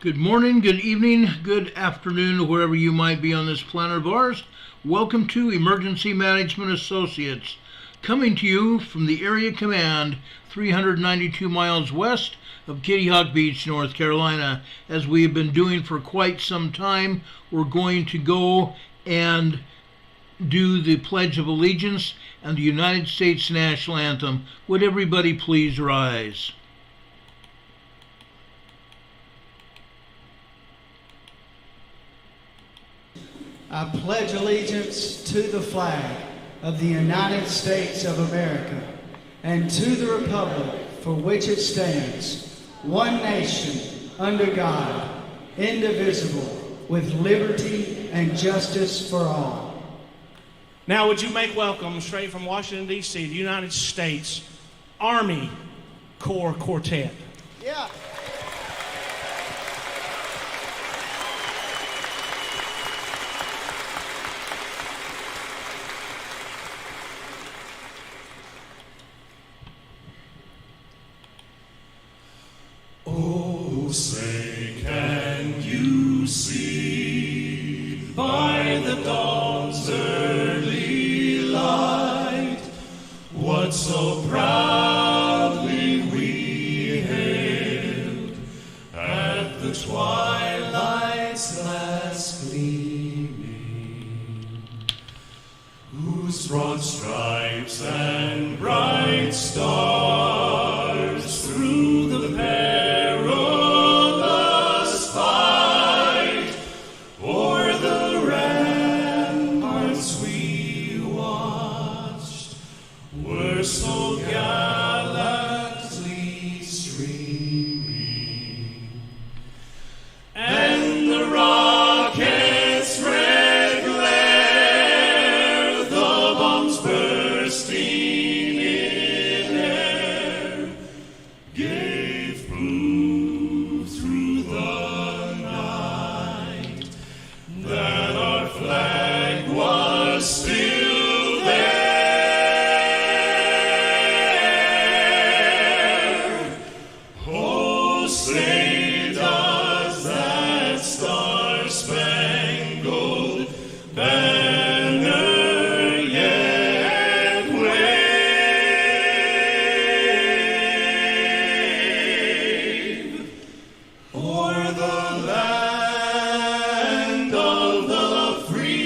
Good morning, good evening, good afternoon, wherever you might be on this planet of ours. Welcome to Emergency Management Associates, coming to you from the Area Command, 392 miles west of Kitty Hawk Beach, North Carolina. As we have been doing for quite some time, we're going to go and do the Pledge of Allegiance and the United States National Anthem. Would everybody please rise? I pledge allegiance to the flag of the United States of America and to the republic for which it stands, one nation, under God, indivisible, with liberty and justice for all. Now would you make welcome, straight from Washington, D.C., the United States Army Corps Quartet. Yeah. Oh, say, can you see by the dawn's early light what so proudly we hailed at the twilight's last gleaming, whose broad stripes and bright stars through the perilous fight o'er the ramparts we watched were so gallantly streaming, and the rocket's red glare, the bombs bursting in air, gave proof through the night that our flag was still there. Oh, say does that star-spangled banner yet wave o'er the land of the free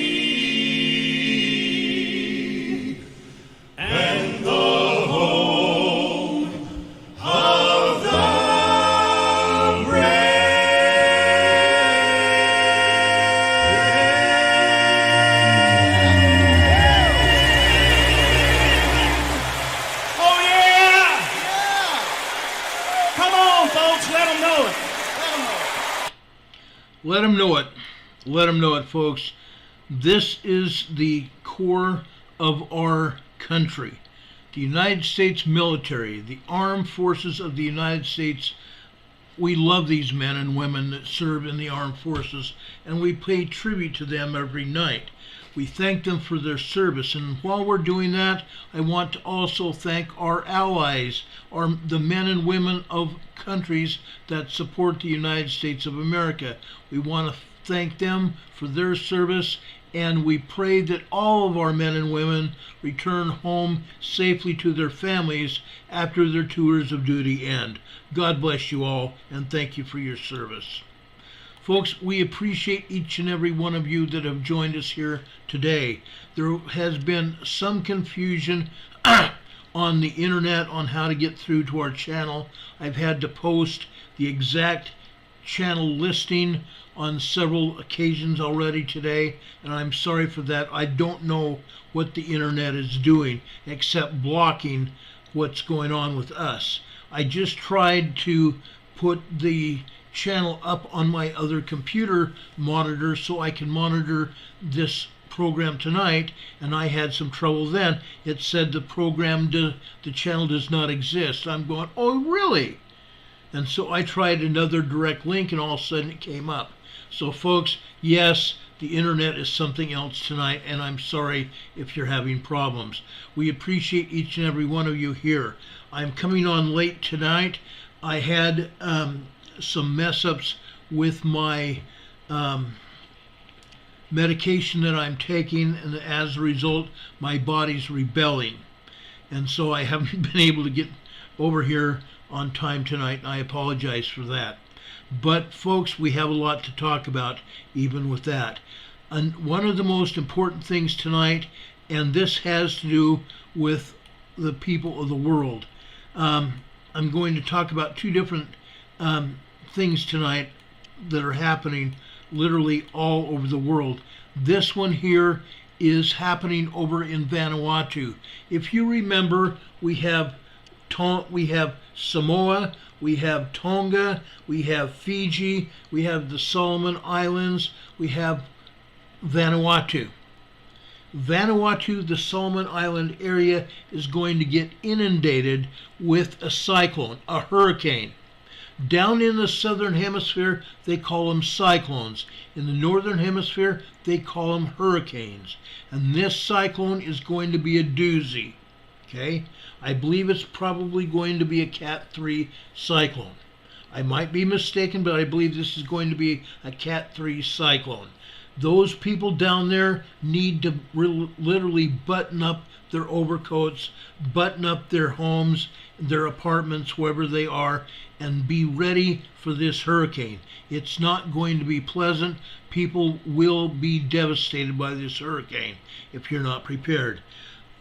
and the home of the brave? Oh, yeah! Come on, folks, let them know it. Let them know it. Let them know it, folks. This is the core of our country. The United States military, the armed forces of the United States. We love these men and women that serve in the armed forces, and we pay tribute to them every night. We thank them for their service, and while we're doing that, I want to also thank our allies, the men and women of countries that support the United States of America. We want to thank them for their service, and we pray that all of our men and women return home safely to their families after their tours of duty end. God bless you all, and thank you for your service. Folks, we appreciate each and every one of you that have joined us here today. There has been some confusion on the internet on how to get through to our channel. I've had to post the exact channel listing on several occasions already today, and I'm sorry for that. I don't know what the internet is doing except blocking what's going on with us. I just tried to put the channel up on my other computer monitor so I can monitor this program tonight, and I had some trouble then. It said the channel does not exist. I'm going, oh really? And so I tried another direct link, and all of a sudden it came up. So folks, yes, the internet is something else tonight, and I'm sorry if you're having problems. We appreciate each and every one of you here. I'm coming on late tonight. I had some mess ups with my medication that I'm taking, and as a result, my body's rebelling. And so I haven't been able to get over here on time tonight, and I apologize for that. But folks, we have a lot to talk about even with that. And one of the most important things tonight, and this has to do with the people of the world. I'm going to talk about two different things tonight that are happening literally all over the world. This one here is happening over in Vanuatu. If you remember, we have Samoa, we have Tonga, we have Fiji, we have the Solomon Islands, we have Vanuatu. Vanuatu, the Solomon Island area, is going to get inundated with a cyclone, a hurricane. Down in the southern hemisphere, they call them cyclones. In the northern hemisphere, they call them hurricanes. And this cyclone is going to be a doozy. Okay? I believe it's probably going to be a Cat 3 cyclone. I might be mistaken, but I believe this is going to be a Cat 3 cyclone. Those people down there need to literally button up their overcoats, button up their homes, their apartments, wherever they are, and be ready for this hurricane. It's not going to be pleasant. People will be devastated by this hurricane if you're not prepared.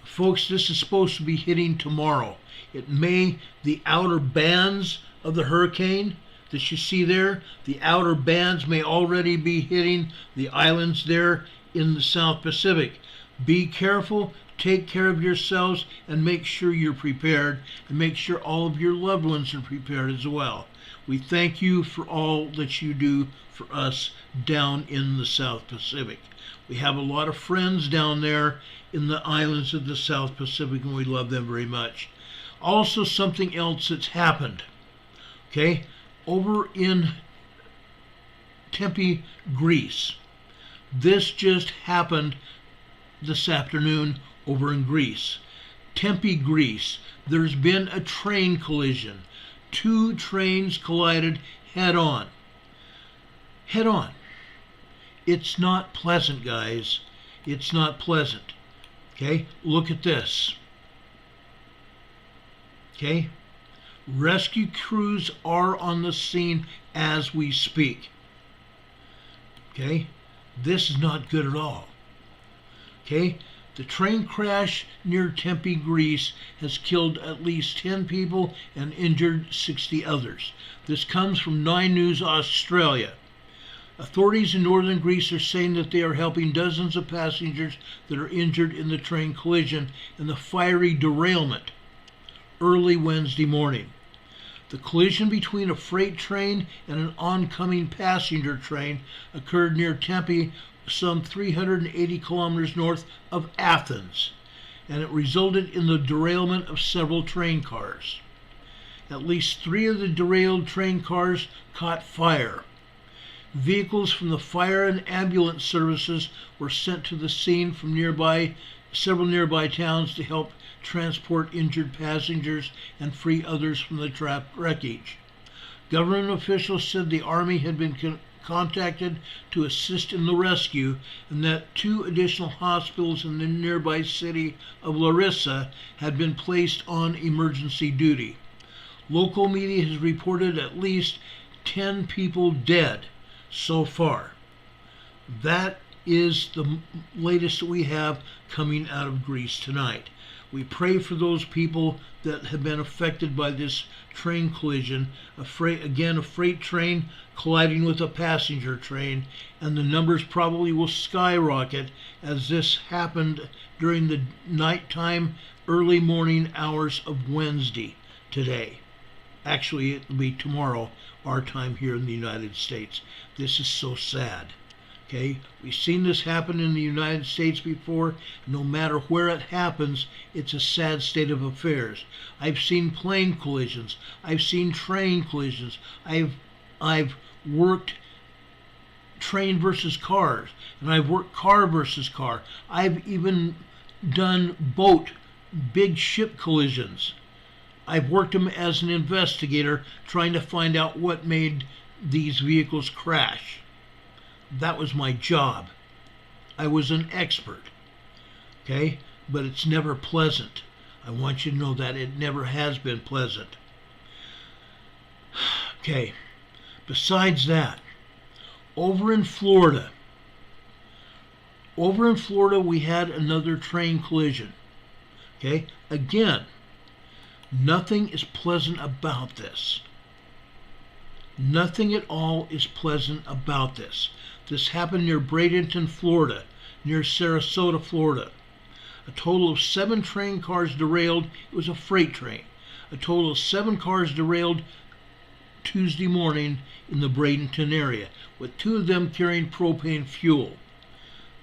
Folks, this is supposed to be hitting tomorrow. The outer bands of the hurricane that you see there, the outer bands may already be hitting the islands there in the South Pacific. Be careful, take care of yourselves, and make sure you're prepared, and make sure all of your loved ones are prepared as well. We thank you for all that you do for us down in the South Pacific. We have a lot of friends down there in the islands of the South Pacific, and we love them very much. Also, something else that's happened. Okay? Over in Tempe, Greece. This just happened this afternoon over in Greece. Tempe, Greece. There's been a train collision. 2 trains collided head on. Head on. It's not pleasant, guys. It's not pleasant. Okay? Look at this. Okay? Rescue crews are on the scene as we speak. Okay? This is not good at all. Okay? The train crash near Tempe, Greece has killed at least 10 people and injured 60 others. This comes from 9 News Australia. Authorities in northern Greece are saying that they are helping dozens of passengers that are injured in the train collision and the fiery derailment early Wednesday morning. The collision between a freight train and an oncoming passenger train occurred near Tempe, some 380 kilometers north of Athens, and it resulted in the derailment of several train cars. At least 3 of the derailed train cars caught fire. Vehicles from the fire and ambulance services were sent to the scene from several nearby towns to help transport injured passengers and free others from the trapped wreckage. Government officials said the Army had been contacted to assist in the rescue, and that 2 additional hospitals in the nearby city of Larissa had been placed on emergency duty. Local media has reported at least 10 people dead so far. That is the latest that we have coming out of Greece tonight. We pray for those people that have been affected by this train collision. A freight train colliding with a passenger train, and the numbers probably will skyrocket as this happened during the nighttime, early morning hours of Wednesday today. Actually, it will be tomorrow, our time here in the United States. This is so sad. Okay, we've seen this happen in the United States before. No matter where it happens, it's a sad state of affairs. I've seen plane collisions. I've seen train collisions. I've worked train versus cars, and I've worked car versus car. I've even done big ship collisions. I've worked them as an investigator, trying to find out what made these vehicles crash. That was my job. I was an expert. Okay? But it's never pleasant. I want you to know that it never has been pleasant. Okay. Besides that, over in Florida, we had another train collision. Okay? Again, nothing is pleasant about this. Nothing at all is pleasant about this. This happened near Bradenton, Florida, near Sarasota, Florida. A total of 7 train cars derailed. It was a freight train. A total of 7 cars derailed Tuesday morning in the Bradenton area, with 2 of them carrying propane fuel.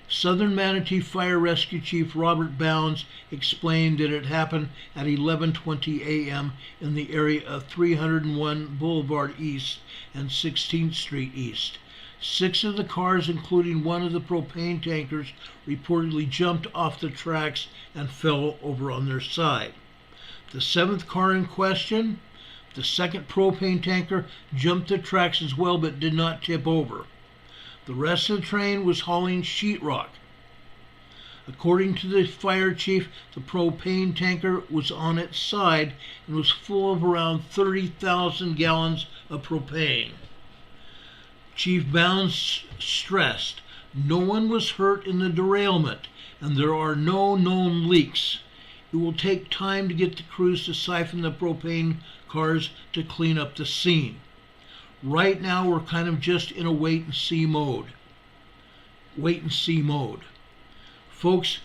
Southern Manatee Fire Rescue Chief Robert Bounds explained that it happened at 11:20 a.m. in the area of 301 Boulevard East and 16th Street East. 6 of the cars, including one of the propane tankers, reportedly jumped off the tracks and fell over on their side. The 7th car in question, the 2nd propane tanker, jumped the tracks as well but did not tip over. The rest of the train was hauling sheetrock. According to the fire chief, the propane tanker was on its side and was full of around 30,000 gallons of propane. Chief Bounds stressed, no one was hurt in the derailment and there are no known leaks. It will take time to get the crews to siphon the propane cars to clean up the scene. Right now we're kind of just in a wait and see mode. Wait and see mode. Folks,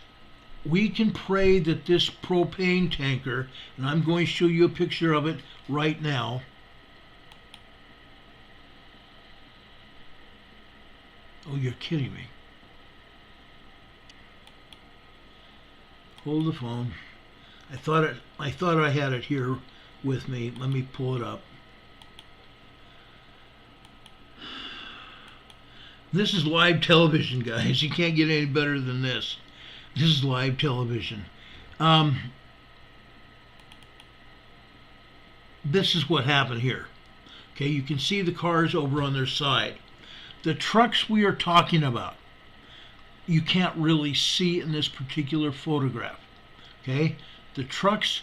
we can pray that this propane tanker, and I'm going to show you a picture of it right now. Oh, you're kidding me. Hold the phone. I thought I had it here with me. Let me pull it up. This is live television, guys. You can't get any better than this. This is live television. This is what happened here. Okay, you can see the cars over on their side. The trucks we are talking about, you can't really see in this particular photograph. Okay, the trucks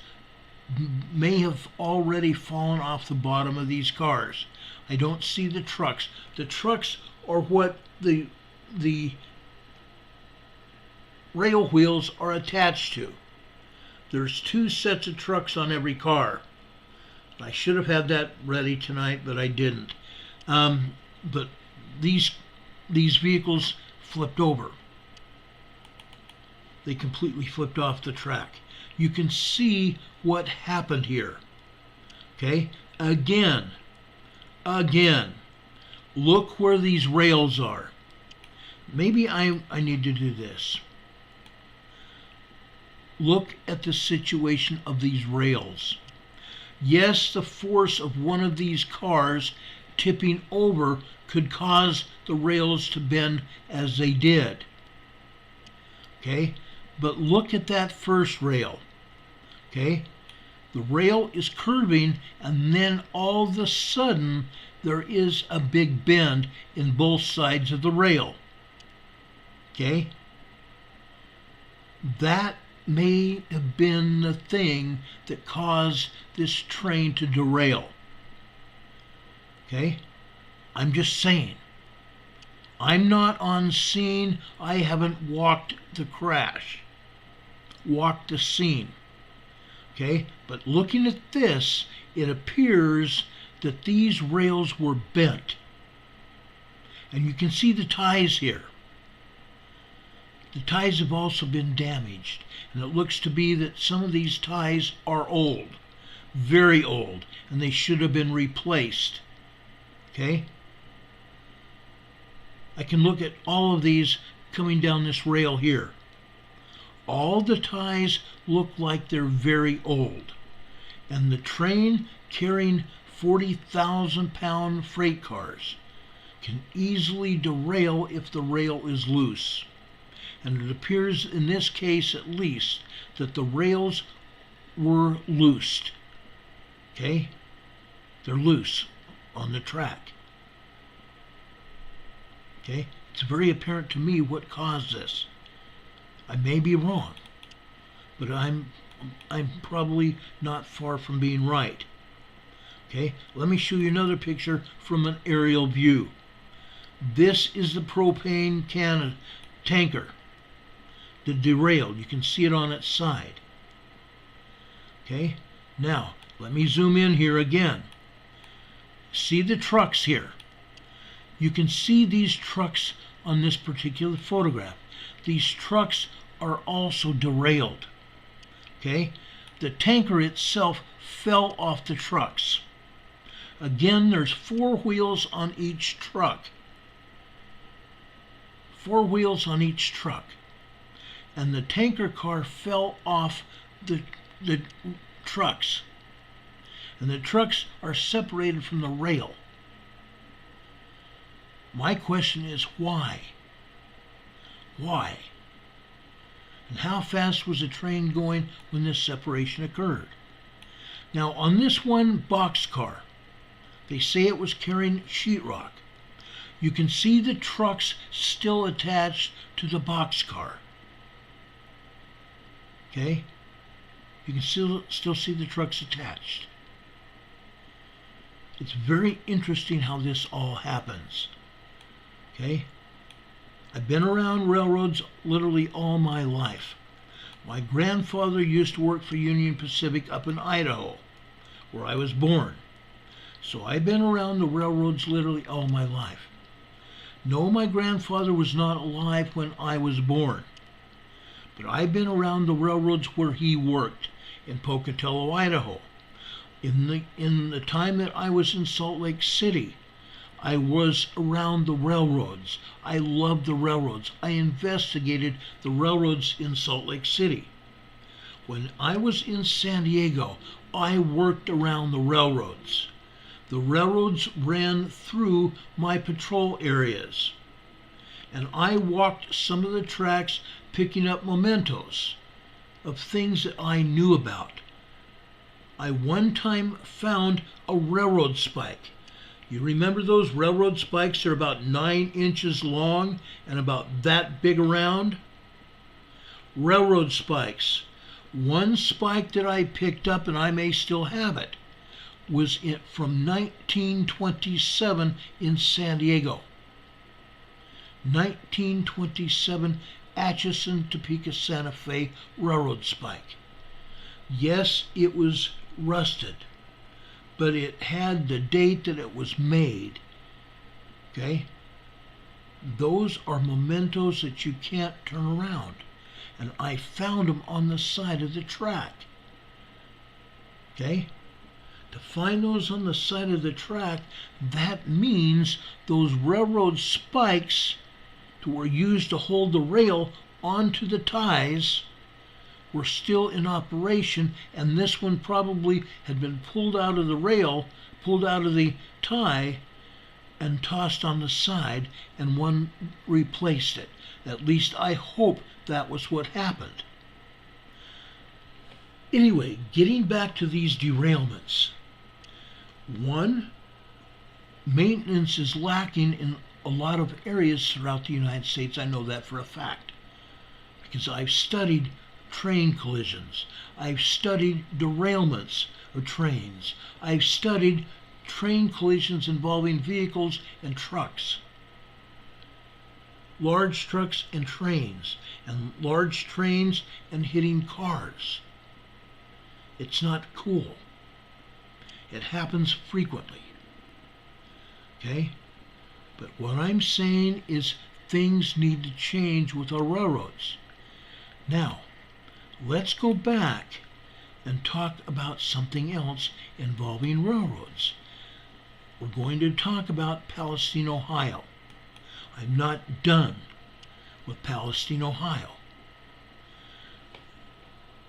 may have already fallen off the bottom of these cars. I don't see the trucks. The trucks are what the rail wheels are attached to. There's 2 sets of trucks on every car. I should have had that ready tonight, but I didn't. But these vehicles flipped over. They completely flipped off the track. You can see what happened here. Okay? Again, look where these rails are. Maybe I need to do this. Look at the situation of these rails. Yes, the force of one of these cars tipping over could cause the rails to bend as they did. Okay? But look at that first rail. Okay? The rail is curving, and then all of a sudden there is a big bend in both sides of the rail. Okay? That may have been the thing that caused this train to derail. Okay? I'm just saying. I'm not on scene. I haven't walked the crash. Walked the scene. Okay? But looking at this, it appears that these rails were bent. And you can see the ties here. The ties have also been damaged. And it looks to be that some of these ties are old. Very old. And they should have been replaced. Okay? I can look at all of these coming down this rail here. All the ties look like they're very old. And the train carrying 40,000-pound freight cars can easily derail if the rail is loose. And it appears, in this case at least, that the rails were loosed. Okay? They're loose on the track. Okay? It's very apparent to me what caused this. I may be wrong, but I'm probably not far from being right. Okay? Let me show you another picture from an aerial view. This is the propane tanker that derailed. You can see it on its side. Okay? Now, let me zoom in here again. See the trucks here. You can see these trucks on this particular photograph. These trucks are also derailed. Okay? The tanker itself fell off the trucks. Again, there's 4 wheels on each truck. 4 wheels on each truck. And the tanker car fell off the trucks. And the trucks are separated from the rail. My question is why? Why? And how fast was the train going when this separation occurred? Now, on this one boxcar, they say it was carrying sheetrock. You can see the trucks still attached to the boxcar. Okay? You can still see the trucks attached. It's very interesting how this all happens. Okay? I've been around railroads literally all my life. My grandfather used to work for Union Pacific up in Idaho, where I was born. So I've been around the railroads literally all my life. No, my grandfather was not alive when I was born. But I've been around the railroads where he worked in Pocatello, Idaho. In the time that I was in Salt Lake City, I was around the railroads. I loved the railroads. I investigated the railroads in Salt Lake City. When I was in San Diego, I worked around the railroads. The railroads ran through my patrol areas. And I walked some of the tracks picking up mementos of things that I knew about. I one time found a railroad spike. You remember those railroad spikes? They're about 9 inches long and about that big around. Railroad spikes. One spike that I picked up, and I may still have it, was from 1927 in San Diego. 1927 Atchison, Topeka, Santa Fe railroad spike. Yes, it was rusted, but it had the date that it was made. Okay? Those are mementos that you can't turn around. And I found them on the side of the track. Okay? To find those on the side of the track, that means those railroad spikes that were used to hold the rail onto the ties were still in operation, and this one probably had been pulled out of the rail, pulled out of the tie, and tossed on the side, and one replaced it. At least I hope that was what happened. Anyway, getting back to these derailments. One, maintenance is lacking in a lot of areas throughout the United States. I know that for a fact, because I've studied train collisions. I've studied derailments of trains. I've studied train collisions involving vehicles and trucks. Large trucks and trains, and large trains and hitting cars. It's not cool. It happens frequently. Okay? But what I'm saying is things need to change with our railroads. Now, let's go back and talk about something else involving railroads. We're going to talk about Palestine, Ohio. I'm not done with Palestine, Ohio.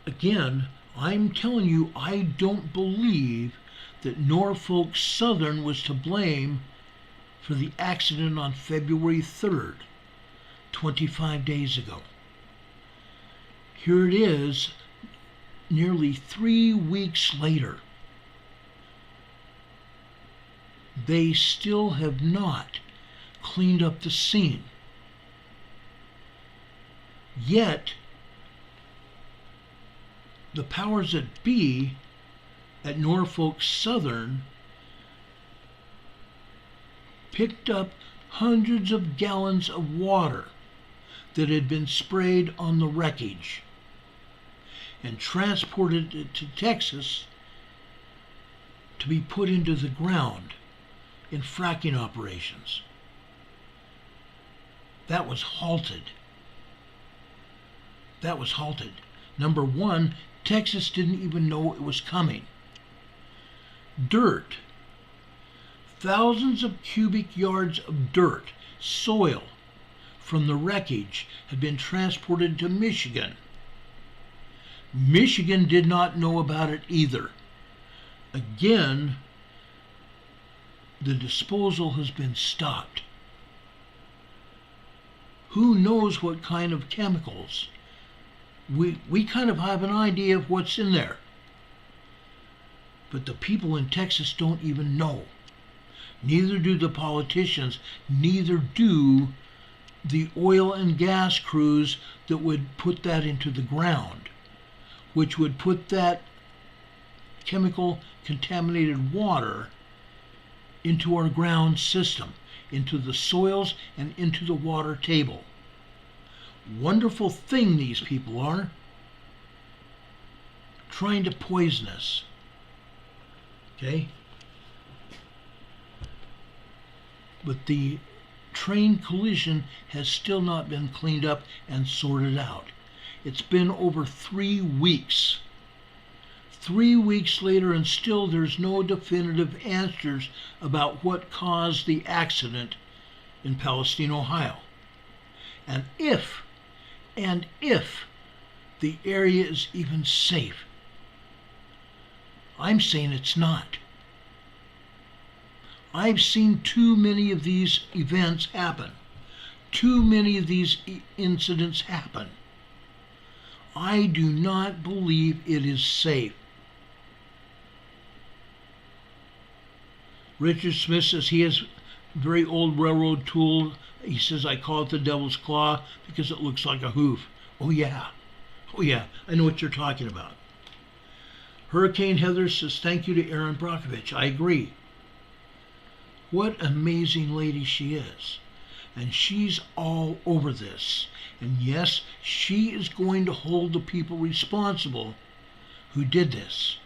Again, I'm telling you, I don't believe that Norfolk Southern was to blame for the accident on February 3rd, 25 days ago. Here it is, nearly 3 weeks later. They still have not cleaned up the scene. Yet, the powers that be at Norfolk Southern picked up hundreds of gallons of water that had been sprayed on the wreckage and transported it to Texas to be put into the ground in fracking operations. That was halted. That was halted. Number one, Texas didn't even know it was coming. Dirt. Thousands of cubic yards of dirt, soil, from the wreckage had been transported to Michigan. Michigan did not know about it either. Again, the disposal has been stopped. Who knows what kind of chemicals? We kind of have an idea of what's in there. But the people in Texas don't even know. Neither do the politicians, neither do the oil and gas crews that would put that into the ground, which would put that chemical contaminated water into our ground system, into the soils and into the water table. Wonderful thing these people are, trying to poison us. Okay? But the train collision has still not been cleaned up and sorted out. It's been over 3 weeks. 3 weeks later, and still there's no definitive answers about what caused the accident in Palestine, Ohio. And if the area is even safe. I'm saying it's not. I've seen too many of these events happen. Too many of these incidents happen. I do not believe it is safe. Richard Smith says he has a very old railroad tool. He says, I call it the devil's claw because it looks like a hoof. Oh yeah, I know what you're talking about. Hurricane Heather says, thank you to Aaron Brockovich. I agree. What an amazing lady she is. And she's all over this. And yes, she is going to hold the people responsible who did this.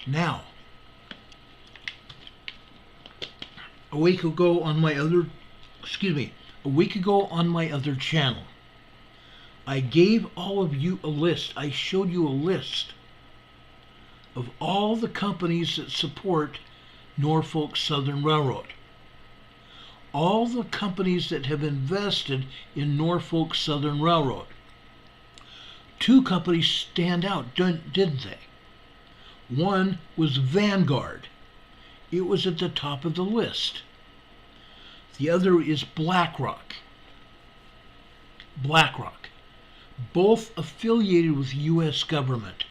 Now, a week ago on my other channel, I gave all of you a list. I showed you a list of all the companies that support Norfolk Southern Railroad. All the companies that have invested in Norfolk Southern Railroad. 2 companies stand out, didn't they? One was Vanguard. It was at the top of the list. The other is BlackRock. BlackRock. Both affiliated with the U.S. government.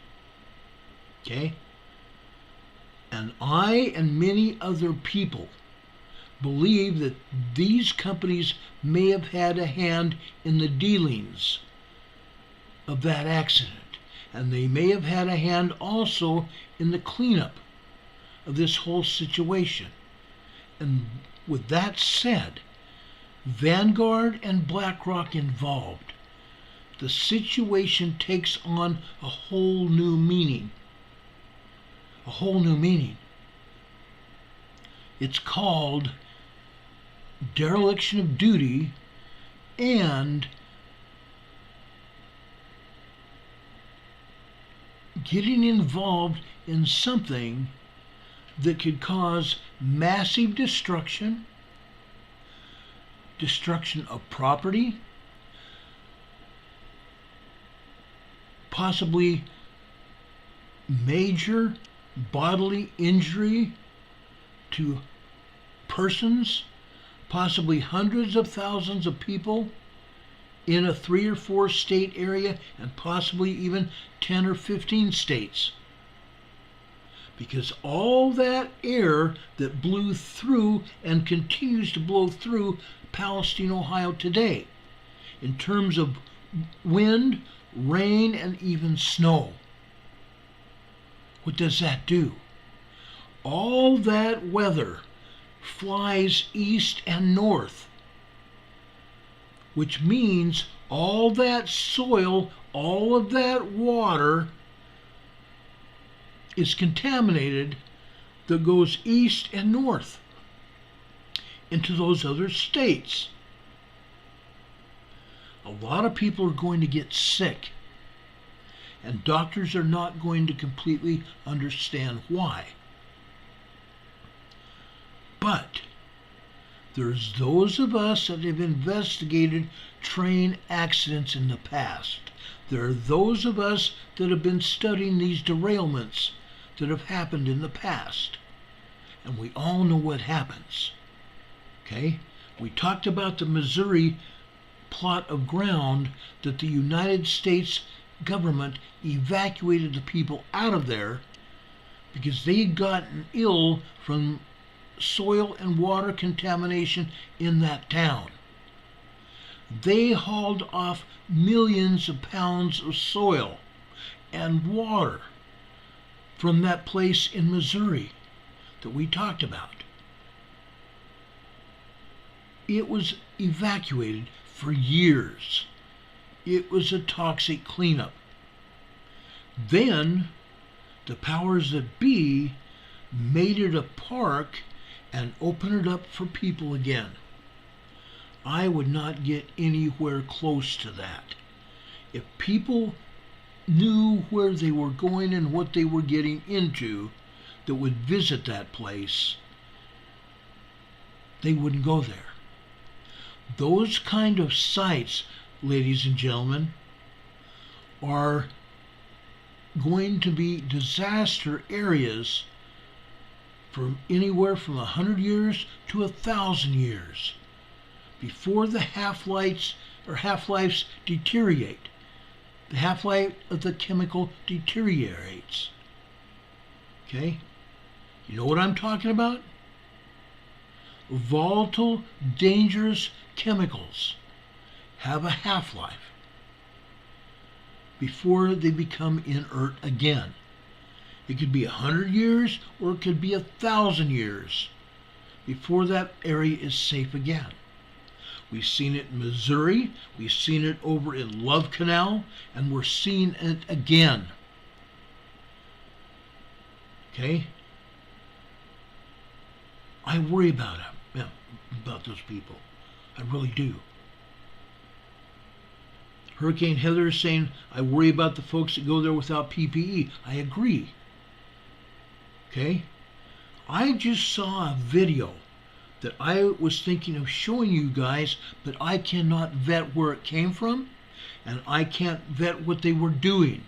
Okay? And I and many other people believe that these companies may have had a hand in the dealings of that accident. And they may have had a hand also in the cleanup of this whole situation. And with that said, Vanguard and BlackRock involved, the situation takes on a whole new meaning. A whole new meaning. It's called dereliction of duty and getting involved in something that could cause massive destruction of property, possibly major bodily injury to persons, possibly hundreds of thousands of people in a 3 or 4 state area, and possibly even 10 or 15 states. because all that air that blew through and continues to blow through Palestine, Ohio today, in terms of wind, rain, and even snow. What does that do? All that weather flies east and north, which means all that soil, all of that water is contaminated that goes east and north into those other states. A lot of people are going to get sick, and doctors are not going to completely understand why. But there's those of us that have investigated train accidents in the past. There are those of us that have been studying these derailments that have happened in the past. And we all know what happens. Okay? We talked about the Missouri plot of ground that the United States government evacuated the people out of there because they had gotten ill from soil and water contamination in that town. They hauled off millions of pounds of soil and water from that place in Missouri that we talked about. It was evacuated for years. It was a toxic cleanup. Then the powers that be made it a park and opened it up for people again. I would not get anywhere close to that. If people knew where they were going and what they were getting into that would visit that place, they wouldn't go there. Those kind of sites, ladies and gentlemen, are going to be disaster areas from anywhere from 100 years to 1,000 years before the half-lives deteriorate. The half-life of the chemical deteriorates. Okay? You know what I'm talking about? Volatile, dangerous chemicals have a half-life before they become inert again. It could be 100 years or it could be 1,000 years before that area is safe again. We've seen it in Missouri, we've seen it over in Love Canal, and we're seeing it again. Okay? I worry about those people. I really do. Hurricane Heather is saying, I worry about the folks that go there without PPE. I agree. Okay? I just saw a video that I was thinking of showing you guys, but I cannot vet where it came from, and I can't vet what they were doing.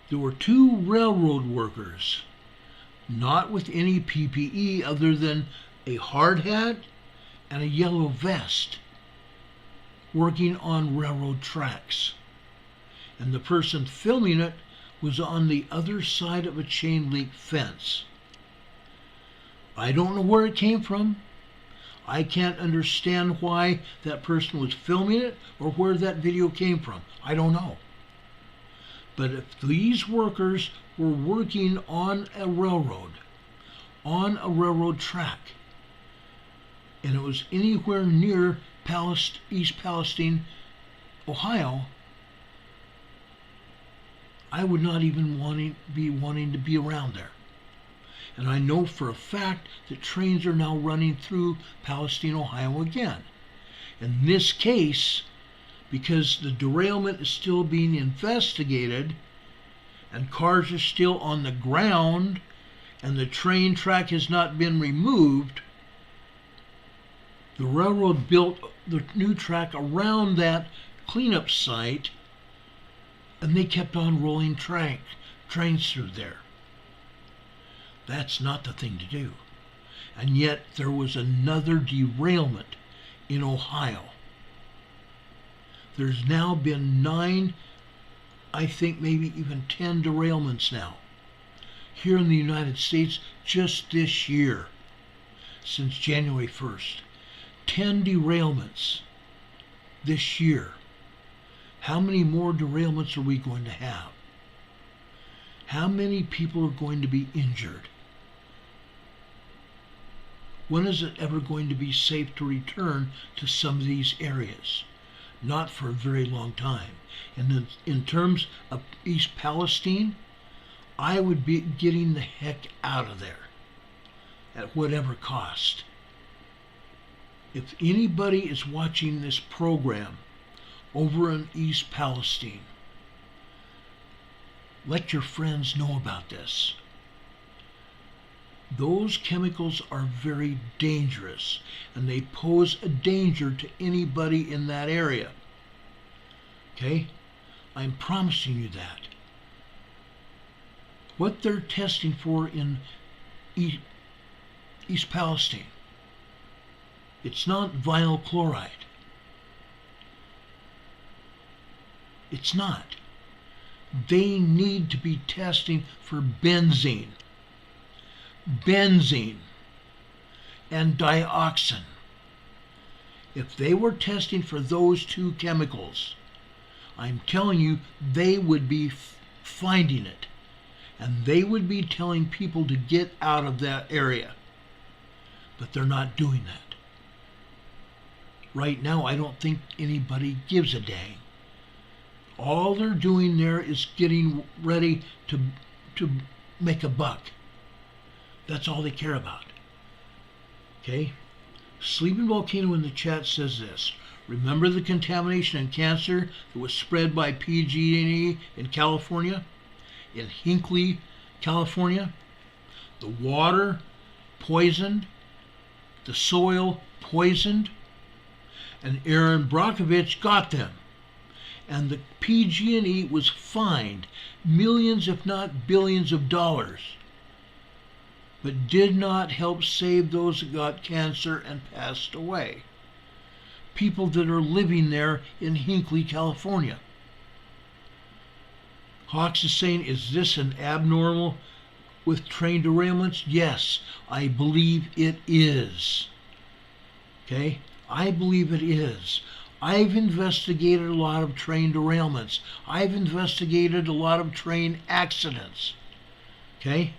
There were two railroad workers, not with any PPE other than a hard hat and a yellow vest, working on railroad tracks. And the person filming it was on the other side of a chain link fence. I don't know where it came from. I can't understand why that person was filming it or where that video came from. I don't know. But if these workers were working on a railroad track, and it was anywhere near East Palestine, Ohio, I would not even be wanting to be around there. And I know for a fact that trains are now running through Palestine, Ohio again. In this case, because the derailment is still being investigated and cars are still on the ground and the train track has not been removed, the railroad built the new track around that cleanup site, and they kept on rolling trains through there. That's not the thing to do. And yet there was another derailment in Ohio. There's now been 9, I think maybe even 10 derailments now here in the United States just this year, since January 1st. 10 derailments this year. How many more derailments are we going to have? How many people are going to be injured? When is it ever going to be safe to return to some of these areas? Not for a very long time. And in terms of East Palestine, I would be getting the heck out of there at whatever cost. If anybody is watching this program over in East Palestine, let your friends know about this. Those chemicals are very dangerous, and they pose a danger to anybody in that area. Okay? I'm promising you that. What they're testing for in East Palestine, it's not vinyl chloride. It's not. They need to be testing for benzene and dioxin. If they were testing for those two chemicals, I'm telling you, they would be finding it, and they would be telling people to get out of that area. But they're not doing that. Right now, I don't think anybody gives a dang. All they're doing there is getting ready to make a buck. That's all they care about. Okay? Sleeping Volcano in the chat says this. Remember the contamination and cancer that was spread by PG&E in California? In Hinckley, California? The water poisoned, the soil poisoned, and Aaron Brockovich got them. And the PG&E was fined millions, if not billions of dollars, but did not help save those that got cancer and passed away. People that are living there in Hinckley, California. Hawks is saying, is this an abnormal with train derailments? Yes, I believe it is. Okay? I believe it is. I've investigated a lot of train derailments. I've investigated a lot of train accidents. Okay?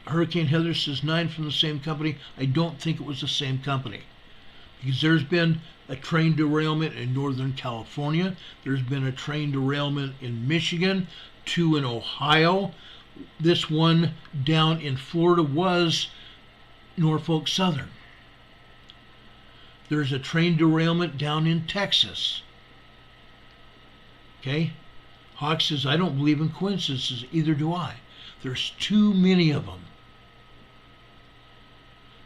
Hurricane Heather says 9 from the same company. I don't think it was the same company. Because there's been a train derailment in Northern California. There's been a train derailment in Michigan, 2 in Ohio. This one down in Florida was Norfolk Southern. There's a train derailment down in Texas. Okay? Hawk says, I don't believe in coincidences, either do I. There's too many of them.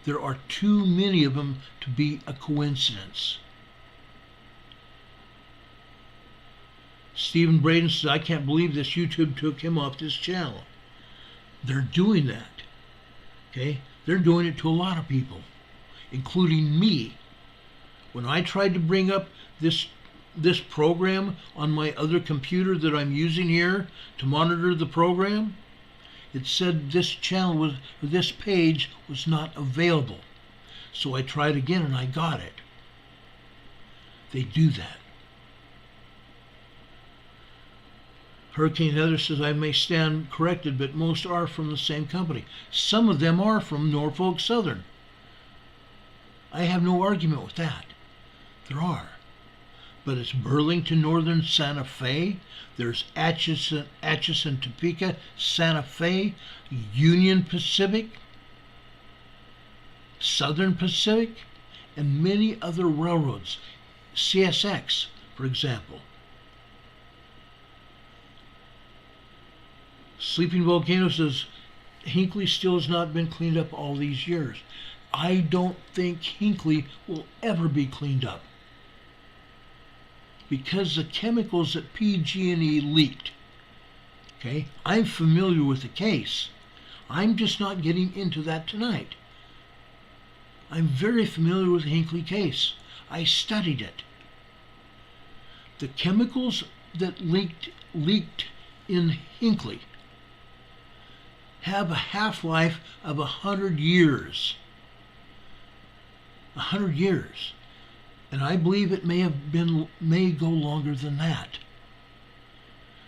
There are too many of them to be a coincidence. Stephen Braden says, I can't believe this. YouTube took him off this channel. They're doing that. Okay? They're doing it to a lot of people, including me. When I tried to bring up this program on my other computer that I'm using here to monitor the program, it said this channel was, or this page was not available. So I tried again and I got it. They do that. Hurricane Heather says, I may stand corrected, but most are from the same company. Some of them are from Norfolk Southern. I have no argument with that. There are. But it's Burlington Northern Santa Fe. There's Atchison, Topeka, Santa Fe, Union Pacific, Southern Pacific, and many other railroads. CSX, for example. Sleeping Volcano says, Hinckley still has not been cleaned up all these years. I don't think Hinckley will ever be cleaned up, because the chemicals that PG&E leaked. Okay, I'm familiar with the case. I'm just not getting into that tonight. I'm very familiar with the Hinckley case. I studied it. The chemicals that leaked in Hinckley have a half-life of 100 years. 100 years. And I believe it may go longer than that.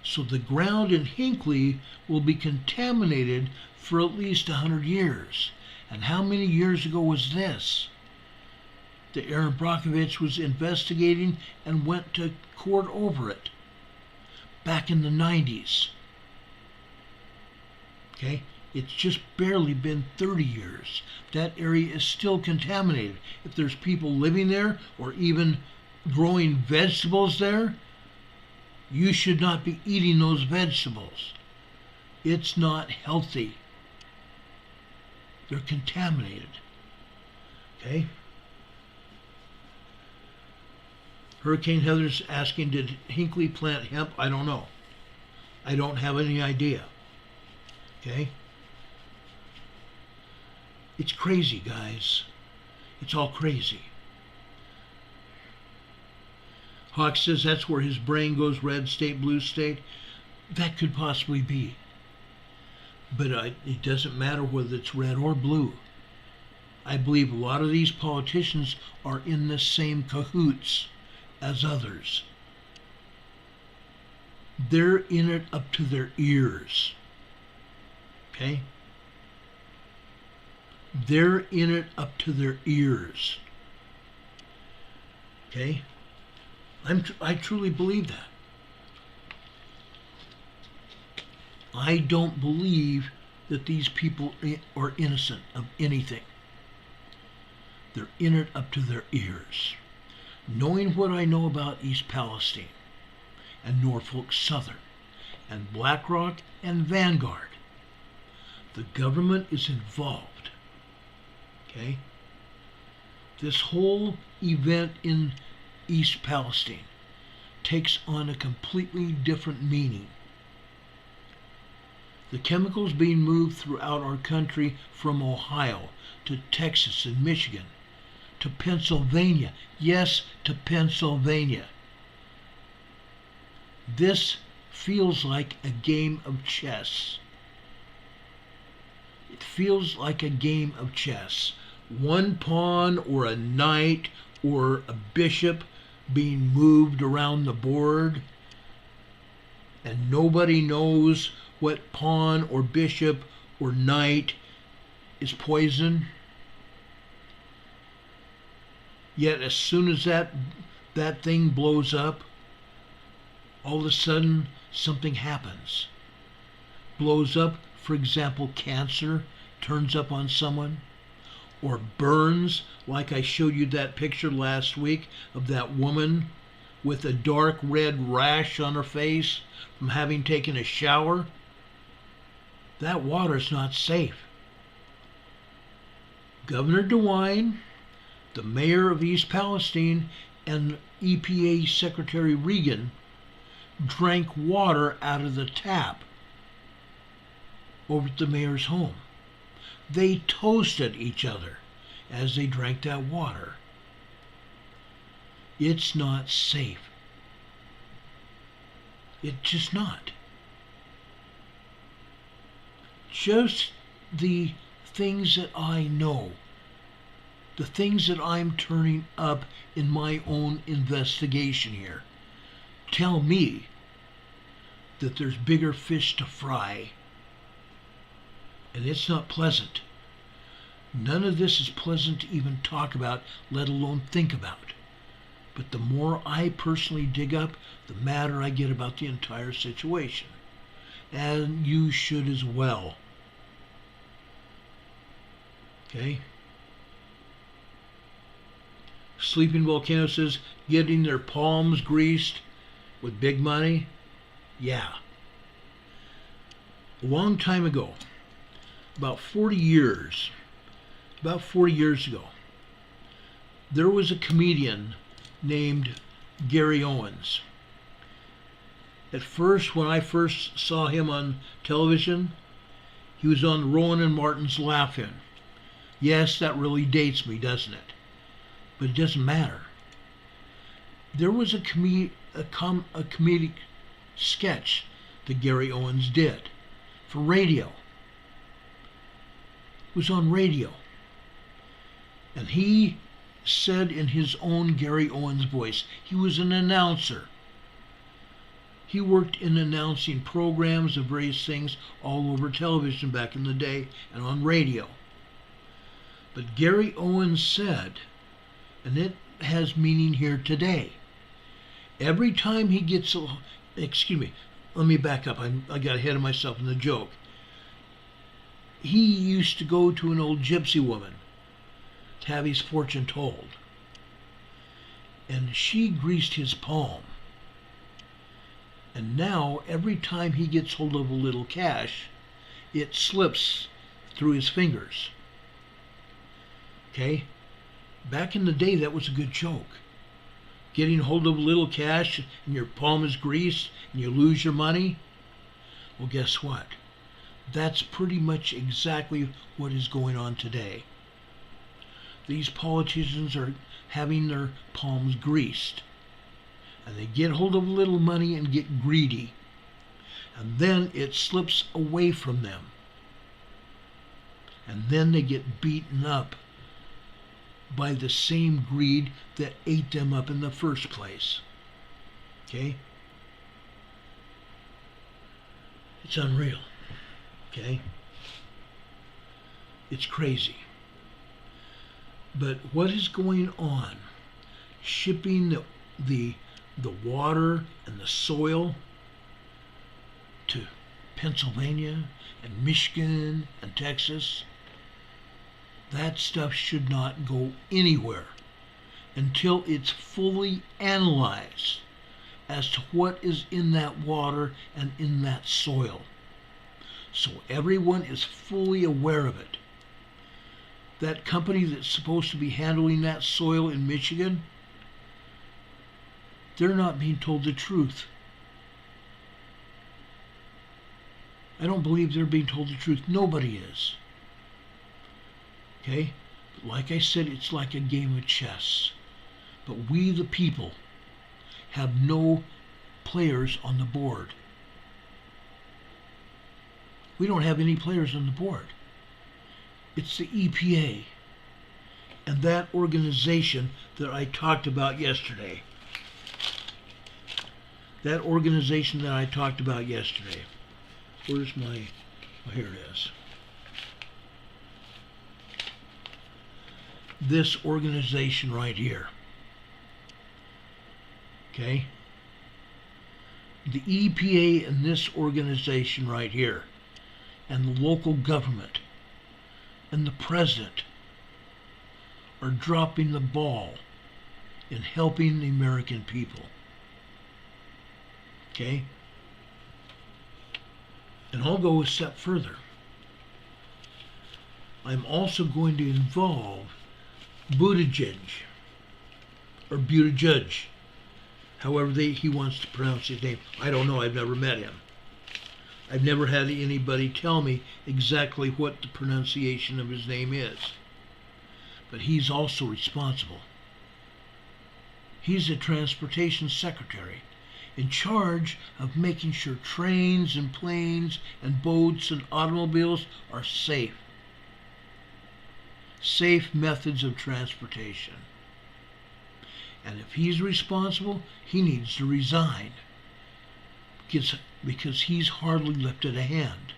So the ground in Hinckley will be contaminated for at least 100 years. And how many years ago was this? That Aaron Brockovich was investigating and went to court over it. Back in the 90s. Okay? It's just barely been 30 years. That area is still contaminated. If there's people living there or even growing vegetables there, you should not be eating those vegetables. It's not healthy. They're contaminated. Okay? Hurricane Heather's asking, did Hinckley plant hemp? I don't know. I don't have any idea. Okay? It's crazy, guys. It's all crazy. Hawk says that's where his brain goes red state, blue state. That could possibly be. But it doesn't matter whether it's red or blue. I believe a lot of these politicians are in the same cahoots as others. They're in it up to their ears. Okay? They're in it up to their ears. Okay? I truly believe that. I don't believe that these people are innocent of anything. They're in it up to their ears. Knowing what I know about East Palestine and Norfolk Southern and BlackRock and Vanguard, the government is involved. Okay? This whole event in East Palestine takes on a completely different meaning. The chemicals being moved throughout our country from Ohio to Texas and Michigan to Pennsylvania. Yes, to Pennsylvania. This feels like a game of chess. It feels like a game of chess. One pawn or a knight or a bishop being moved around the board, and nobody knows what pawn or bishop or knight is poison. Yet as soon as that thing blows up, all of a sudden something happens. Blows up, for example, cancer turns up on someone, or burns, like I showed you that picture last week of that woman with a dark red rash on her face from having taken a shower. That water's not safe. Governor DeWine, the mayor of East Palestine, and EPA Secretary Regan drank water out of the tap over at the mayor's home. They toasted each other as they drank that water. It's not safe. It's just not. Just the things that I know, the things that I'm turning up in my own investigation here, tell me that there's bigger fish to fry. And it's not pleasant. None of this is pleasant to even talk about, let alone think about. But the more I personally dig up, the madder I get about the entire situation. And you should as well. Okay? Sleeping Volcano says, getting their palms greased with big money? Yeah. A long time ago, about 40 years ago, there was a comedian named Gary Owens. At first, when I first saw him on television, he was on Rowan and Martin's Laugh-In. Yes, that really dates me, doesn't it? But it doesn't matter. There was a comedic sketch that Gary Owens did for radio. It was on radio. And he said in his own Gary Owens voice, he was an announcer. He worked in announcing programs of various things all over television back in the day and on radio. But Gary Owens said, and it has meaning here today, every time he gets, excuse me, let me back up. I got ahead of myself in the joke. He used to go to an old gypsy woman to have his fortune told. And she greased his palm. And now, every time he gets hold of a little cash, it slips through his fingers. Okay? Back in the day, that was a good joke. Getting hold of a little cash and your palm is greased and you lose your money. Well, guess what? That's pretty much exactly what is going on today. These politicians are having their palms greased. And they get hold of a little money and get greedy. And then it slips away from them. And then they get beaten up by the same greed that ate them up in the first place. Okay? It's unreal. Okay? It's crazy. But what is going on? Shipping the water and the soil to Pennsylvania and Michigan and Texas, that stuff should not go anywhere until it's fully analyzed as to what is in that water and in that soil. So everyone is fully aware of it. That company that's supposed to be handling that soil in Michigan, they're not being told the truth. I don't believe they're being told the truth. Nobody is. Okay? But like I said, it's like a game of chess. But we, the people, have no players on the board. We don't have any players on the board. It's the EPA and that organization that I talked about yesterday. That organization that I talked about yesterday. Where's my, oh, here it is. This organization right here. Okay? The EPA and this organization right here, and the local government, and the president are dropping the ball in helping the American people. Okay? And I'll go a step further. I'm also going to involve Buttigieg, or Buttigieg, however he wants to pronounce his name. I don't know, I've never met him. I've never had anybody tell me exactly what the pronunciation of his name is. But he's also responsible. He's the transportation secretary, in charge of making sure trains and planes and boats and automobiles are safe. Safe methods of transportation. And if he's responsible, he needs to resign. Because he's hardly lifted a hand.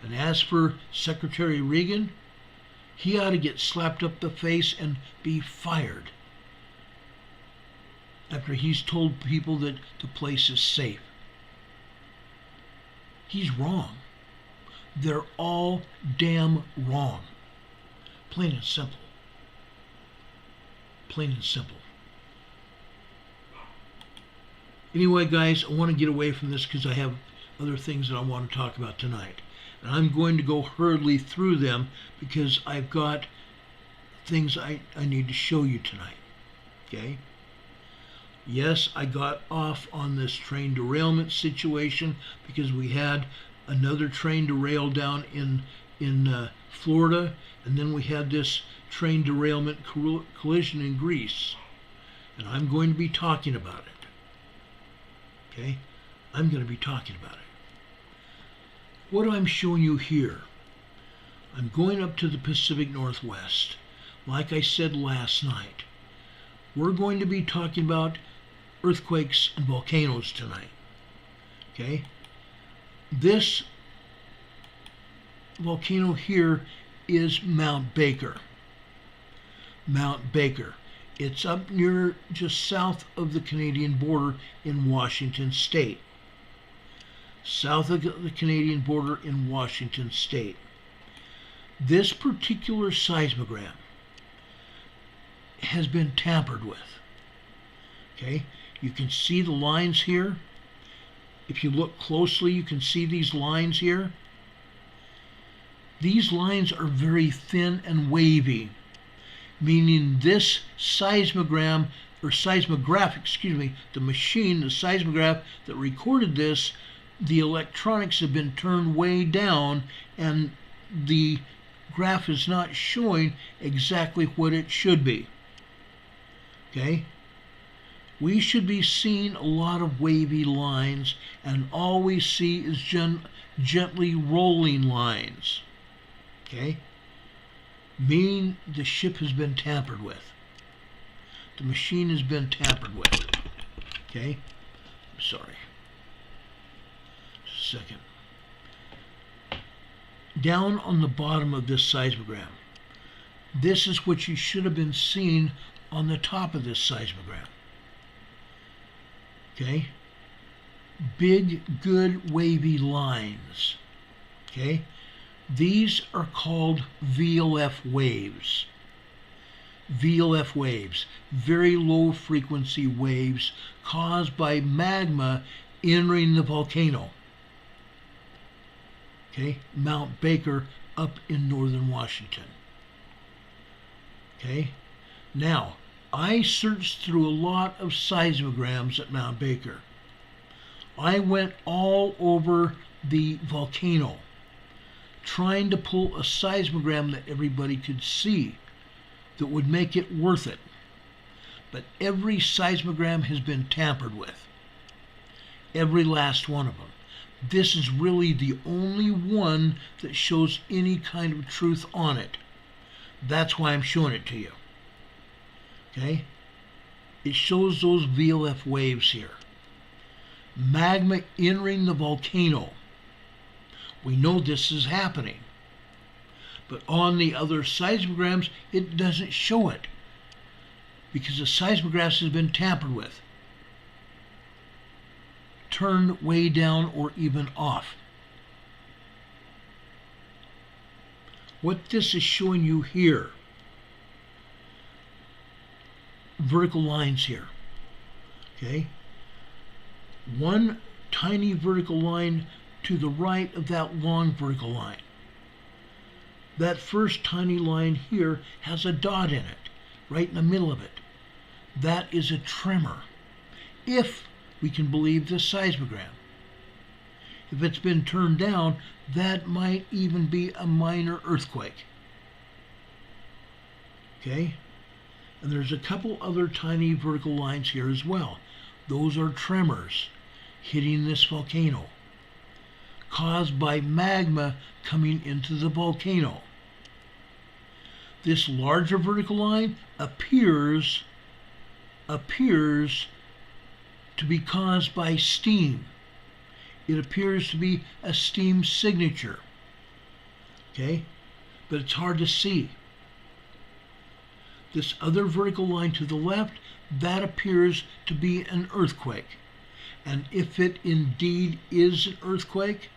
And as for Secretary Regan, he ought to get slapped up the face and be fired after he's told people that the place is safe. He's wrong. They're all damn wrong. Plain and simple. Plain and simple. Anyway, guys, I want to get away from this because I have other things that I want to talk about tonight. And I'm going to go hurriedly through them because I've got things I need to show you tonight. Okay? Yes, I got off on this train derailment situation because we had another train derail down in Florida, and then we had this train derailment collision in Greece. And I'm going to be talking about it. Okay? I'm going to be talking about it. What I'm showing you here, I'm going up to the Pacific Northwest. Like I said last night, we're going to be talking about earthquakes and volcanoes tonight. Okay? This volcano here is Mount Baker. Mount Baker. It's up near just south of the Canadian border in Washington State. South of the Canadian border in Washington State. This particular seismogram has been tampered with. Okay? You can see the lines here. If you look closely, you can see these lines here. These lines are very thin and wavy, meaning this seismogram, or seismograph, excuse me, the machine, the seismograph that recorded this, the electronics have been turned way down and the graph is not showing exactly what it should be. Okay? We should be seeing a lot of wavy lines, and all we see is gently rolling lines. Okay? Meaning the ship has been tampered with. The machine has been tampered with. Okay? I'm sorry. Just a second. Down on the bottom of this seismogram, this is what you should have been seeing on the top of this seismogram. Okay? Big, good, wavy lines. Okay? These are called VLF waves. VLF waves, very low frequency waves caused by magma entering the volcano. Okay, Mount Baker up in northern Washington. Okay, now I searched through a lot of seismograms at Mount Baker. I went all over the volcano trying to pull a seismogram that everybody could see that would make it worth it. But every seismogram has been tampered with. Every last one of them. This is really the only one that shows any kind of truth on it. That's why I'm showing it to you. Okay? It shows those VLF waves here. Magma entering the volcano. We know this is happening. But on the other seismograms, it doesn't show it, because the seismographs has been tampered with, turned way down, or even off. What this is showing you here, vertical lines here. Okay? One tiny vertical line to the right of that long vertical line. That first tiny line here has a dot in it, right in the middle of it. That is a tremor, if we can believe this seismogram. If it's been turned down, that might even be a minor earthquake. Okay? And there's a couple other tiny vertical lines here as well. Those are tremors hitting this volcano, caused by magma coming into the volcano. This larger vertical line appears to be caused by steam. It appears to be a steam signature. Okay? But it's hard to see. This other vertical line to the left, that appears to be an earthquake. And if it indeed is an earthquake,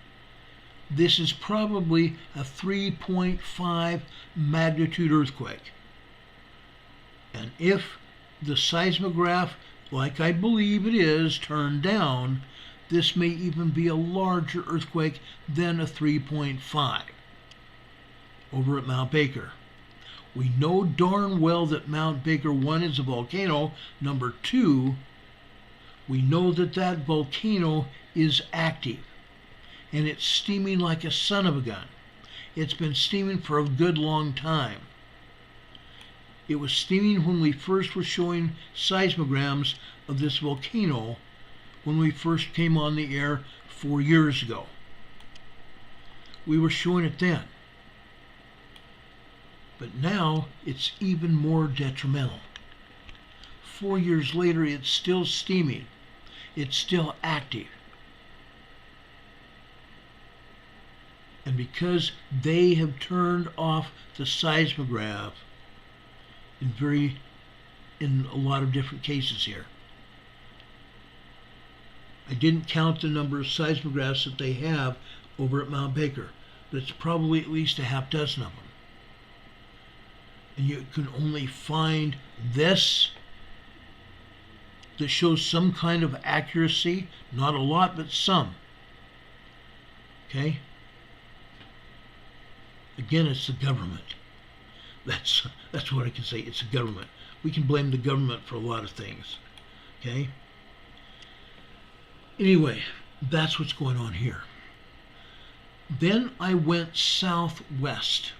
this is probably a 3.5 magnitude earthquake. And if the seismograph, like I believe it is, turned down, this may even be a larger earthquake than a 3.5 over at Mount Baker. We know darn well that Mount Baker 1 is a volcano. Number 2, we know that that volcano is active, and it's steaming like a son of a gun. It's been steaming for a good long time. It was steaming when we first were showing seismograms of this volcano when we first came on the air 4 years ago. We were showing it then. But now it's even more detrimental. 4 years later, it's still steaming. It's still active. And because they have turned off the seismograph in a lot of different cases here. I didn't count the number of seismographs that they have over at Mount Baker, but it's probably at least a half dozen of them. And you can only find this that shows some kind of accuracy, not a lot, but some. Okay? Again, it's the government. That's what I can say. It's the government. We can blame the government for a lot of things. Okay? Anyway, that's what's going on here. Then I went southwest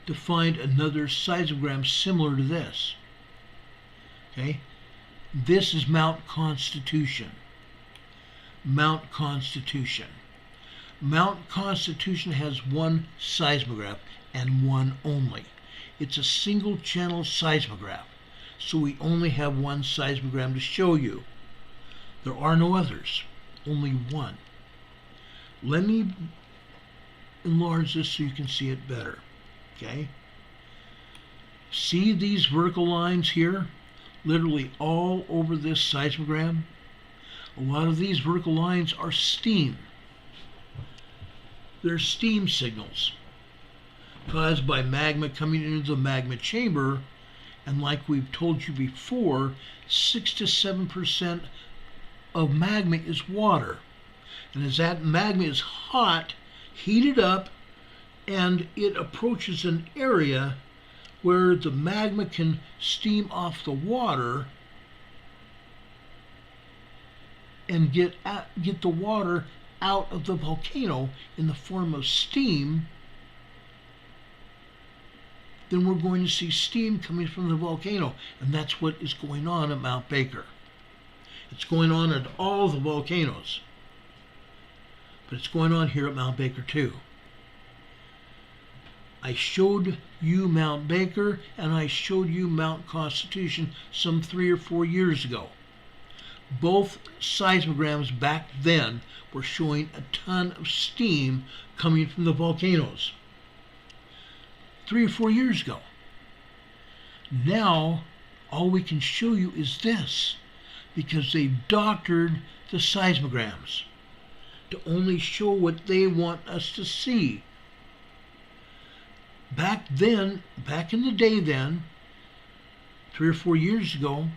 to find another seismogram similar to this. Okay? This is Mount Constitution. Mount Constitution. Mount Constitution has one seismograph and one only. It's a single channel seismograph, so we only have one seismogram to show you. There are no others, only one. Let me enlarge this so you can see it better. Okay? See these vertical lines here? Literally all over this seismogram. A lot of these vertical lines are steam. They're steam signals caused by magma coming into the magma chamber, and like we've told you before, 6 to 7% of magma is water. And as that magma is hot, heated up, and it approaches an area where the magma can steam off the water and get the water out of the volcano in the form of steam, then we're going to see steam coming from the volcano. And that's what is going on at Mount Baker. It's going on at all the volcanoes. But it's going on here at Mount Baker too. I showed you Mount Baker and I showed you Mount Constitution some 3 or 4 years ago. Both seismograms back then were showing a ton of steam coming from the volcanoes. 3 or 4 years ago. Now, all we can show you is this, because they've doctored the seismograms to only show what they want us to see. Back then, back in the day then, 3 or 4 years ago,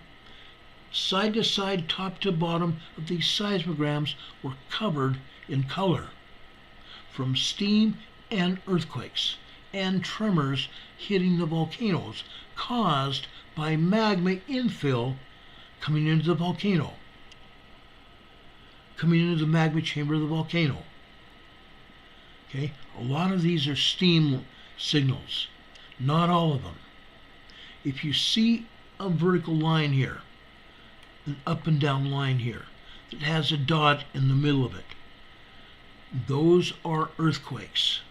side to side, top to bottom of these seismograms were covered in color from steam and earthquakes and tremors hitting the volcanoes caused by magma infill coming into the volcano, coming into the magma chamber of the volcano. Okay, a lot of these are steam signals, not all of them. If you see a vertical line here, an up and down line here that has a dot in the middle of it, those are earthquakes.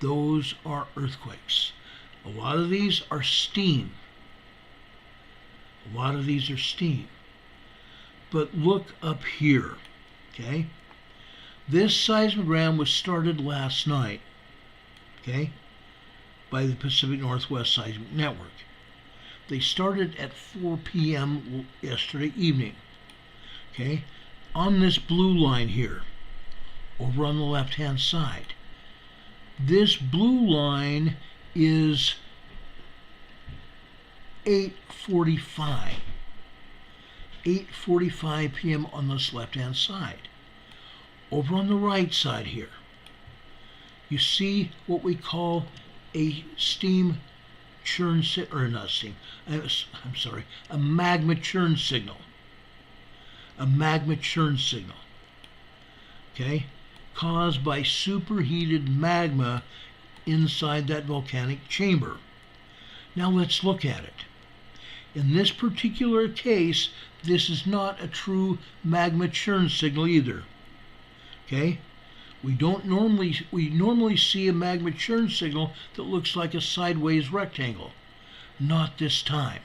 Those are earthquakes. A lot of these are steam. A lot of these are steam. But look up here, okay? This seismogram was started last night, okay, by the Pacific Northwest Seismic Network. They started at 4 p.m. yesterday evening, okay? On this blue line here, over on the left-hand side. This blue line is 8:45. 8:45 p.m. on this left-hand side. Over on the right side here, you see what we call a steam churn or not steam. I'm sorry, a magma churn signal. A magma churn signal. Okay, caused by superheated magma inside that volcanic chamber. Now let's look at it. In this particular case, this is not a true magma churn signal either. Okay? We normally see a magma churn signal that looks like a sideways rectangle. Not this time.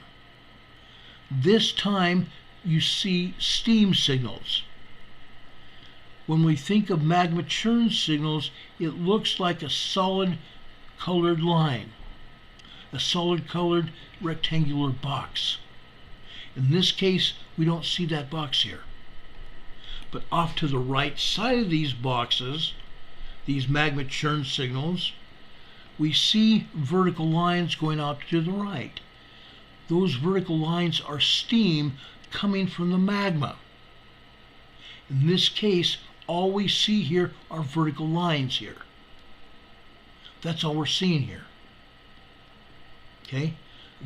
This time you see steam signals. When we think of magma churn signals, it looks like a solid colored line, a solid colored rectangular box. In this case, we don't see that box here. But off to the right side of these boxes, these magma churn signals, we see vertical lines going out to the right. Those vertical lines are steam coming from the magma. In this case, all we see here are vertical lines here. That's all we're seeing here. Okay?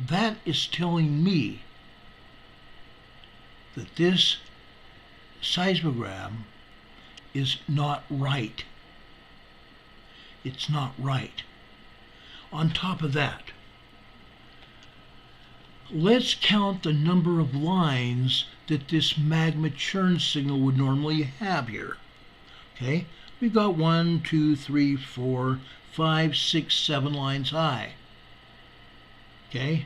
That is telling me that this seismogram is not right. It's not right. On top of that, let's count the number of lines that this magma churn signal would normally have here. Okay, we've got 1, 2, 3, 4, 5, 6, 7 lines high. Okay,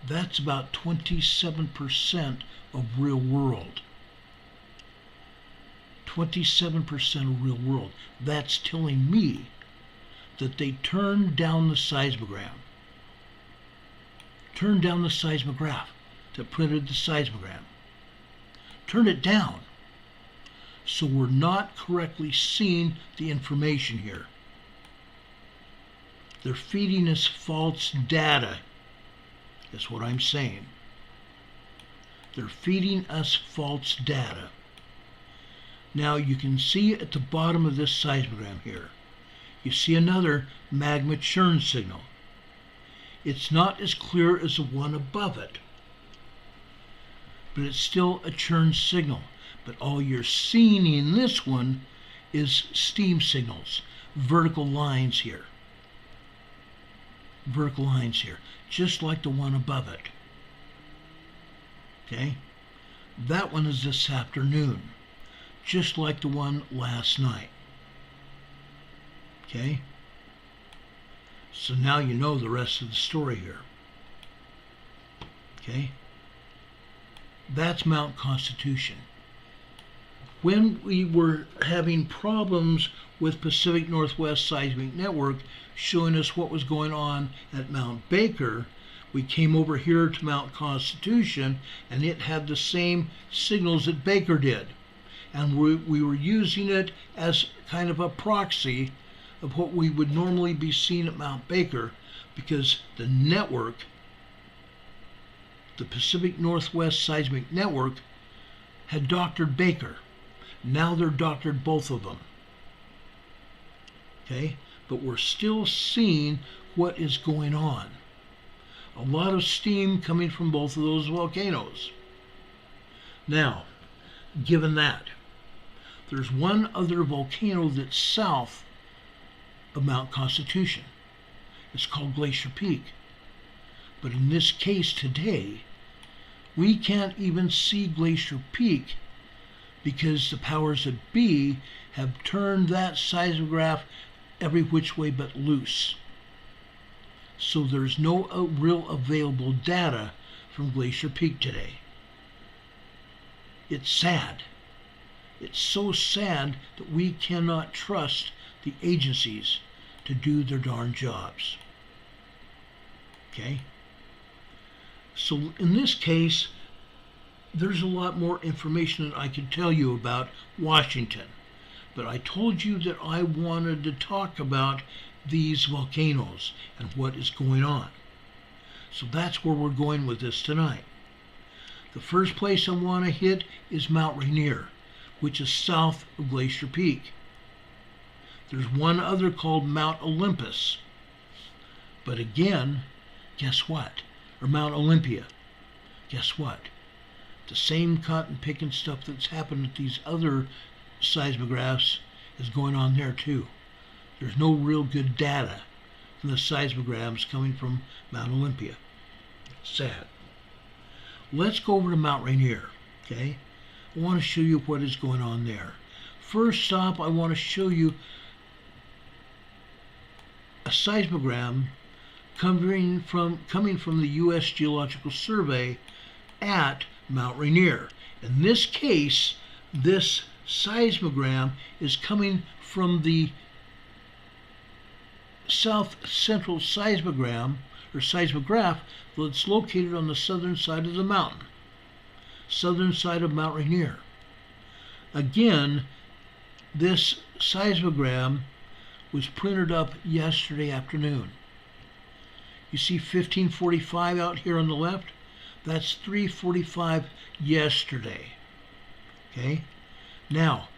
that's about 27% of real world. 27% of real world. That's telling me that they turned down the seismogram. Turned down the seismograph that printed the seismogram. Turn it down. So we're not correctly seeing the information here. They're feeding us false data. That's what I'm saying. They're feeding us false data. Now you can see at the bottom of this seismogram here, you see another magma churn signal. It's not as clear as the one above it, but it's still a churn signal. But all you're seeing in this one is steam signals, vertical lines here. Vertical lines here, just like the one above it. Okay? That one is this afternoon, just like the one last night. Okay? So now you know the rest of the story here. Okay? That's Mount Constitution. When we were having problems with Pacific Northwest Seismic Network showing us what was going on at Mount Baker, we came over here to Mount Constitution and it had the same signals that Baker did. And we were using it as kind of a proxy of what we would normally be seeing at Mount Baker, because the network, the Pacific Northwest Seismic Network, had doctored Baker. Now they're doctored both of them. Okay? But we're still seeing what is going on. A lot of steam coming from both of those volcanoes. Now, given that, there's one other volcano that's south of Mount Constitution. It's called Glacier Peak. But in this case today, we can't even see Glacier Peak because the powers that be have turned that seismograph every which way but loose. So there's no real available data from Glacier Peak today. It's sad. It's so sad that we cannot trust the agencies to do their darn jobs. Okay? So in this case, there's a lot more information that I could tell you about Washington. But I told you that I wanted to talk about these volcanoes and what is going on. So that's where we're going with this tonight. The first place I want to hit is Mount Rainier, which is south of Glacier Peak. There's one other called Mount Olympus. But again, guess what? Or Mount Olympia. Guess what? The same cotton picking stuff that's happened at these other seismographs is going on there too. There's no real good data from the seismographs coming from Mount Olympia. Sad. Let's go over to Mount Rainier, okay? I want to show you what is going on there. First stop, I want to show you a seismogram coming from the U.S. Geological Survey at Mount Rainier. In this case, this seismogram is coming from the South Central Seismogram, or seismograph, that's located on the southern side of the mountain, southern side of Mount Rainier. Again, this seismogram was printed up yesterday afternoon. You see 1545 out here on the left? That's 3:45 yesterday. Okay? Now,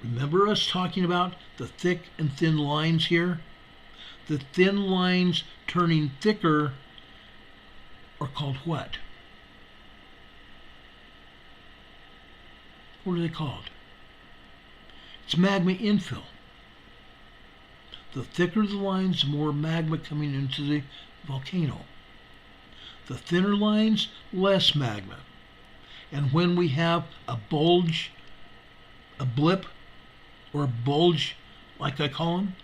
remember us talking about the thick and thin lines here? The thin lines turning thicker are called what? What are they called? It's magma infill. The thicker the lines, the more magma coming into the volcano. The thinner lines, less magma. And when we have a bulge, a blip, or a bulge, like I call them,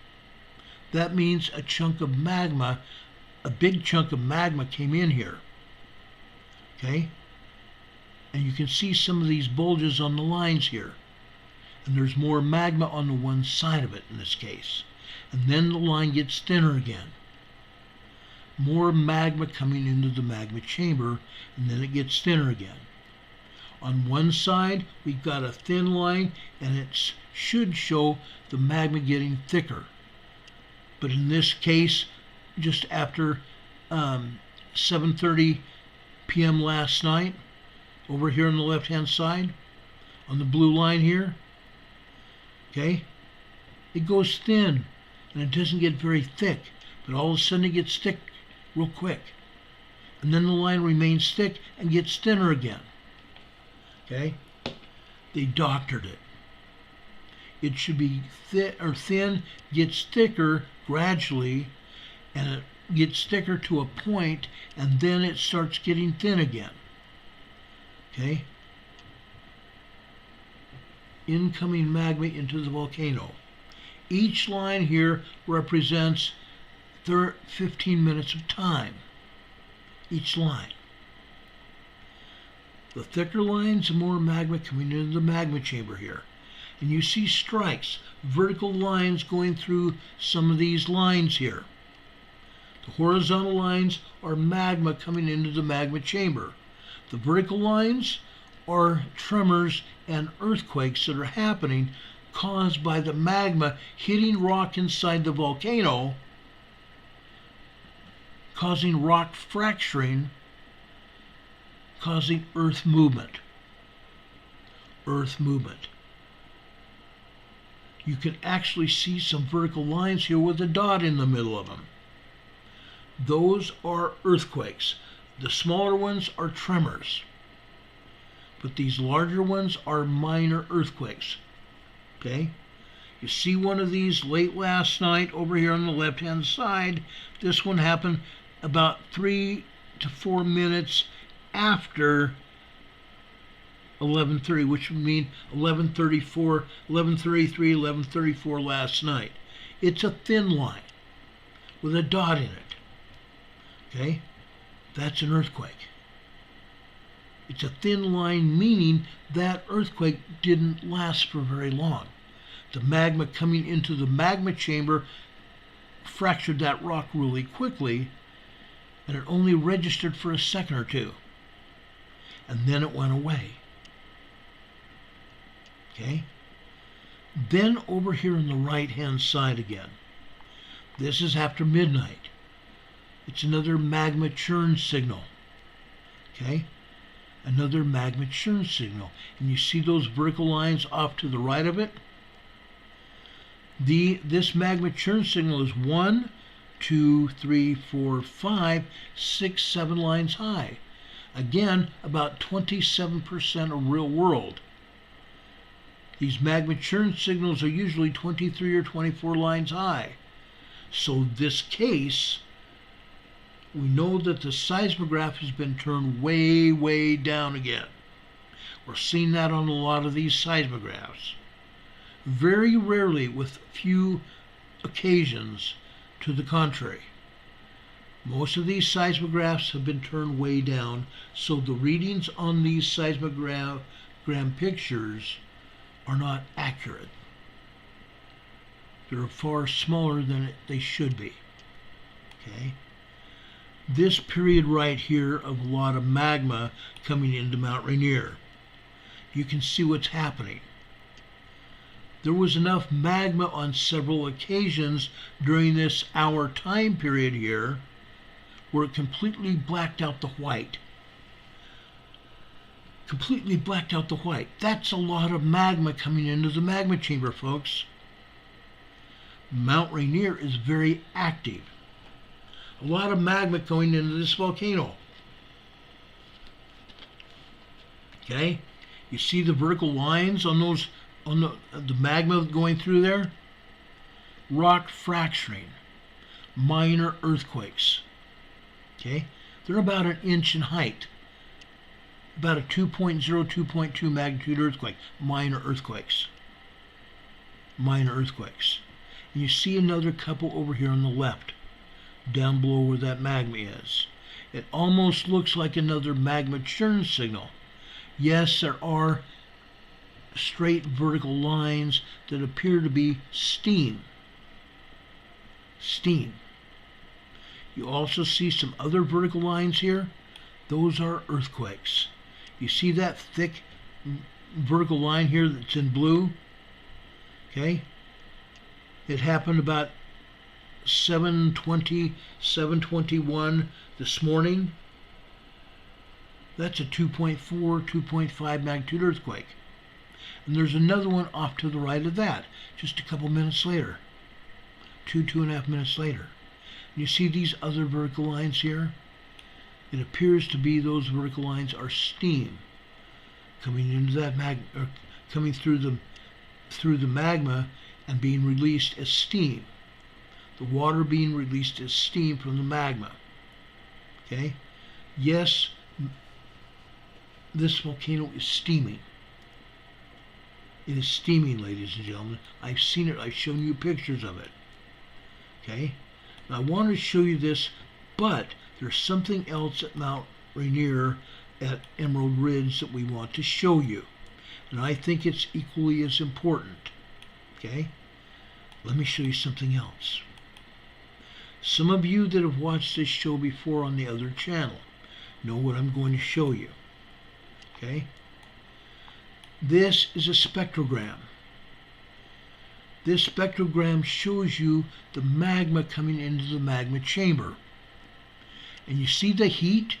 that means a chunk of magma, a big chunk of magma came in here. Okay? And you can see some of these bulges on the lines here. And there's more magma on the one side of it in this case. And then the line gets thinner again. More magma coming into the magma chamber, and then it gets thinner again. On one side, we've got a thin line, and it should show the magma getting thicker. But in this case, just after 7:30 p.m. last night, over here on the left-hand side, on the blue line here, okay, it goes thin, and it doesn't get very thick, but all of a sudden it gets thick real quick. And then the line remains thick and gets thinner again. Okay? They doctored it. It should be thin, gets thicker gradually, and it gets thicker to a point, and then it starts getting thin again. Okay? Incoming magma into the volcano. Each line here represents 15 minutes of time. Each line. The thicker lines, the more magma coming into the magma chamber here. And you see strikes, vertical lines going through some of these lines here. The horizontal lines are magma coming into the magma chamber. The vertical lines are tremors and earthquakes that are happening caused by the magma hitting rock inside the volcano, causing rock fracturing, causing earth movement. Earth movement. You can actually see some vertical lines here with a dot in the middle of them. Those are earthquakes. The smaller ones are tremors. But these larger ones are minor earthquakes. Okay? You see one of these late last night over here on the left-hand side. This one happened about 3 to 4 minutes after 11:30, which would mean 11:34, 11:33, 11:34 last night. It's a thin line with a dot in it. Okay? That's an earthquake. It's a thin line, meaning that earthquake didn't last for very long. The magma coming into the magma chamber fractured that rock really quickly, and it only registered for a second or two. And then it went away. Okay? Then over here on the right-hand side again, this is after midnight. It's another magma churn signal. Okay? Another magma churn signal. And you see those vertical lines off to the right of it? This magma churn signal is 1, 2, 3, 4, 5, 6, 7 lines high. Again, about 27% of real world. These magma churn signals are usually 23 or 24 lines high. So this case we know that the seismograph has been turned way, way down again. We're seeing that on a lot of these seismographs. Very rarely, with few occasions to the contrary. Most of these seismographs have been turned way down, so the readings on these seismogram pictures are not accurate. They're far smaller than they should be. Okay? This period right here of a lot of magma coming into Mount Rainier, you can see what's happening. There was enough magma on several occasions during this hour time period here where it completely blacked out the white. Completely blacked out the white. That's a lot of magma coming into the magma chamber, folks. Mount Rainier is very active. A lot of magma going into this volcano. Okay? You see the vertical lines on those, on the magma going through there? Rock fracturing. Minor earthquakes. Okay? They're about an inch in height. About a 2.0, 2.2 magnitude earthquake. Minor earthquakes. Minor earthquakes. And you see another couple over here on the left, down below where that magma is. It almost looks like another magma churn signal. Yes, there are straight vertical lines that appear to be steam. Steam. You also see some other vertical lines here. Those are earthquakes. You see that thick vertical line here that's in blue? Okay? It happened about 7:20, 7:21 this morning. That's a 2.4, 2.5 magnitude earthquake. And there's another one off to the right of that, just a couple minutes later. 2.5 minutes later. And you see these other vertical lines here? It appears to be those vertical lines are steam coming into that coming through the magma and being released as steam. The water being released as steam from the magma. Okay? Yes, this volcano is steaming. It is steaming, ladies and gentlemen. I've seen it. I've shown you pictures of it. Okay? Now, I want to show you this, but there's something else at Mount Rainier at Emerald Ridge that we want to show you. And I think it's equally as important. Okay? Let me show you something else. Some of you that have watched this show before on the other channel know what I'm going to show you. Okay? This is a spectrogram. This spectrogram shows you the magma coming into the magma chamber. And you see the heat?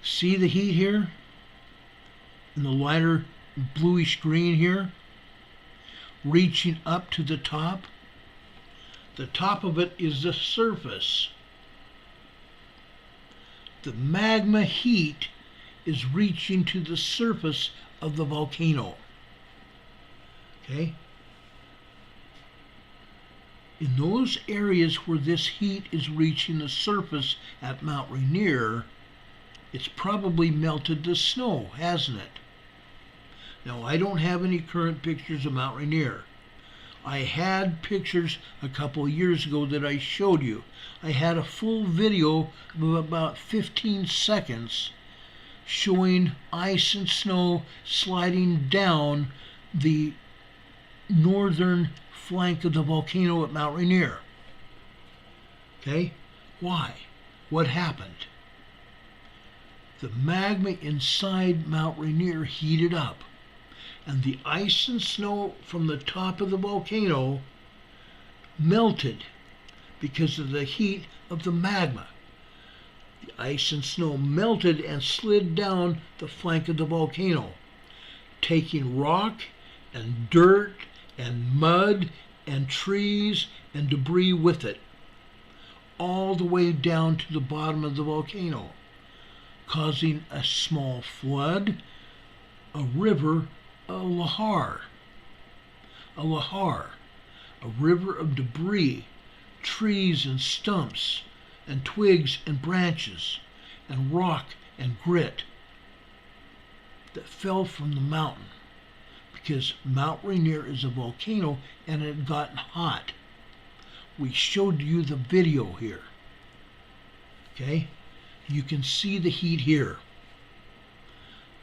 See the heat here? In the lighter bluish green here? Reaching up to the top. The top of it is the surface. The magma heat is reaching to the surface of the volcano. Okay? In those areas where this heat is reaching the surface at Mount Rainier, it's probably melted the snow, hasn't it? Now, I don't have any current pictures of Mount Rainier. I had pictures a couple of years ago that I showed you. I had a full video of about 15 seconds showing ice and snow sliding down the northern flank of the volcano at Mount Rainier. Okay? Why? What happened? The magma inside Mount Rainier heated up, and the ice and snow from the top of the volcano melted because of the heat of the magma. The ice and snow melted and slid down the flank of the volcano, taking rock and dirt and mud and trees and debris with it, all the way down to the bottom of the volcano, causing a small flood, a river, a lahar, a river of debris, trees and stumps and twigs and branches and rock and grit that fell from the mountain, because Mount Rainier is a volcano and it had gotten hot. We showed you the video here. Okay? You can see the heat here.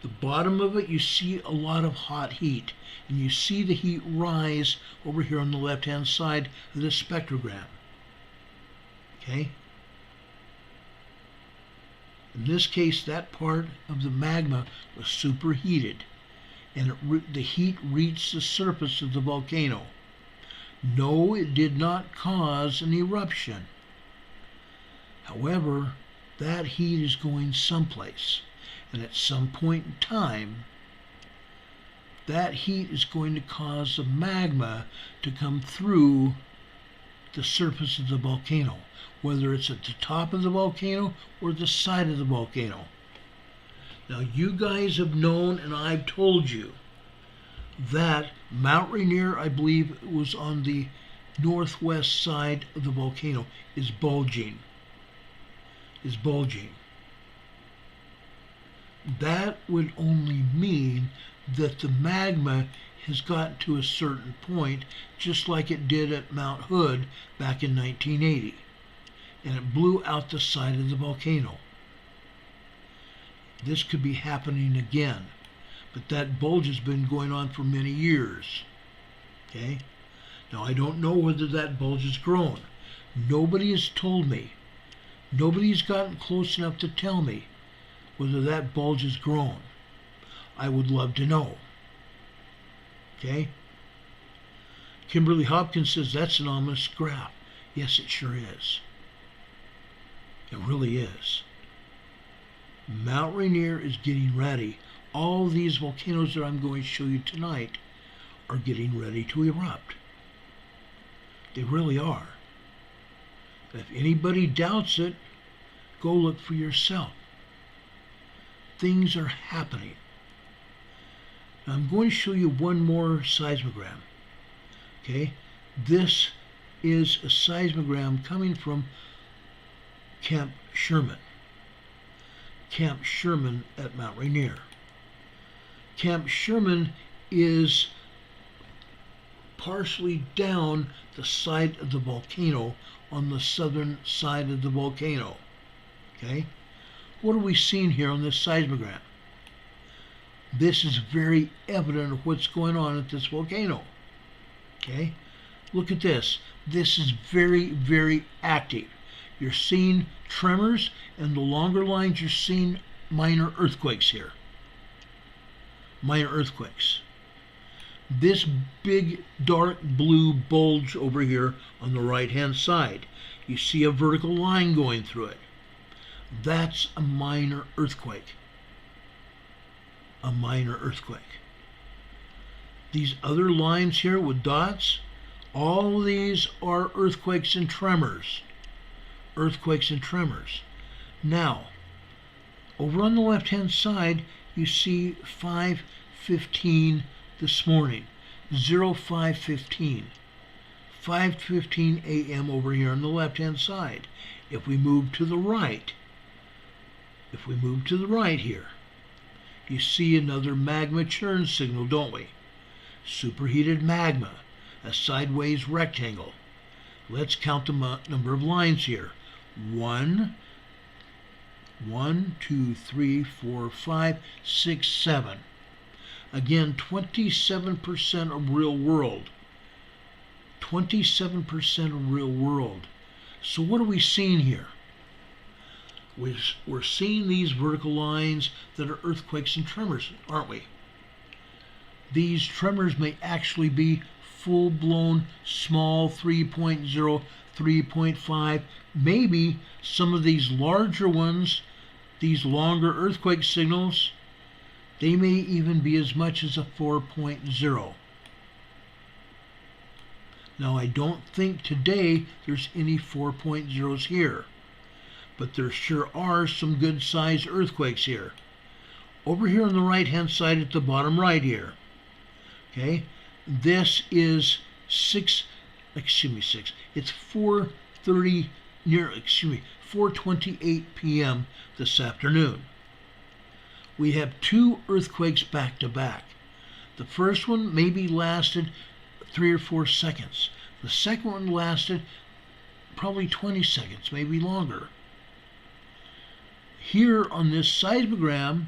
The bottom of it, you see a lot of hot heat, and you see the heat rise over here on the left-hand side of the spectrogram. Okay? In this case, that part of the magma was superheated, and the heat reached the surface of the volcano. No, it did not cause an eruption. However, that heat is going someplace, and at some point in time, that heat is going to cause the magma to come through the surface of the volcano, whether it's at the top of the volcano or the side of the volcano. Now, you guys have known, and I've told you, that Mount Rainier, I believe it was on the northwest side of the volcano, is bulging. That would only mean that the magma has gotten to a certain point, just like it did at Mount Hood back in 1980, and it blew out the side of the volcano. This could be happening again, but that bulge has been going on for many years. Okay? Now, I don't know whether that bulge has grown. Nobody has told me. Nobody's gotten close enough to tell me whether that bulge has grown. I would love to know. Okay? Kimberly Hopkins says that's an ominous graph. Yes, it sure is. It really is. Mount Rainier is getting ready. All these volcanoes that I'm going to show you tonight are getting ready to erupt. They really are. If anybody doubts it, go look for yourself. Things are happening. Now, I'm going to show you one more seismogram. Okay? This is a seismogram coming from Camp Sherman. Camp Sherman at Mount Rainier. Camp Sherman is partially down the side of the volcano on the southern side of the volcano. Okay? What are we seeing here on this seismogram? This is very evident of what's going on at this volcano. Okay? Look at this. This is very, very active. You're seeing tremors, and the longer lines you're seeing minor earthquakes here. Minor earthquakes. This big dark blue bulge over here on the right hand side, you see a vertical line going through it. That's a minor earthquake. A minor earthquake. These other lines here with dots, all these are earthquakes and tremors. Earthquakes and tremors. Now, over on the left hand side, you see 5:15 this morning. 05:15. 5:15 a.m. over here on the left hand side. If we move to the right, here, you see another magma churn signal, don't we? Superheated magma, a sideways rectangle. Let's count the number of lines here. 1, 2, 3, 4, 5, 6, 7. Again, 27% of real world. 27% of real world. So what are we seeing here? We're seeing these vertical lines that are earthquakes and tremors, aren't we? These tremors may actually be full-blown small 3.0, 3.5, maybe some of these larger ones, these longer earthquake signals, they may even be as much as a 4.0. Now, I don't think today there's any 4.0s here, but there sure are some good-sized earthquakes here. Over here on the right-hand side at the bottom right here, okay, this is 4:30, 4:28 p.m. this afternoon. We have 2 earthquakes back to back. The first one maybe lasted 3 or 4 seconds. The second one lasted probably 20 seconds, maybe longer. Here on this seismogram,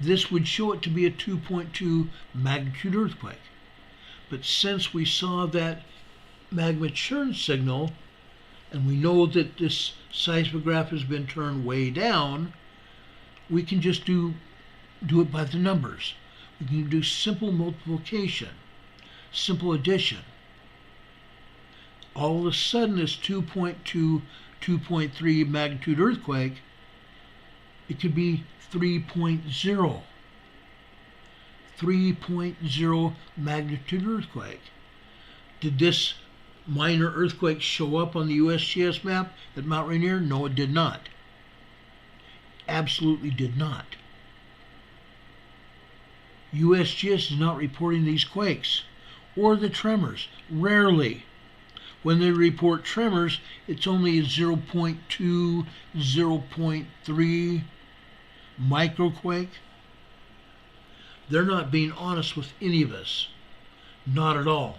this would show it to be a 2.2 magnitude earthquake. But since we saw that magma churn signal, and we know that this seismograph has been turned way down, we can just do it by the numbers. We can do simple multiplication, simple addition. All of a sudden, this 2.2, 2.3 magnitude earthquake, it could be 3.0. 3.0 magnitude earthquake. Did this minor earthquake show up on the USGS map at Mount Rainier? No, it did not. Absolutely did not. USGS is not reporting these quakes or the tremors. Rarely. When they report tremors, it's only a 0.2, 0.3 microquake. They're not being honest with any of us. Not at all.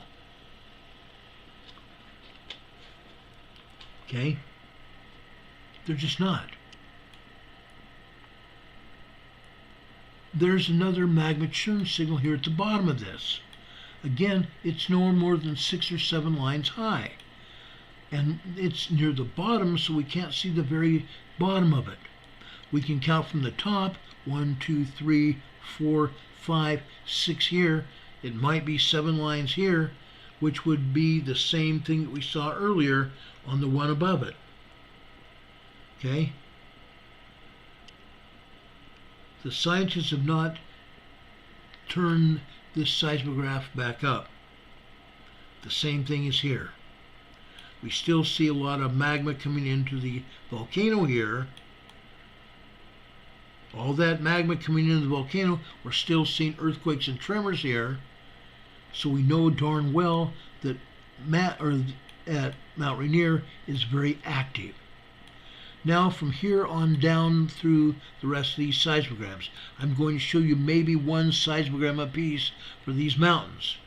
Okay? They're just not. There's another magma churn signal here at the bottom of this. Again, it's no more than 6 or 7 lines high. And it's near the bottom, so we can't see the very bottom of it. We can count from the top, 1, 2, 3, 4, 5, 6 here. It might be 7 lines here, which would be the same thing that we saw earlier on the one above it. Okay? The scientists have not turned this seismograph back up. The same thing is here. We still see a lot of magma coming into the volcano here. All that magma coming into the volcano, we're still seeing earthquakes and tremors here. So we know darn well that at Mount Rainier is very active. Now from here on down through the rest of these seismograms, I'm going to show you maybe one seismogram apiece for these mountains.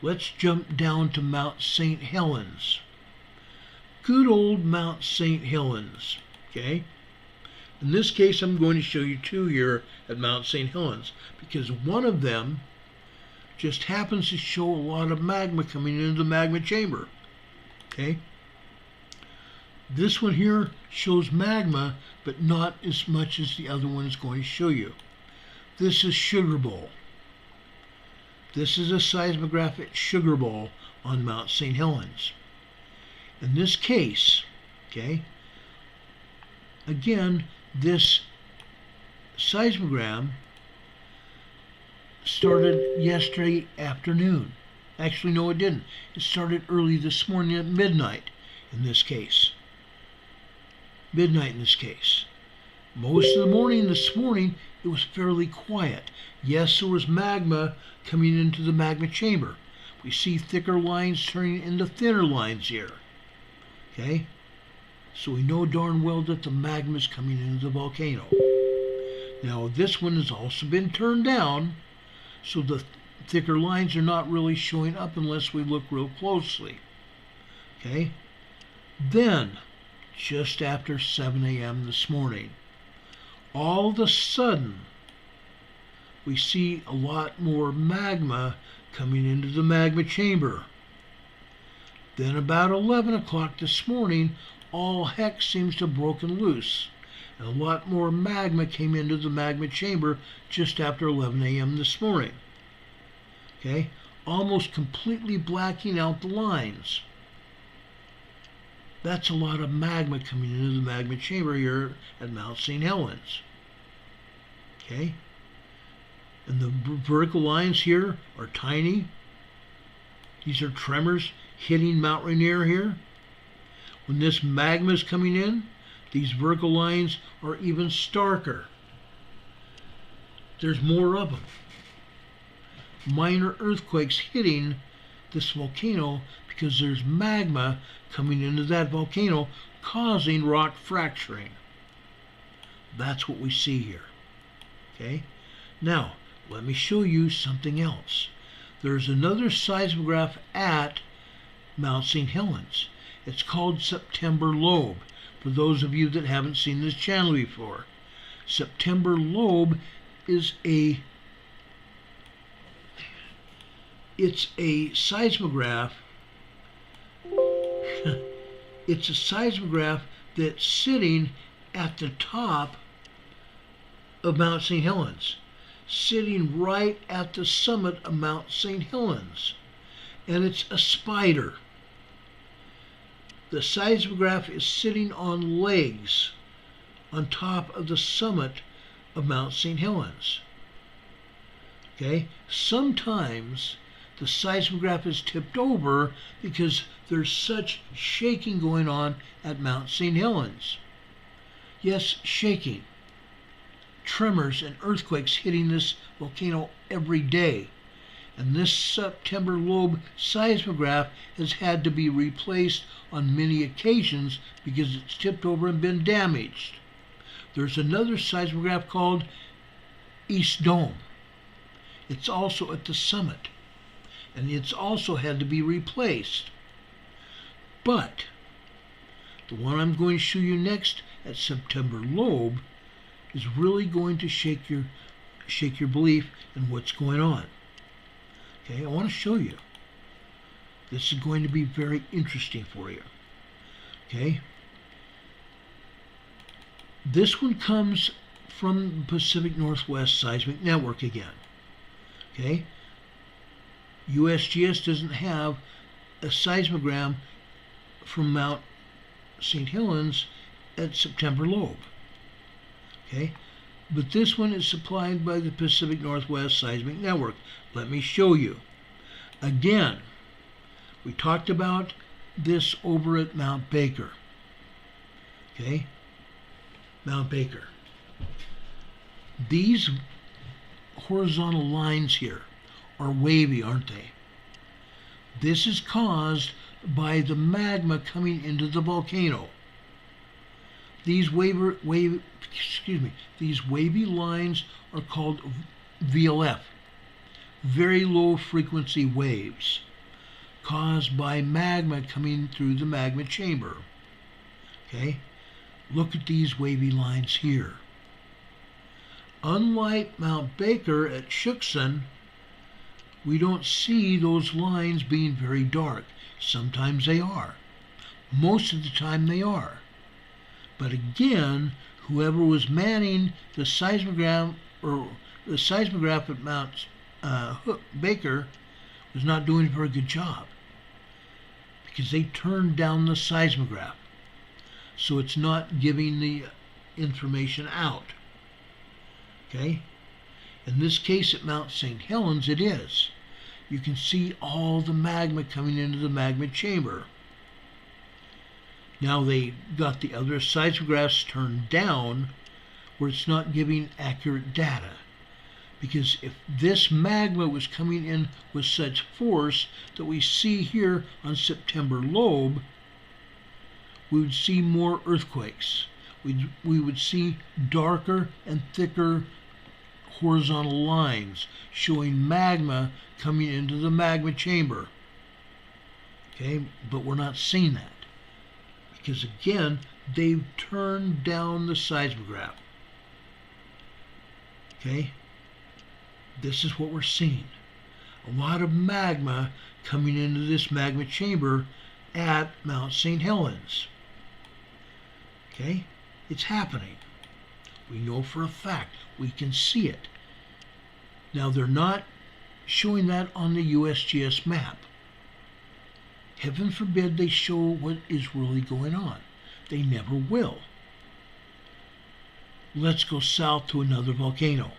Let's jump down to Mount St. Helens. Good old Mount St. Helens, okay? In this case, I'm going to show you 2 here at Mount St. Helens, because one of them just happens to show a lot of magma coming into the magma chamber, okay? This one here shows magma, but not as much as the other one is going to show you. This is Sugar Bowl. This is a seismograph at Sugar Bowl on Mount St. Helens. In this case, okay, again, this seismogram started yesterday afternoon. Actually, no, it didn't. It started early this morning at midnight in this case. Midnight in this case. Most of the morning this morning, it was fairly quiet. Yes, there was magma coming into the magma chamber. We see thicker lines turning into thinner lines here. Okay? So we know darn well that the magma is coming into the volcano. Now this one has also been turned down, so the thicker lines are not really showing up unless we look real closely. Okay? Then, just after 7 a.m. this morning, all of a sudden, we see a lot more magma coming into the magma chamber. Then about 11 o'clock this morning, all heck seems to have broken loose, and a lot more magma came into the magma chamber just after 11 a.m. this morning. Okay? Almost completely blacking out the lines. That's a lot of magma coming into the magma chamber here at Mount St. Helens. Okay? And the vertical lines here are tiny. These are tremors hitting Mount Rainier here. When this magma is coming in, these vertical lines are even starker. There's more of them. Minor earthquakes hitting this volcano because there's magma coming into that volcano causing rock fracturing. That's what we see here. Okay? Now, let me show you something else. There's another seismograph at Mount St. Helens. It's called September Lobe, for those of you that haven't seen this channel before. September Lobe is it's a seismograph. It's a seismograph that's sitting at the top of Mount St. Helens, sitting right at the summit of Mount St. Helens, and it's a spider. The seismograph is sitting on legs on top of the summit of Mount St. Helens. Okay, sometimes the seismograph is tipped over because there's such shaking going on at Mount St. Helens. Yes, shaking. Tremors and earthquakes hitting this volcano every day. And this September Lobe seismograph has had to be replaced on many occasions because it's tipped over and been damaged. There's another seismograph called East Dome. It's also at the summit, and it's also had to be replaced. But the one I'm going to show you next at September Lobe is really going to shake your belief in what's going on. Okay, I want to show you. This is going to be very interesting for you. Okay. This one comes from the Pacific Northwest Seismic Network again. Okay. USGS doesn't have a seismogram from Mount St. Helens at September Lobe. Okay. But this one is supplied by the Pacific Northwest Seismic Network. Let me show you. Again, we talked about this over at Mount Baker. Okay? Mount Baker. These horizontal lines here are wavy, aren't they? This is caused by the magma coming into the volcano. These wavy lines are called VLF, very low frequency waves, caused by magma coming through the magma chamber. Okay, look at these wavy lines here. Unlike Mount Baker at Shuxon, we don't see those lines being very dark. Sometimes they are. Most of the time they are. But again, whoever was manning the seismograph at Mount Baker was not doing a very good job because they turned down the seismograph, so it's not giving the information out. Okay? In this case at Mount St. Helens, it is. You can see all the magma coming into the magma chamber. Now they got the other seismographs turned down where it's not giving accurate data. Because if this magma was coming in with such force that we see here on September Lobe, we would see more earthquakes. We would see darker and thicker horizontal lines showing magma coming into the magma chamber. Okay, but we're not seeing that. Because again, they've turned down the seismograph. Okay? This is what we're seeing. A lot of magma coming into this magma chamber at Mount St. Helens. Okay? It's happening. We know for a fact. We can see it. Now, they're not showing that on the USGS map. Heaven forbid they show what is really going on. They never will. Let's go south to another volcano.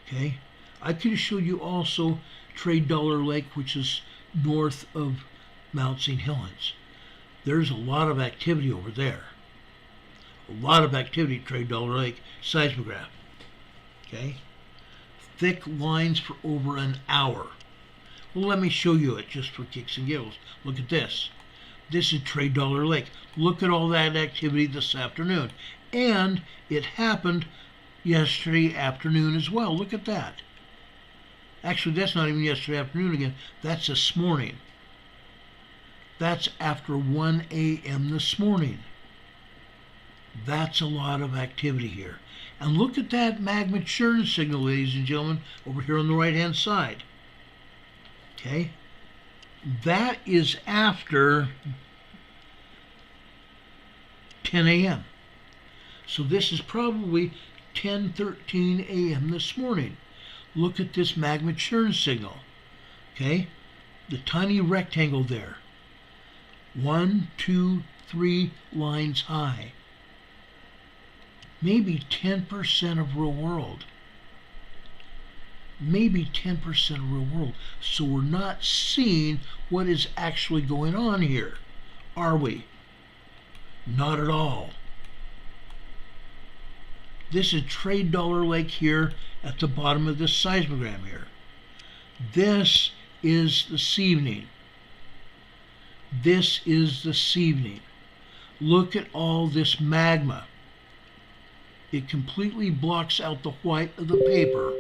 Okay? I could have showed you also Trade Dollar Lake, which is north of Mount St. Helens. There's a lot of activity over there. A lot of activity at Trade Dollar Lake seismograph. Okay? Thick lines for over an hour. Well, let me show you it just for kicks and giggles. Look at this. This is Trade Dollar Lake. Look at all that activity this afternoon. And it happened yesterday afternoon as well. Look at that. Actually, that's not even yesterday afternoon again. That's this morning. That's after 1 a.m. this morning. That's a lot of activity here. And look at that magma churn signal, ladies and gentlemen, over here on the right-hand side. Okay? That is after 10 a.m. So this is probably 10:13 a.m. this morning. Look at this magma churn signal. Okay? The tiny rectangle there. 1, 2, 3 lines high. Maybe 10% of real world. Maybe 10% of real world. So we're not seeing what is actually going on here, are we? Not at all. This is Trade Dollar Lake here at the bottom of this seismogram here. This is this evening. This is this evening. Look at all this magma. It completely blocks out the white of the paper.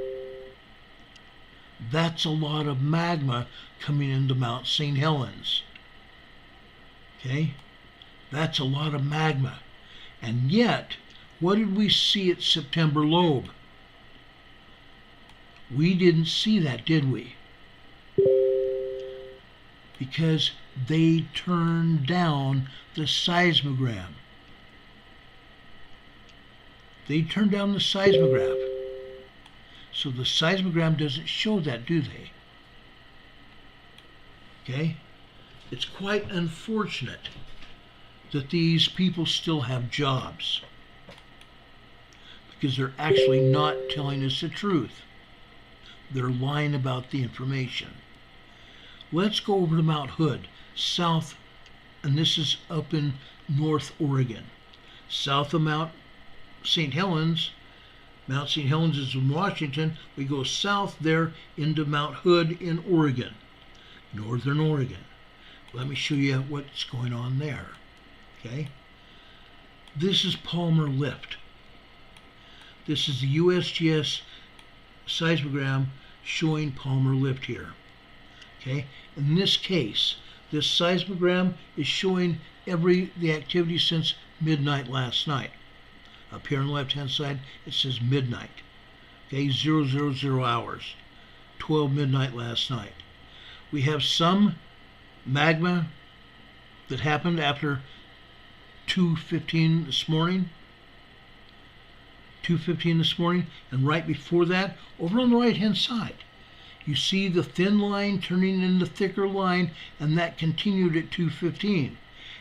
That's a lot of magma coming into Mount St. Helens. Okay? That's a lot of magma. And yet, what did we see at September Lobe? We didn't see that, did we? Because they turned down the seismogram. They turned down the seismograph. So the seismogram doesn't show that, do they? Okay? It's quite unfortunate that these people still have jobs, because they're actually not telling us the truth. They're lying about the information. Let's go over to Mount Hood, south, and this is up in North Oregon. South of Mount St. Helens. Mount St. Helens is in Washington. We go south there into Mount Hood in Oregon, northern Oregon. Let me show you what's going on there. Okay? This is Palmer Lift. This is the USGS seismogram showing Palmer Lift here. Okay? In this case, this seismogram is showing the activity since midnight last night. Up here on the left-hand side, it says midnight. Okay, 000 hours, 12 midnight last night. We have some magma that happened after 2:15 this morning. 2:15 this morning, and right before that, over on the right-hand side, you see the thin line turning into thicker line, and that continued at 2:15,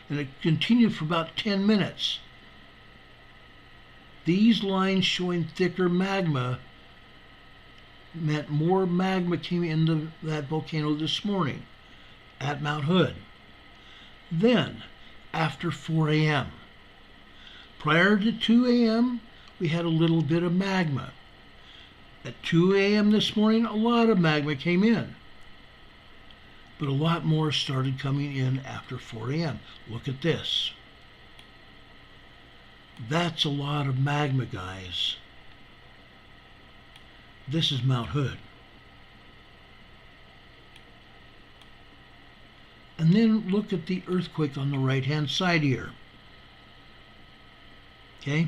and it continued for about 10 minutes. These lines showing thicker magma meant more magma came into that volcano this morning at Mount Hood. Then, after 4 a.m., prior to 2 a.m., we had a little bit of magma. At 2 a.m. this morning, a lot of magma came in. But a lot more started coming in after 4 a.m. Look at this. That's a lot of magma, guys. This is Mount Hood. And then look at the earthquake on the right-hand side here. Okay?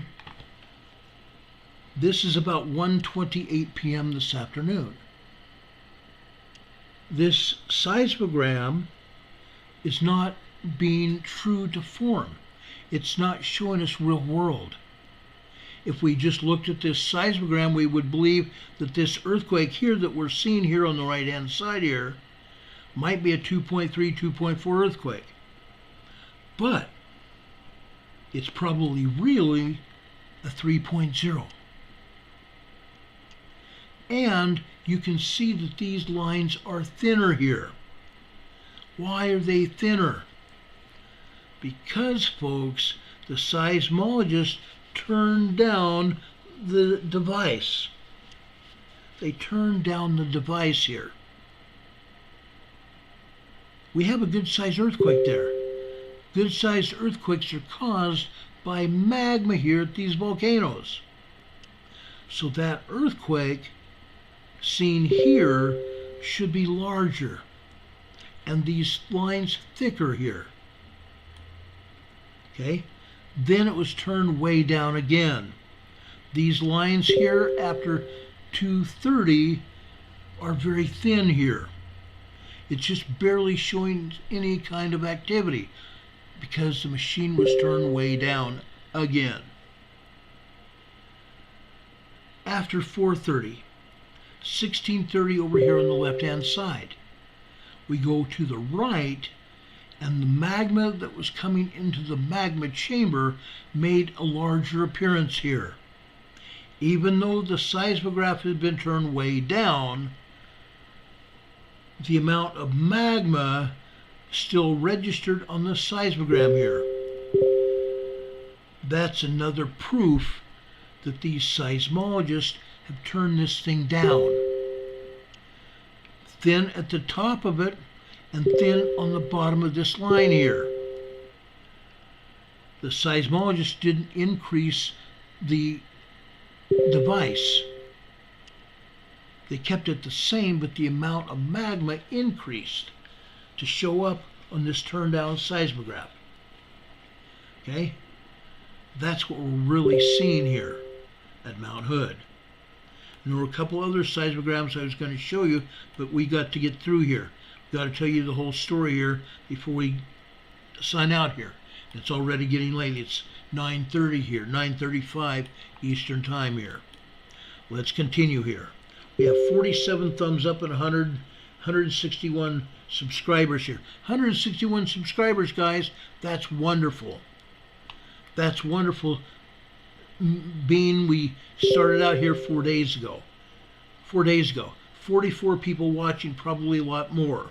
This is about 1:28 p.m. this afternoon. This seismogram is not being true to form. It's not showing us real world. If we just looked at this seismogram, we would believe that this earthquake here that we're seeing here on the right-hand side here might be a 2.3, 2.4 earthquake. But it's probably really a 3.0. And you can see that these lines are thinner here. Why are they thinner? Because, folks, the seismologists turned down the device. They turned down the device here. We have a good-sized earthquake there. Good-sized earthquakes are caused by magma here at these volcanoes. So that earthquake seen here should be larger, and these lines thicker here. Okay? Then it was turned way down again. These lines here after 230 are very thin here. It's just barely showing any kind of activity because the machine was turned way down again. After 430, 1630 over here on the left-hand side, we go to the right, and the magma that was coming into the magma chamber made a larger appearance here. Even though the seismograph had been turned way down, the amount of magma still registered on the seismogram here. That's another proof that these seismologists have turned this thing down. Thin at the top of it and thin on the bottom of this line here. The seismologists didn't increase the device. They kept it the same, but the amount of magma increased to show up on this turned down seismograph. Okay? That's what we're really seeing here at Mount Hood. And there were a couple other seismograms I was going to show you, but we got to get through here. Got to tell you the whole story here before we sign out here. It's already getting late. It's 9:30 here, 9:35 Eastern Time here. Let's continue here. We have 47 thumbs up and 161 subscribers here. 161 subscribers, guys. That's wonderful. That's wonderful. Being we started out here 4 days ago. 4 days ago. 44 people watching, probably a lot more.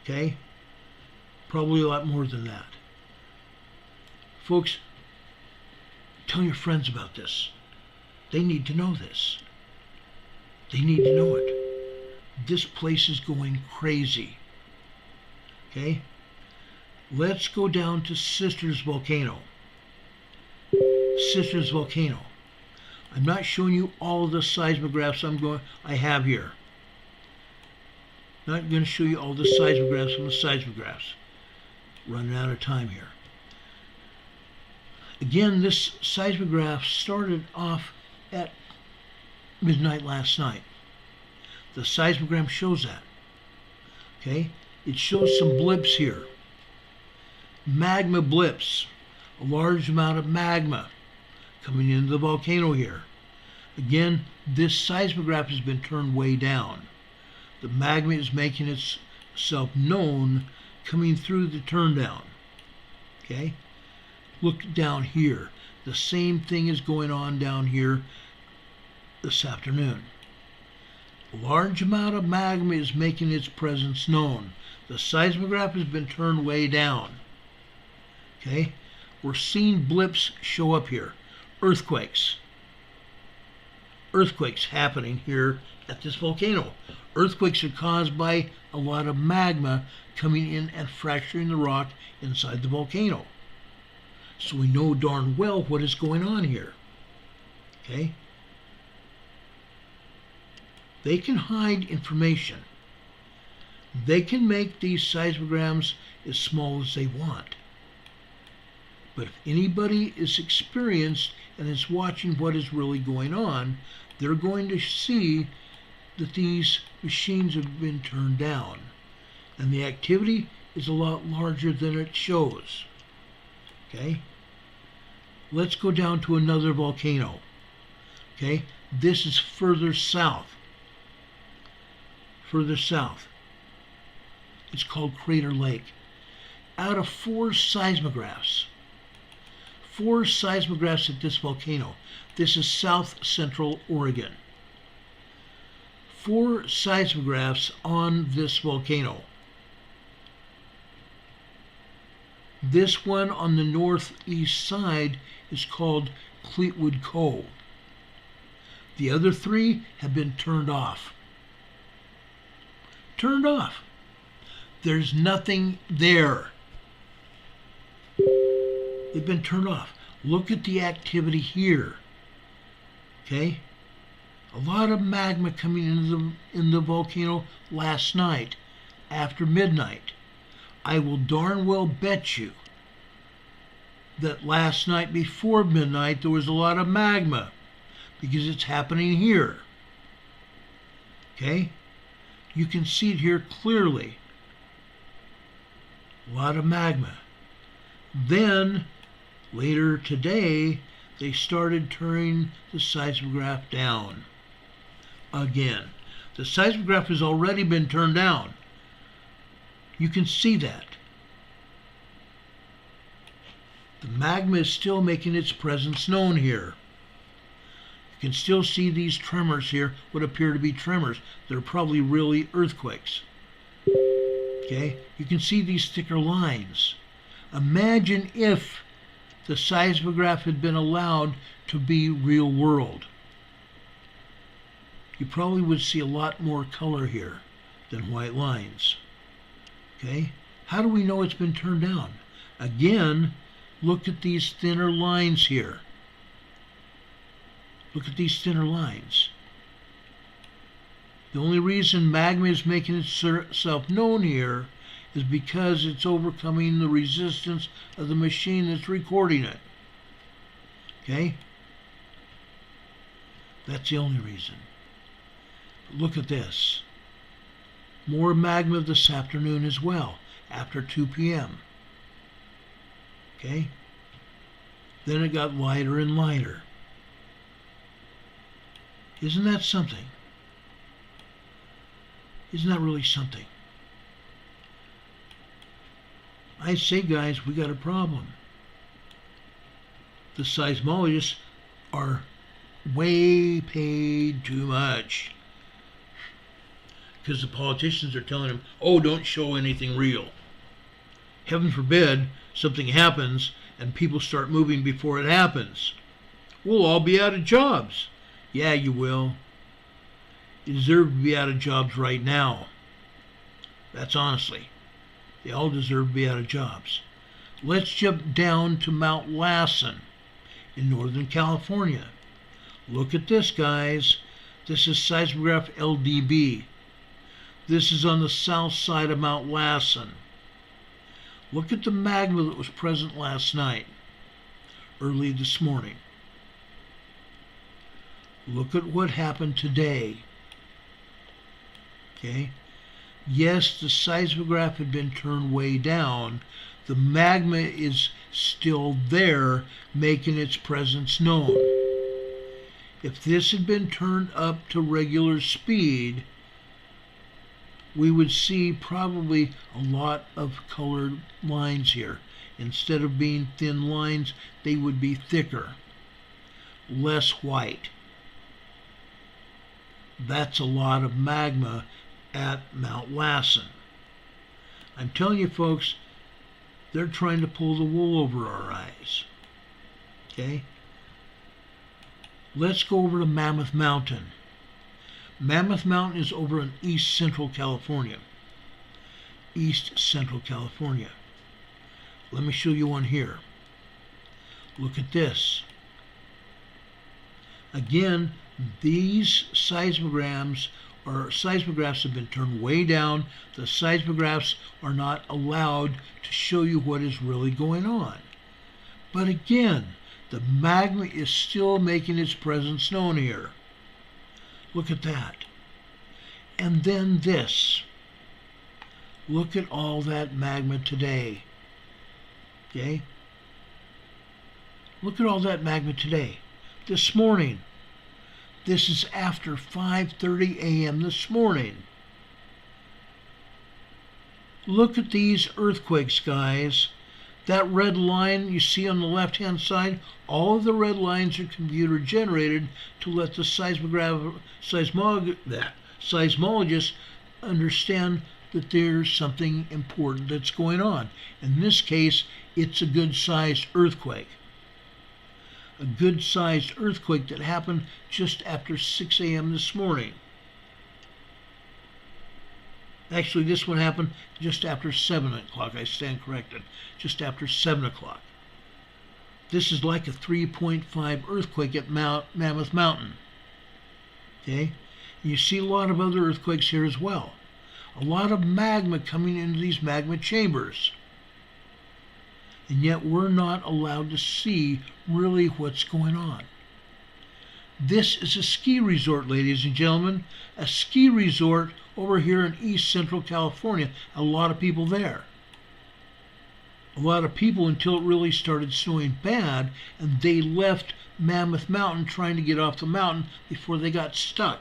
Okay? Probably a lot more than that. Folks, tell your friends about this. They need to know this. They need to know it. This place is going crazy. Okay? Let's go down to Sisters Volcano. Sisters Volcano. I'm not showing you all of the seismographs I have here. Not going to show you all the seismographs from the seismographs. Running out of time here. Again, this seismograph started off at midnight last night. The seismogram shows that. Okay? It shows some blips here. Magma blips. A large amount of magma coming into the volcano here. Again, this seismograph has been turned way down. The magma is making itself known coming through the turn down. Okay? Look down here. The same thing is going on down here this afternoon. A large amount of magma is making its presence known. The seismograph has been turned way down. Okay? We're seeing blips show up here. Earthquakes. Earthquakes happening here at this volcano. Earthquakes are caused by a lot of magma coming in and fracturing the rock inside the volcano. So we know darn well what is going on here. Okay? They can hide information. They can make these seismograms as small as they want. But if anybody is experienced and is watching what is really going on, they're going to see that these machines have been turned down. And the activity is a lot larger than it shows. Okay? Let's go down to another volcano. Okay? This is further south. Further south. It's called Crater Lake. Out of 4 seismographs at this volcano. This is south central Oregon. 4 seismographs on this volcano. This one on the northeast side is called Fleetwood Cove. The other 3 have been turned off. Turned off. There's nothing there. They've been turned off. Look at the activity here. Okay? A lot of magma coming in the volcano last night after midnight. I will darn well bet you that last night before midnight there was a lot of magma because it's happening here. Okay? You can see it here clearly. A lot of magma. Then, later today, they started turning the seismograph down again. The seismograph has already been turned down. You can see that. The magma is still making its presence known here. You can still see these tremors here, what appear to be tremors. They're probably really earthquakes. Okay? You can see these thicker lines. Imagine if the seismograph had been allowed to be real world. You probably would see a lot more color here than white lines. Okay? How do we know it's been turned down? Again, look at these thinner lines here. Look at these thinner lines. The only reason magma is making itself known here is because it's overcoming the resistance of the machine that's recording it. Okay? That's the only reason. But look at this. More magma this afternoon as well, after 2 p.m. Okay? Then it got lighter and lighter. Isn't that something? Isn't that really something? I say, guys, we got a problem. The seismologists are way paid too much. Because the politicians are telling them, oh, don't show anything real. Heaven forbid something happens and people start moving before it happens. We'll all be out of jobs. Yeah, you will. You deserve to be out of jobs right now. That's honestly. They all deserve to be out of jobs. Let's jump down to Mount Lassen in Northern California. Look at this, guys. This is seismograph LDB. This is on the south side of Mount Lassen. Look at the magma that was present last night, early this morning. Look at what happened today. Okay? Yes, the seismograph had been turned way down. The magma is still there, making its presence known. If this had been turned up to regular speed, we would see probably a lot of colored lines here. Instead of being thin lines, they would be thicker, less white. That's a lot of magma at Mount Lassen. I'm telling you, folks, they're trying to pull the wool over our eyes. Okay? Let's go over to Mammoth Mountain. Mammoth Mountain is over in East Central California. East Central California. Let me show you one here. Look at this. Again, these seismographs have been turned way down. The seismographs are not allowed to show you what is really going on. But again, the magma is still making its presence known here. Look at that. And then this. Look at all that magma today. Okay? Look at all that magma today. This morning. This is after 5:30 a.m. this morning. Look at these earthquakes, guys. That red line you see on the left-hand side, all of the red lines are computer generated to let the seismologists understand that there's something important that's going on. In this case, it's a good-sized earthquake. A good-sized earthquake that happened just after 6 a.m. this morning. Actually, this one happened just after 7 o'clock. I stand corrected. Just after 7 o'clock. This is like a 3.5 earthquake at Mammoth Mountain. Okay? And you see a lot of other earthquakes here as well. A lot of magma coming into these magma chambers. And yet we're not allowed to see really what's going on. This is a ski resort, ladies and gentlemen. A ski resort over here in East Central California. A lot of people there. A lot of people until it really started snowing bad, and they left Mammoth Mountain trying to get off the mountain before they got stuck.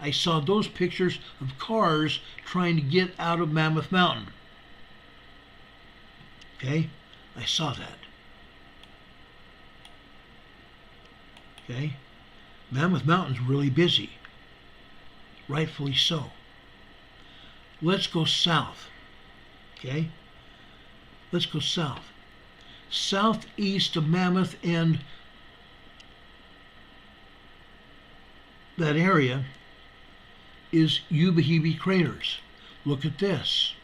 I saw those pictures of cars trying to get out of Mammoth Mountain. Okay? I saw that. Okay? Mammoth Mountain's really busy. Rightfully so. Let's go south. Okay? Let's go south. Southeast of Mammoth and that area is Ubehebe craters. Look at this.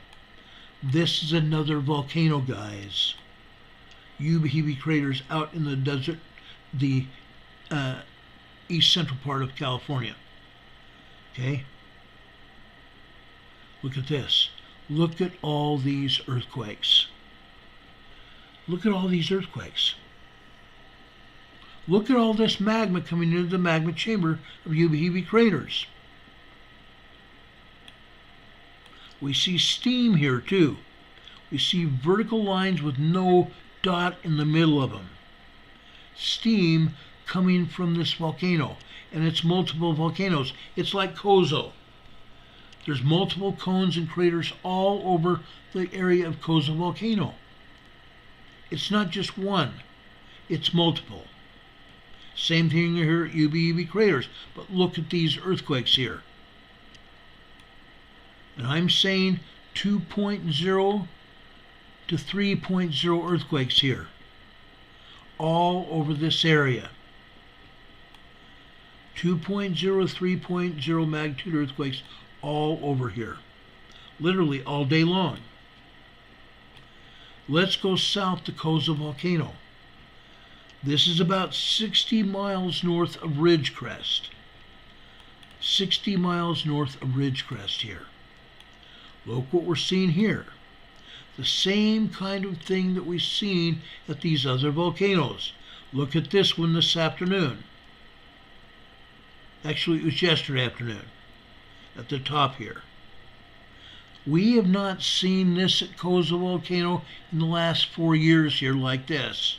This is another volcano, guys. Ubehebe craters out in the desert, the east central part of California. Okay? Look at this. Look at all these earthquakes. Look at all these earthquakes. Look at all this magma coming into the magma chamber of Ubehebe craters. We see steam here too. We see vertical lines with no dot in the middle of them. Steam coming from this volcano, and it's multiple volcanoes. It's like Kozo. There's multiple cones and craters all over the area of Kozo volcano. It's not just one, it's multiple. Same thing here at Ubehebe craters, but look at these earthquakes here. And I'm saying 2.0 to 3.0 earthquakes here, all over this area. 2.0, 3.0 magnitude earthquakes all over here, literally all day long. Let's go south to Kozo volcano. This is about 60 miles north of Ridgecrest. 60 miles north of Ridgecrest here. Look what we're seeing here. The same kind of thing that we've seen at these other volcanoes. Look at this one this afternoon. Actually, it was yesterday afternoon at the top here. We have not seen this at Kozo volcano in the last 4 years here like this.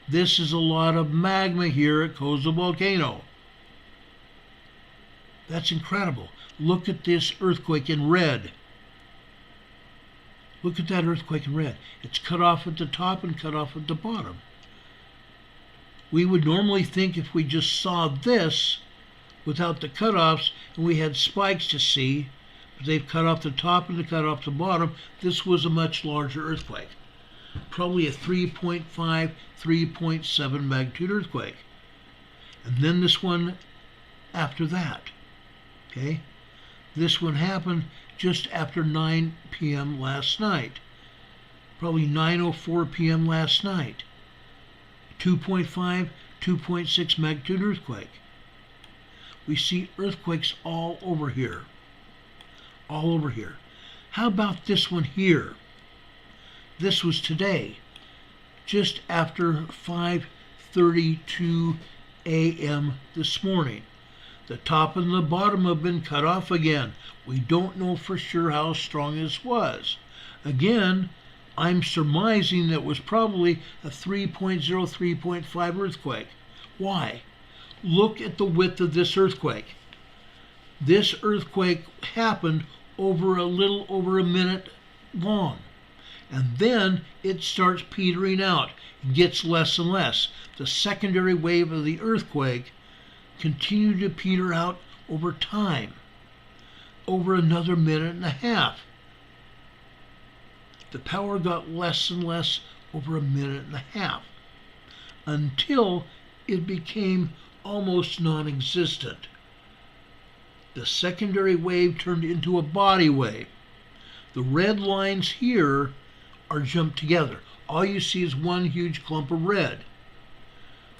This is a lot of magma here at Kozo volcano. That's incredible. Look at this earthquake in red. Look at that earthquake in red. It's cut off at the top and cut off at the bottom. We would normally think if we just saw this without the cutoffs and we had spikes to see, but they've cut off the top and they cut off the bottom, this was a much larger earthquake. Probably a 3.5, 3.7 magnitude earthquake. And then this one after that. Okay? This one happened just after 9 p.m. last night. Probably 9:04 p.m. last night. 2.5, 2.6 magnitude earthquake. We see earthquakes all over here. All over here. How about this one here? This was today, just after 5:32 a.m. this morning. The top and the bottom have been cut off again. We don't know for sure how strong this was. Again, I'm surmising that it was probably a 3.0, 3.5 earthquake. Why? Look at the width of this earthquake. This earthquake happened over a little over a minute long. And then it starts petering out. It gets less and less. The secondary wave of the earthquake continued to peter out over time, over another minute and a half. The power got less and less over a minute and a half until it became almost non-existent. The secondary wave turned into a body wave. The red lines here are jumped together. all you see is one huge clump of red.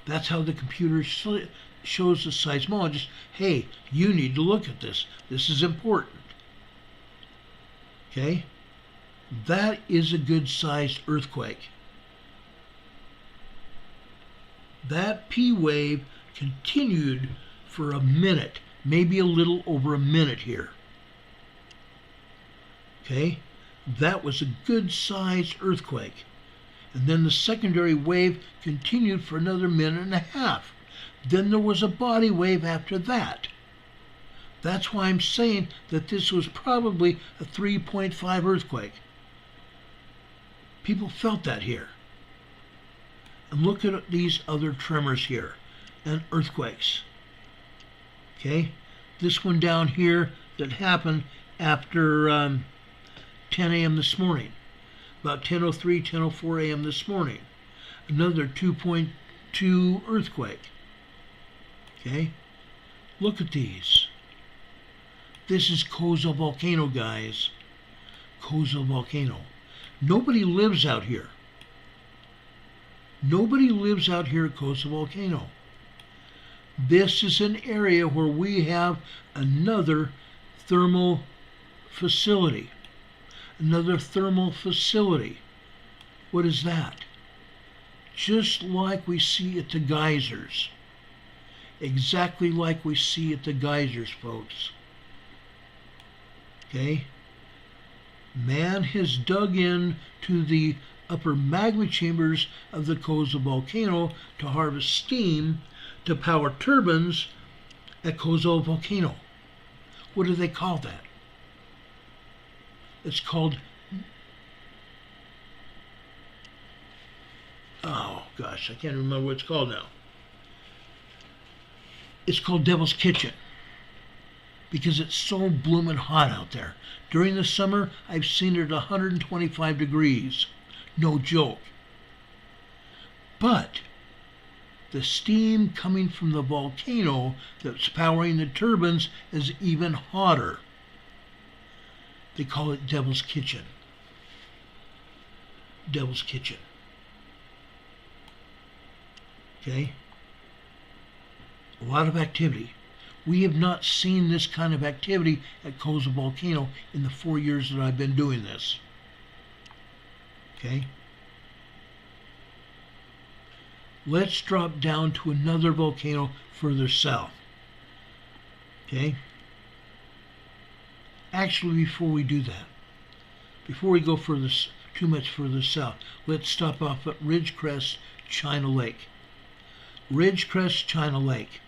That's how the computer shows the seismologist, hey, you need to look at this. This is important. Okay? That is a good-sized earthquake. That P wave continued for a minute, maybe a little over a minute here. Okay? That was a good-sized earthquake. And then the secondary wave continued for another minute and a half. Then there was a body wave after that. That's why I'm saying that this was probably a 3.5 earthquake. People felt that here. And look at these other tremors here and earthquakes. Okay? This one down here that happened after 10 a.m. this morning. About 10:03, 10:04 a.m. this morning. Another 2.2 earthquake. Okay? Look at these. This is Koza volcano, guys. Koza volcano. Nobody lives out here. Nobody lives out here at Koza volcano. This is an area where we have another thermal facility. Another thermal facility. What is that? Just like we see at the geysers. Exactly like we see at the geysers, folks. Okay? Man has dug in to the upper magma chambers of the Koza volcano to harvest steam to power turbines at Koza volcano. What do they call that? It's called, oh gosh, I can't remember what it's called now. It's called Devil's Kitchen because it's so bloomin' hot out there. During the summer, I've seen it at 125 degrees. No joke. But the steam coming from the volcano that's powering the turbines is even hotter. They call it Devil's Kitchen. Devil's Kitchen. Okay? A lot of activity. We have not seen this kind of activity at Koza volcano in the 4 years that I've been doing this. Okay? Let's drop down to another volcano further south. Okay? Actually, before we do that, before we go too much further south, let's stop off at Ridgecrest, China Lake. Ridgecrest, China Lake.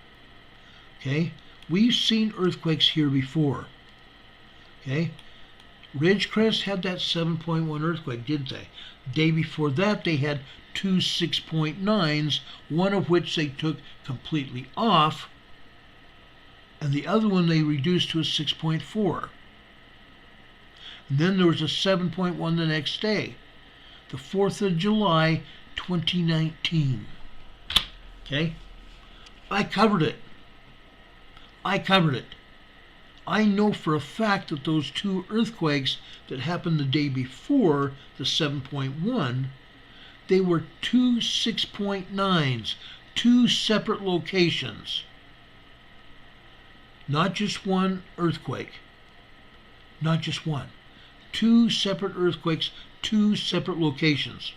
Okay? We've seen earthquakes here before. Okay? Ridgecrest had that 7.1 earthquake, didn't they? Day before that, they had two 6.9s, one of which they took completely off, and the other one they reduced to a 6.4. And then there was a 7.1 the next day, the 4th of July, 2019. Okay? I covered it. I know for a fact that those two earthquakes that happened the day before, the 7.1, they were two 6.9s, two separate locations. Not just one earthquake. Not just one. Two separate earthquakes, two separate locations.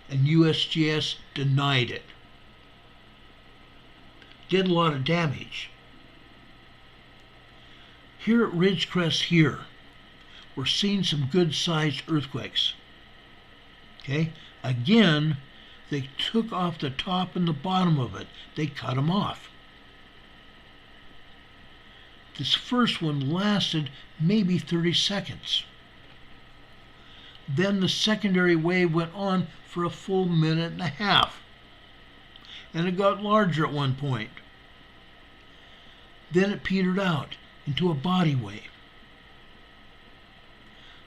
And USGS denied it. Did a lot of damage. Here at Ridgecrest here, we're seeing some good-sized earthquakes. Okay? Again, they took off the top and the bottom of it. They cut them off. This first one lasted maybe 30 seconds. Then the secondary wave went on for a full minute and a half. And it got larger at one point. Then it petered out into a body wave.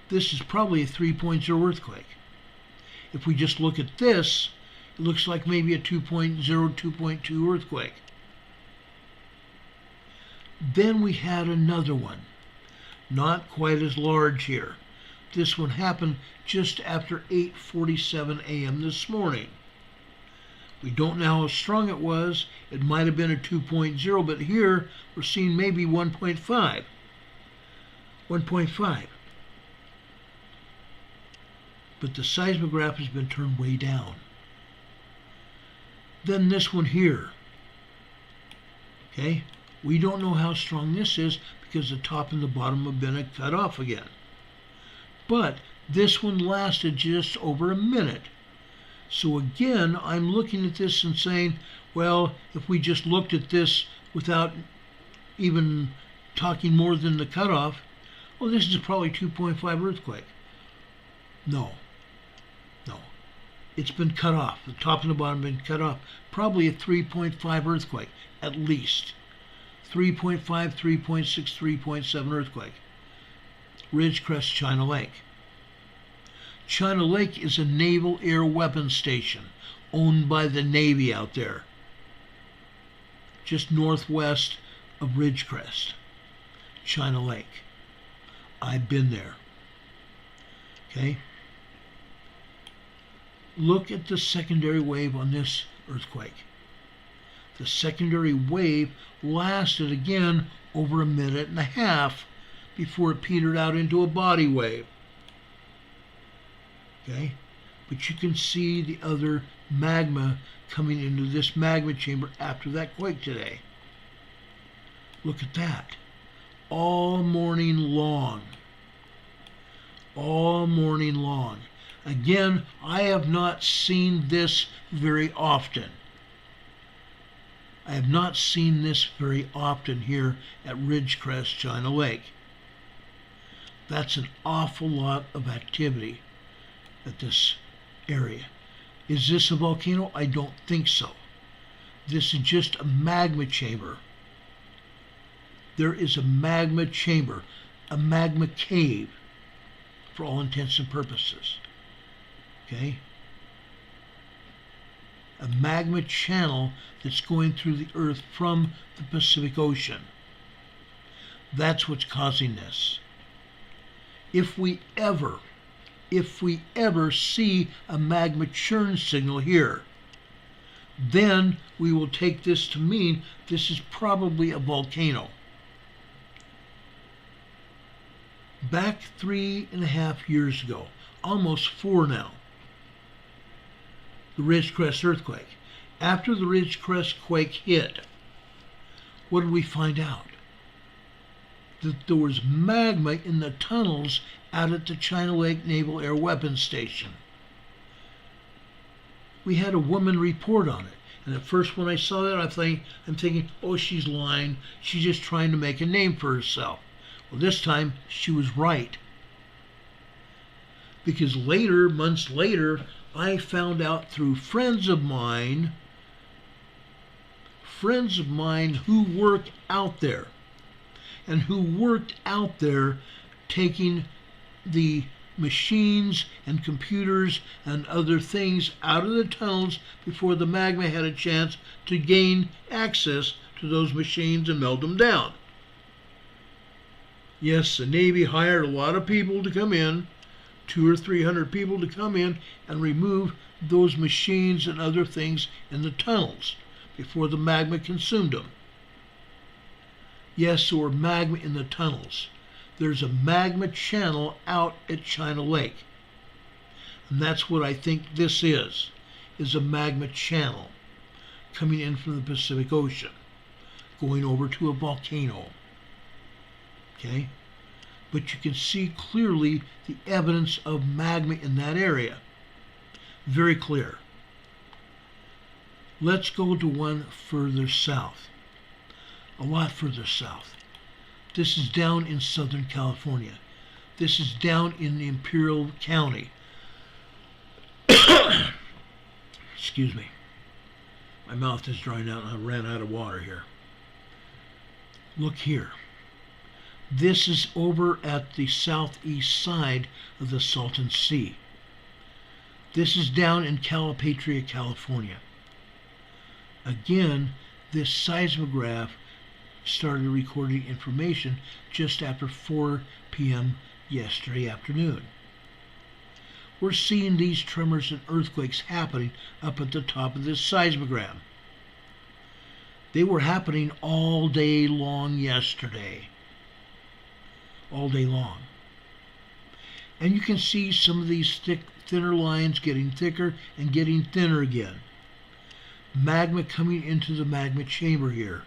This is probably a 3.0 earthquake. If we just look at this, it looks like maybe a 2.0, 2.2 earthquake. Then we had another one, not quite as large here, This one happened just after 8:47 a.m. this morning. We don't know how strong it was. It might have been a 2.0, but here we're seeing maybe 1.5. 1.5. But the seismograph has been turned way down. Then this one here. Okay? We don't know how strong this is because the top and the bottom have been cut off again. But this one lasted just over a minute. So again, I'm looking at this and saying, well, if we just looked at this without even talking more than the cutoff, well, this is probably 2.5 earthquake. No. It's been cut off. The top and the bottom have been cut off. Probably a 3.5 earthquake, at least. 3.5, 3.6, 3.7 earthquake. Ridgecrest, China Lake. China Lake is a naval air weapons station owned by the Navy out there, just northwest of Ridgecrest, China Lake. I've been there. Okay? Look at the secondary wave on this earthquake. The secondary wave lasted again over a minute and a half before it petered out into a body wave. Okay? But you can see the other magma coming into this magma chamber after that quake today. Look at that. All morning long. All morning long. Again, I have not seen this very often. I have not seen this very often here at Ridgecrest, China Lake. That's an awful lot of activity at this area. Is this a volcano? I don't think so. This is just a magma chamber. There is a magma chamber, a magma cave, for all intents and purposes. Okay? A magma channel that's going through the earth from the Pacific Ocean. That's what's causing this. If we ever see a magma churn signal here, then we will take this to mean this is probably a volcano. Back 3.5 years ago, almost 4 now, the Ridgecrest earthquake. After the Ridgecrest quake hit, what did we find out? That there was magma in the tunnels out at the China Lake Naval Air Weapons Station. We had a woman report on it. And at first when I saw that, I'm thinking, oh, she's lying. She's just trying to make a name for herself. Well, this time she was right. Because later, months later, I found out through friends of mine who worked out there, and who worked out there taking the machines and computers and other things out of the tunnels before the magma had a chance to gain access to those machines and melt them down. Yes, the Navy hired a lot of people to come in, 200 or 300 people to come in and remove those machines and other things in the tunnels before the magma consumed them. Yes, there were magma in the tunnels. There's a magma channel out at China Lake. And that's what I think this is a magma channel coming in from the Pacific Ocean, going over to a volcano. Okay? But you can see clearly the evidence of magma in that area. Very clear. Let's go to one further south. A lot further south. This is down in Southern California. This is down in Imperial County. Excuse me. My mouth is drying out and I ran out of water here. Look here. This is over at the southeast side of the Salton Sea. This is down in Calipatria, California. Again, this seismograph started recording information just after 4 p.m. yesterday afternoon. we're seeing these tremors and earthquakes happening up at the top of this seismogram. They were happening all day long yesterday. All day long. And you can see some of these thinner lines getting thicker and getting thinner again. Magma coming into the magma chamber here.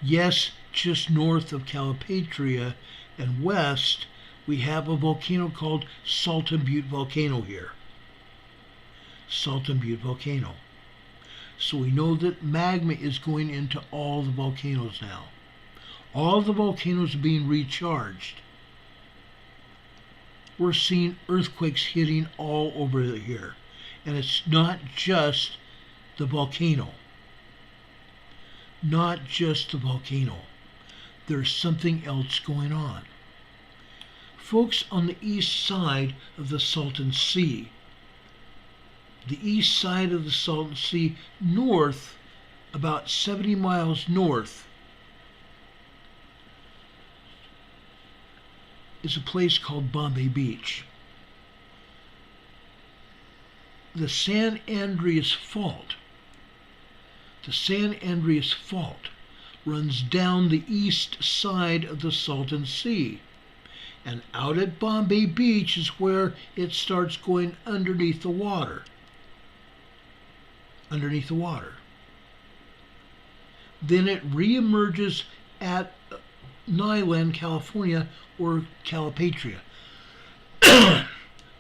Yes, just north of Calipatria and west, we have a volcano called Salton Butte Volcano here. Salton Butte Volcano. So we know that magma is going into all the volcanoes now. All the volcanoes are being recharged. We're seeing earthquakes hitting all over here. And it's not just the volcano. Not just the volcano. There's something else going on. Folks, on the east side of the Salton Sea, the east side of the Salton Sea, north, about 70 miles north, is a place called Bombay Beach. The San Andreas Fault runs down the east side of the Salton Sea. And out at Bombay Beach is where it starts going underneath the water. Underneath the water. Then it reemerges at Nyland, California, or Calipatria.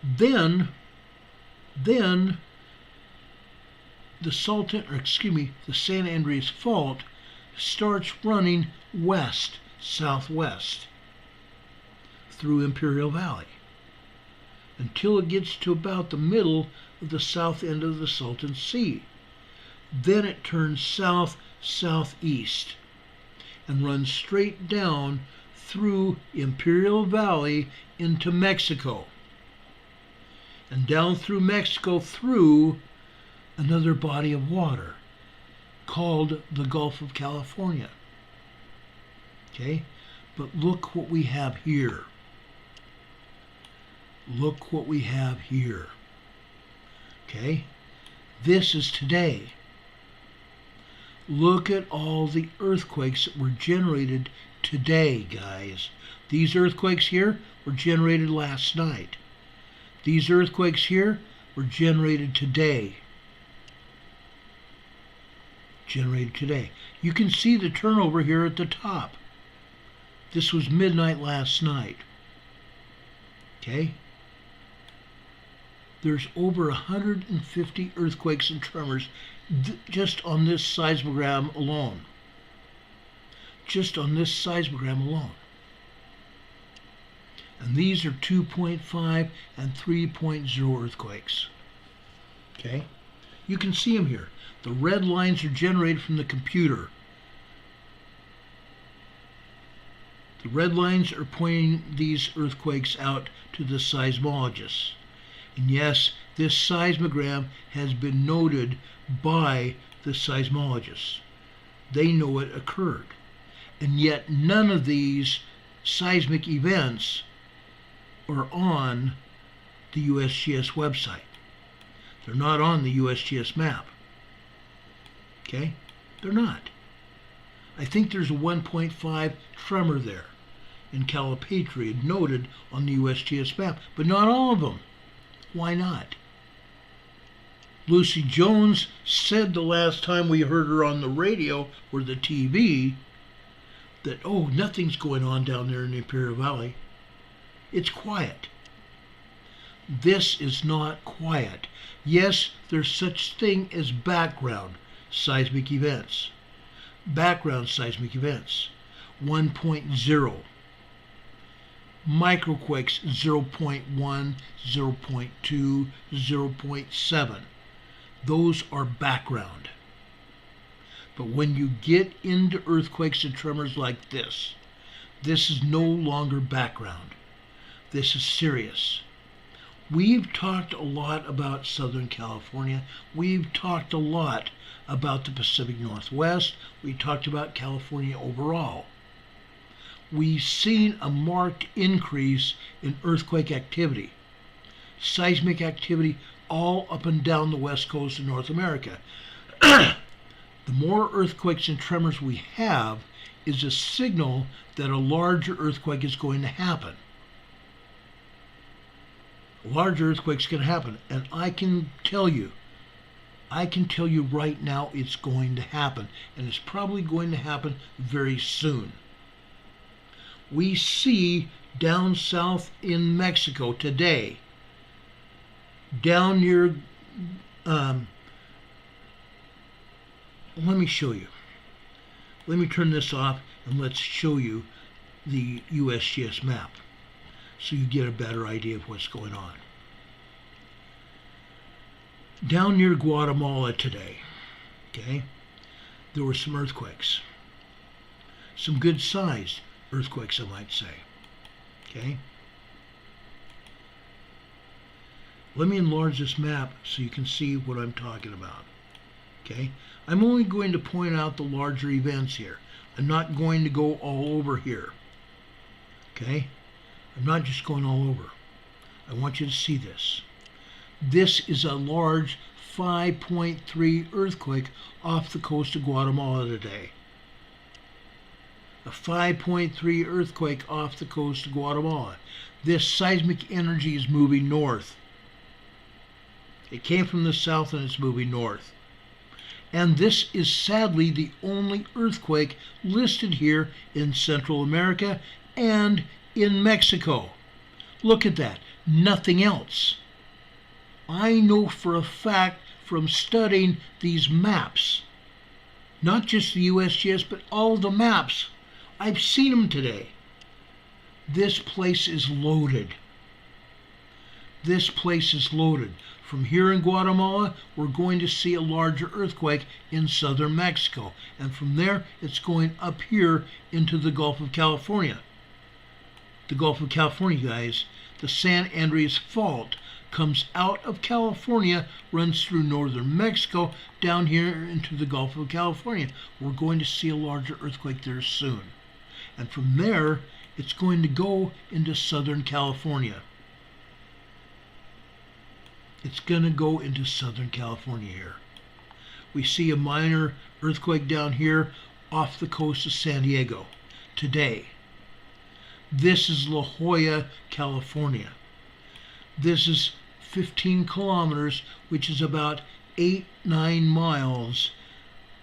Then the San Andreas Fault starts running west, southwest, through Imperial Valley, until it gets to about the middle of the south end of the Salton Sea. Then it turns south-southeast and runs straight down through Imperial Valley into Mexico. And down through Mexico through another body of water called the Gulf of California. Okay? But look what we have here. Look what we have here. Okay? This is today. Look at all the earthquakes that were generated today, guys. These earthquakes here were generated last night. These earthquakes here were generated today. Generated today. You can see the turnover here at the top. This was midnight last night. Okay? There's over 150 earthquakes and tremors just on this seismogram alone. Just on this seismogram alone. And these are 2.5 and 3.0 earthquakes. Okay? You can see them here. The red lines are generated from the computer. The red lines are pointing these earthquakes out to the seismologists. And yes, this seismogram has been noted by the seismologists. They know it occurred. And yet none of these seismic events are on the USGS website. They're not on the USGS map. Okay? They're not. I think there's a 1.5 tremor there in Calipatria noted on the USGS map, but not all of them. Why not? Lucy Jones said the last time we heard her on the radio or the TV that, oh, nothing's going on down there in the Imperial Valley. It's quiet. This is not quiet. Yes, there's such thing as background seismic events. Background seismic events. 1.0. Microquakes 0.1, 0.2, 0.7. Those are background. But when you get into earthquakes and tremors like this is no longer background. This is serious. We've talked a lot about Southern California. We've talked a lot about the Pacific Northwest. We talked about California overall. We've seen a marked increase in earthquake activity. seismic activity all up and down the west coast of North America. The more earthquakes and tremors we have is a signal that a larger earthquake is going to happen. A larger earthquake's going to happen, and I can tell you right now it's going to happen, and it's probably going to happen very soon. We see down south in Mexico today, down near, let me show you. Let me turn this off and let's show you the USGS map so you get a better idea of what's going on. Down near Guatemala today, okay, there were some earthquakes. Some good sized earthquakes, I might say. Okay? Let me enlarge this map so you can see what I'm talking about. Okay? I'm only going to point out the larger events here. I'm not going to go all over here. Okay? I'm not just going all over. I want you to see this. This is a large 5.3 earthquake off the coast of Guatemala today. A 5.3 earthquake off the coast of Guatemala. This seismic energy is moving north. It came from the south and it's moving north. And this is sadly the only earthquake listed here in Central America and in Mexico. Look at that. Nothing else. I know for a fact from studying these maps, not just the USGS, but all the maps. I've seen them today. This place is loaded. This place is loaded. From here in Guatemala, we're going to see a larger earthquake in southern Mexico. And from there, it's going up here into the Gulf of California. The Gulf of California, guys, the San Andreas Fault comes out of California, runs through northern Mexico, down here into the Gulf of California. We're going to see a larger earthquake there soon. And from there, it's going to go into Southern California. It's going to go into Southern California here. We see a minor earthquake down here off the coast of San Diego today. This is La Jolla, California. This is 15 kilometers, which is about 8-9 miles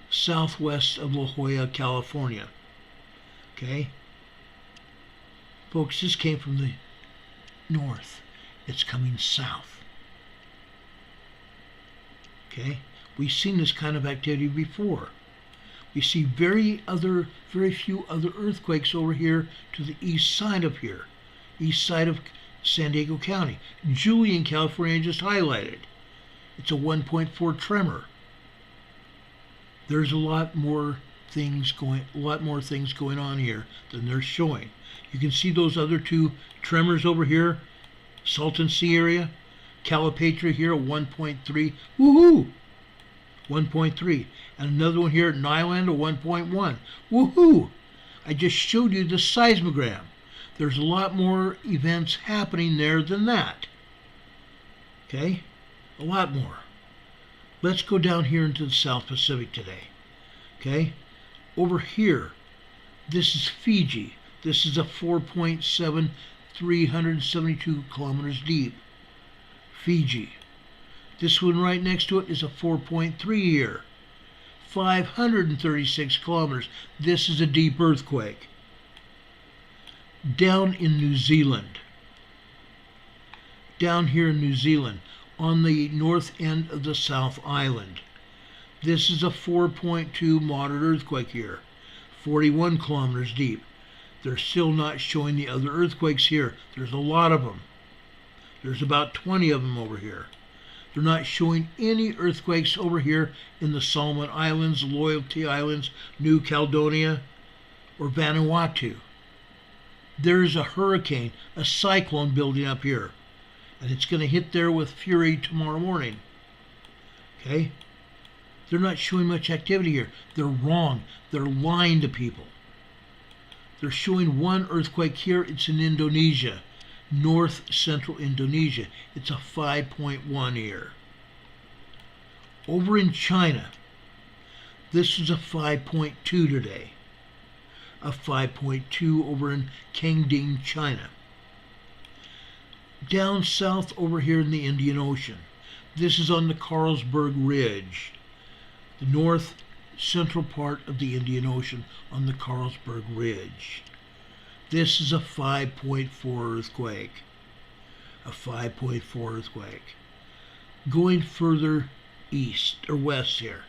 southwest of La Jolla, California. Okay? Folks, this came from the north. It's coming south. Okay? We've seen this kind of activity before. We see very few other earthquakes over here to the east side of here. East side of San Diego County. Julian, California, just highlighted. It's a 1.4 tremor. There's a lot more things going on here than they're showing. You can see those other two tremors over here, Salton Sea area, Calipatria here, 1.3. Woohoo! 1.3. And another one here at Nyland, a 1.1. Woohoo! I just showed you the seismogram. There's a lot more events happening there than that. Okay? A lot more. Let's go down here into the South Pacific today. Okay? Over here, this is Fiji. This is a 4.7, 372 kilometers deep. Fiji. This one right next to it is a 4.3 here. 536 kilometers. This is a deep earthquake. Down in New Zealand. Down here in New Zealand, on the north end of the South Island. This is a 4.2 moderate earthquake here. 41 kilometers deep. They're still not showing the other earthquakes here. There's a lot of them. There's about 20 of them over here. They're not showing any earthquakes over here in the Solomon Islands, Loyalty Islands, New Caledonia, or Vanuatu. There's a hurricane, a cyclone building up here, and it's going to hit there with fury tomorrow morning. Okay? They're not showing much activity here. They're wrong. They're lying to people. They're showing one earthquake here. It's in Indonesia. north central Indonesia. It's a 5.1 here. Over in China, this is a 5.2 today. A 5.2 over in Kangding, China. Down south over here in the Indian Ocean, this is on the Carlsberg Ridge, the north central part of the Indian Ocean on the Carlsberg Ridge. This is a 5.4 earthquake. A 5.4 earthquake. Going further east or west here,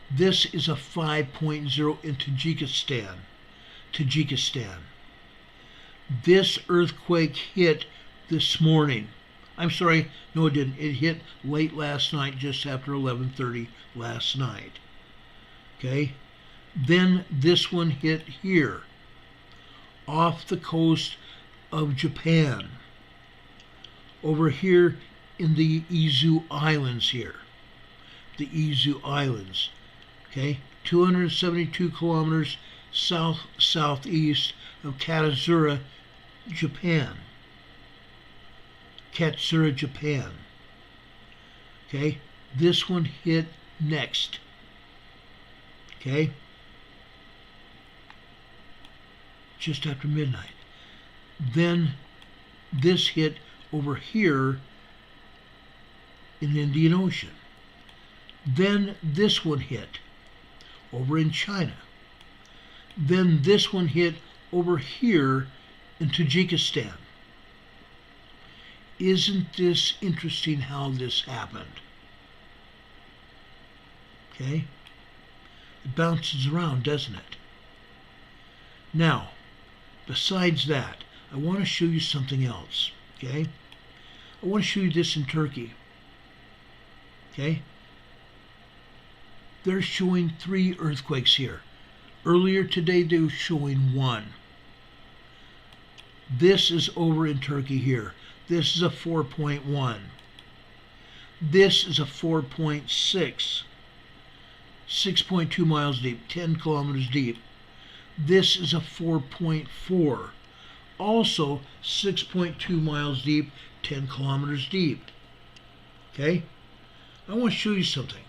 this is a 5.0 in Tajikistan. This earthquake hit this morning. I'm sorry, no it didn't. It hit late last night, just after 11:30 last night. Okay? Then this one hit here, off the coast of Japan, over here in the Izu Islands here. The Izu Islands. Okay? 272 kilometers southeast of Katsura, Japan. Katsura, Japan. Okay? This one hit next. Okay? Just after midnight. Then this hit over here in the Indian Ocean. Then this one hit over in China. Then this one hit over here in Tajikistan. Isn't this interesting how this happened? Okay? It bounces around, doesn't it? Now, besides that, I want to show you something else. Okay? I want to show you this in Turkey. Okay? They're showing 3 earthquakes here. Earlier today they were showing 1. This is over in Turkey here. This is a 4.1. This is a 4.6. 6.2 miles deep, 10 kilometers deep. This is a 4.4. Also 6.2 miles deep, 10 kilometers deep. Okay? I want to show you something.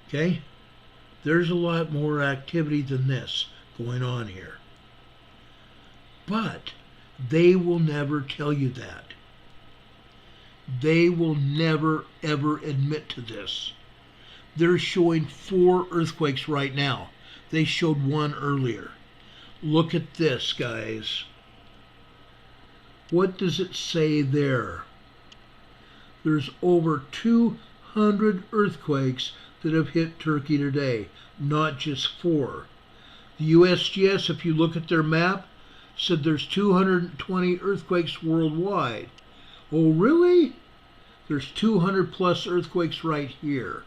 Okay? There's a lot more activity than this going on here. But they will never tell you that. They will never, ever admit to this. They're showing 4 earthquakes right now. They showed 1 earlier. Look at this, guys. What does it say there? There's over 200 earthquakes that have hit Turkey today, not just 4. The USGS, if you look at their map, said there's 220 earthquakes worldwide. Oh, really? There's 200 plus earthquakes right here.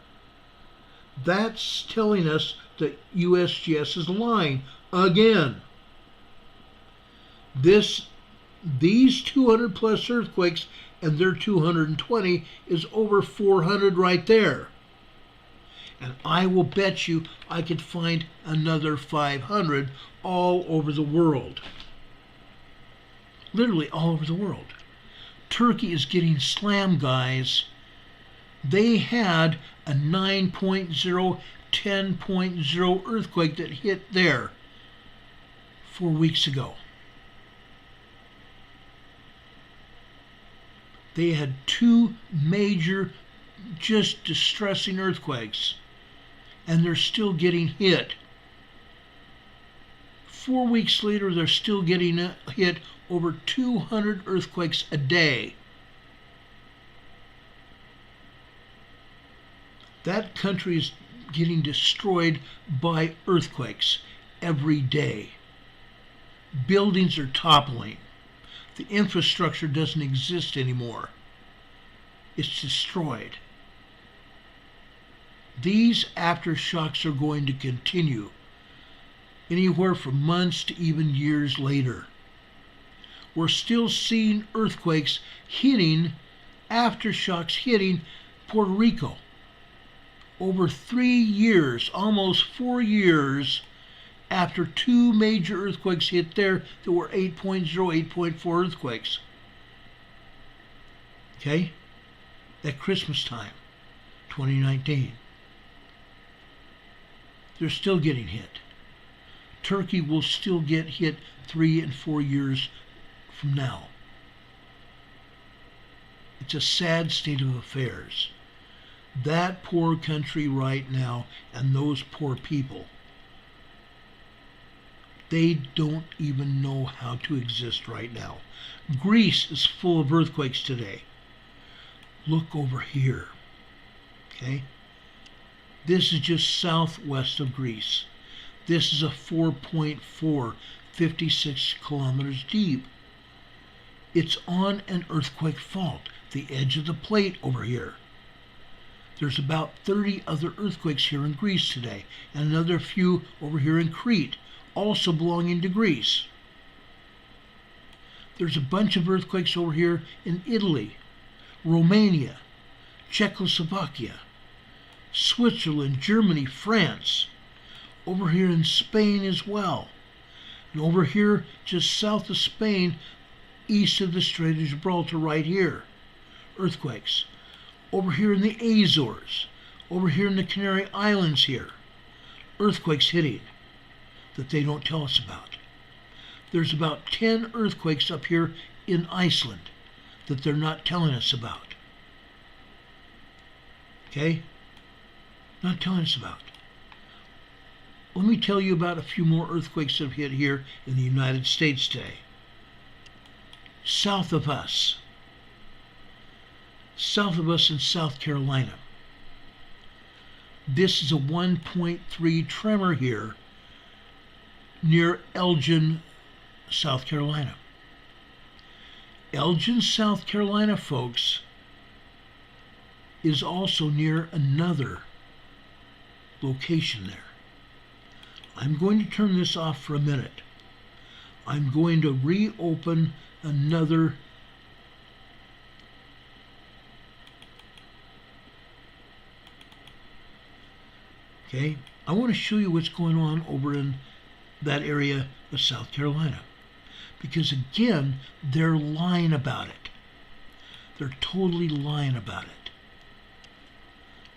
That's telling us that USGS is lying again. These 200 plus earthquakes and their 220 is over 400 right there. And I will bet you I could find another 500 all over the world. Literally all over the world. Turkey is getting slammed, guys. They had a 9.0, 10.0 earthquake that hit there 4 weeks ago. They had 2 major, just distressing earthquakes, and they're still getting hit. 4 weeks later, they're still getting hit over 200 earthquakes a day. That country is getting destroyed by earthquakes every day. Buildings are toppling. The infrastructure doesn't exist anymore. It's destroyed. These aftershocks are going to continue anywhere from months to even years later. We're still seeing earthquakes hitting, aftershocks hitting Puerto Rico. Over 3 years, almost 4 years after two major earthquakes hit there that were 8.0, 8.4 earthquakes. Okay? At Christmas time, 2019. They're still getting hit. Turkey will still get hit 3 and 4 years from now. It's a sad state of affairs. That poor country right now and those poor people, they don't even know how to exist right now. Greece is full of earthquakes today. Look over here. Okay? This is just southwest of Greece. This is a 4.4, 56 kilometers deep. It's on an earthquake fault, the edge of the plate over here. There's about 30 other earthquakes here in Greece today, and another few over here in Crete, also belonging to Greece. There's a bunch of earthquakes over here in Italy, Romania, Czechoslovakia, Switzerland, Germany, France, over here in Spain as well. And over here, just south of Spain, east of the Strait of Gibraltar right here, earthquakes. Over here in the Azores, over here in the Canary Islands here, earthquakes hitting that they don't tell us about. There's about 10 earthquakes up here in Iceland that they're not telling us about. Okay? Not telling us about. Let me tell you about a few more earthquakes that have hit here in the United States today. South of us in South Carolina. This is a 1.3 tremor here near Elgin, South Carolina. Elgin, South Carolina, folks, is also near another location there. I'm going to turn this off for a minute. I'm going to reopen another Okay, I want to show you what's going on over in that area of South Carolina. Because again, they're lying about it. They're totally lying about it.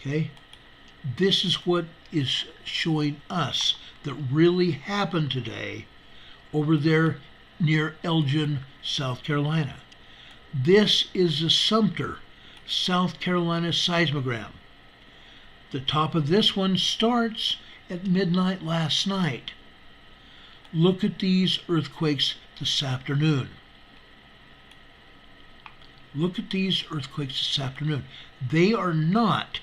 Okay? This is what is showing us that really happened today over there near Elgin, South Carolina. This is the Sumter, South Carolina seismogram. The top of this one starts at midnight last night. Look at these earthquakes this afternoon. Look at these earthquakes this afternoon. They are not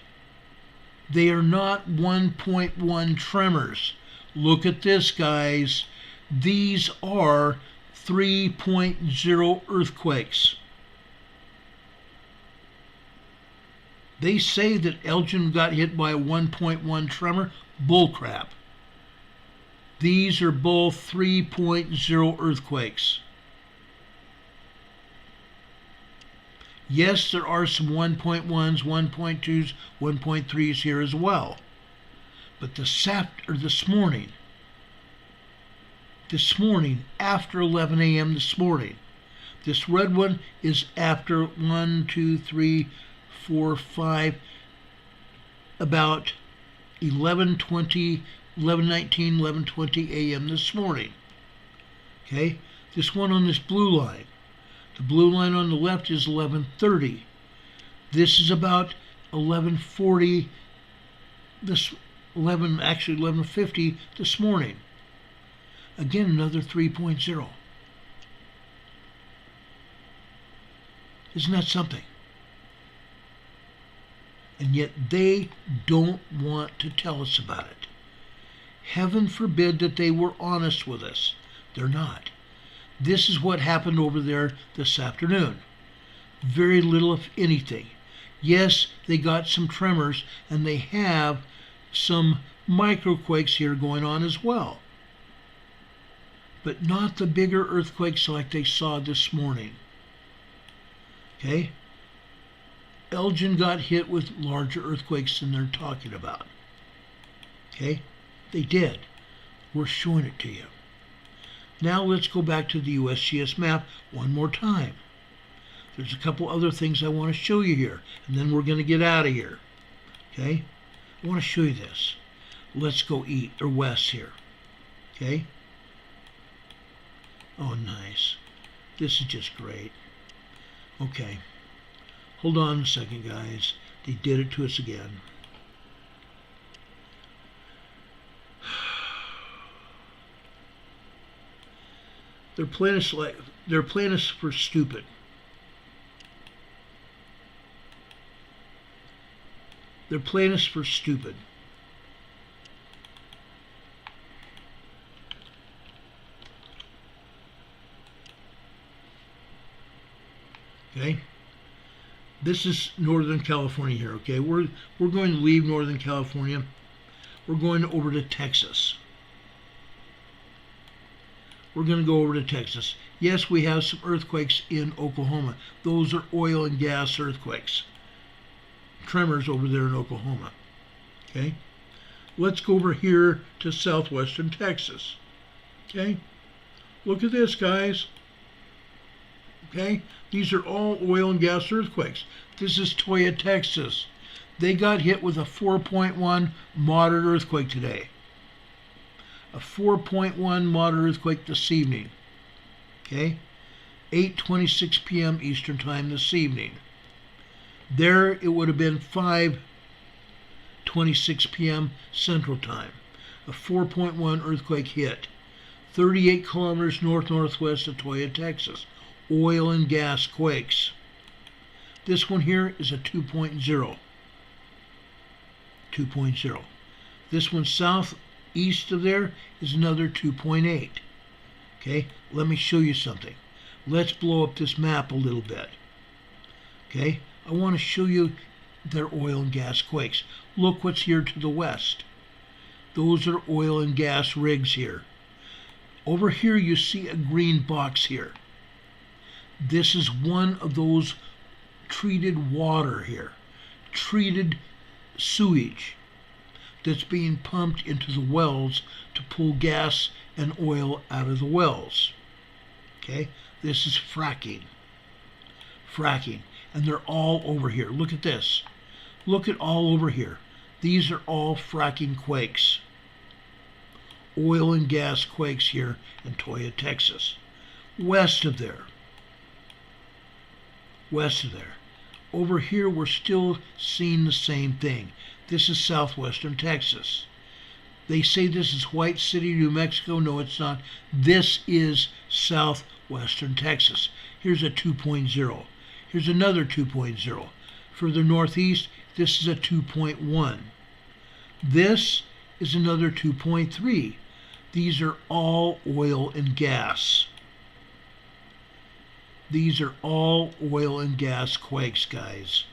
1.1 tremors. Look at this, guys. These are 3.0 earthquakes. They say that Elgin got hit by a 1.1 tremor. Bullcrap. These are both 3.0 earthquakes. Yes, there are some 1.1s, 1.2s, 1.3s here as well. But this morning, after 11 a.m. this morning, this red one is after 1, 2, 3, 4, 5, about 11:20, 11:19, 11:20 a.m. this morning. Okay, this one on this blue line. The blue line on the left is 11:30. This is about 11:40. This 11:50 this morning. Again, another 3.0. Isn't that something? And yet they don't want to tell us about it. Heaven forbid that they were honest with us. They're not. This is what happened over there this afternoon. Very little, if anything. Yes, they got some tremors, and they have some microquakes here going on as well. But not the bigger earthquakes like they saw this morning. Okay? Elgin got hit with larger earthquakes than they're talking about. Okay? They did. We're showing it to you. Now let's go back to the USGS map one more time. There's a couple other things I want to show you here, and then we're going to get out of here. Okay? I want to show you this. Let's go west here. Okay? Oh, nice. This is just great. Okay. Hold on a second, guys. They did it to us again. They're playing us for stupid. They're playing us for stupid. Okay? This is Northern California here, okay? We're going to leave Northern California. We're going over to Texas. We're going to go over to Texas. Yes, we have some earthquakes in Oklahoma. Those are oil and gas earthquakes. Tremors over there in Oklahoma. Okay? Let's go over here to southwestern Texas. Okay? Look at this, guys. Okay? These are all oil and gas earthquakes. This is Toyah, Texas. They got hit with a 4.1 moderate earthquake today. A 4.1 moderate earthquake this evening. Okay? 8:26 p.m. Eastern Time this evening. There it would have been 5:26 p.m. Central Time. A 4.1 earthquake hit. 38 kilometers northwest of Toyah, Texas. Oil and gas quakes. This one here is a 2.0. 2.0. This one southeast of there is another 2.8. Okay, let me show you something. Let's blow up this map a little bit. Okay, I want to show you their oil and gas quakes. Look what's here to the west. Those are oil and gas rigs here. Over here you see a green box here. This is one of those treated water here. Treated sewage that's being pumped into the wells to pull gas and oil out of the wells. Okay, this is fracking. Fracking. And they're all over here. Look at this. Look at all over here. These are all fracking quakes. Oil and gas quakes here in Toyah, Texas. West of there. West of there. Over here we're still seeing the same thing. This is southwestern Texas. They say this is White City, New Mexico. No, it's not. This is southwestern Texas. Here's a 2.0. Here's another 2.0. Further northeast, this is a 2.1. This is another 2.3. These are all oil and gas. These are all oil and gas quakes, guys.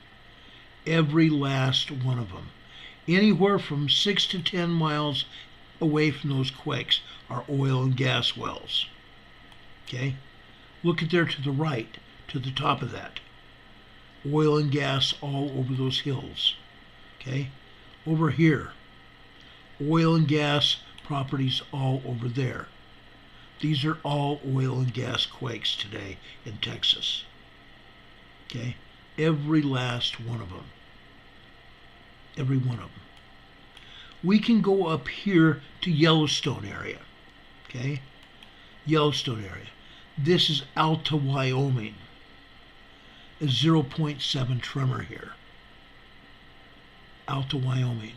Every last one of them. Anywhere from 6 to 10 miles away from those quakes are oil and gas wells. Okay? Look at there to the right, to the top of that. Oil and gas all over those hills. Okay? Over here, oil and gas properties all over there. These are all oil and gas quakes today in Texas. Okay? Every last one of them. Every one of them. We can go up here to Yellowstone area. Okay? Yellowstone area. This is Alta, Wyoming. A 0.7 tremor here. Alta, Wyoming.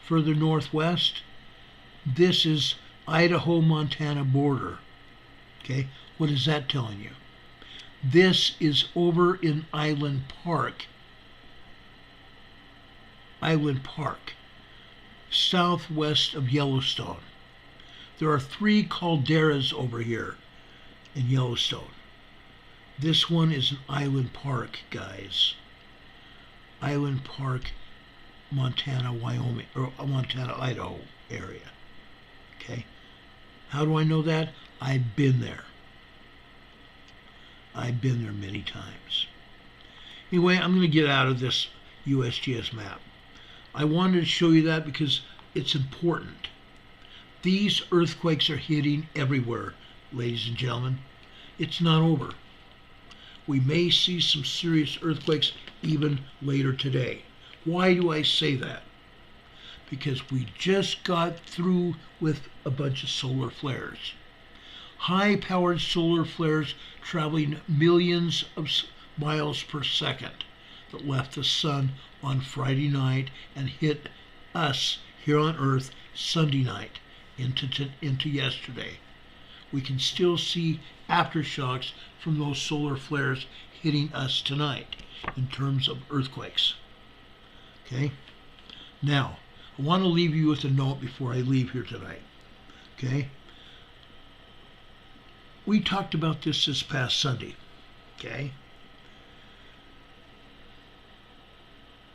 Further northwest, this is Idaho-Montana border. Okay? What is that telling you? This is over in Island Park. Island Park, southwest of Yellowstone. There are 3 calderas over here in Yellowstone. This one is an Island Park, guys. Island Park, Montana, Wyoming, or Montana, Idaho area. Okay? How do I know that? I've been there. I've been there many times. Anyway, I'm going to get out of this USGS map. I wanted to show you that because it's important. These earthquakes are hitting everywhere, ladies and gentlemen. It's not over. We may see some serious earthquakes even later today. Why do I say that? Because we just got through with a bunch of solar flares. High-powered solar flares traveling millions of miles per second that left the sun on Friday night and hit us here on Earth Sunday night into yesterday. We can still see aftershocks from those solar flares hitting us tonight in terms of earthquakes. Okay? Now, I want to leave you with a note before I leave here tonight. Okay? We talked about this past Sunday. Okay?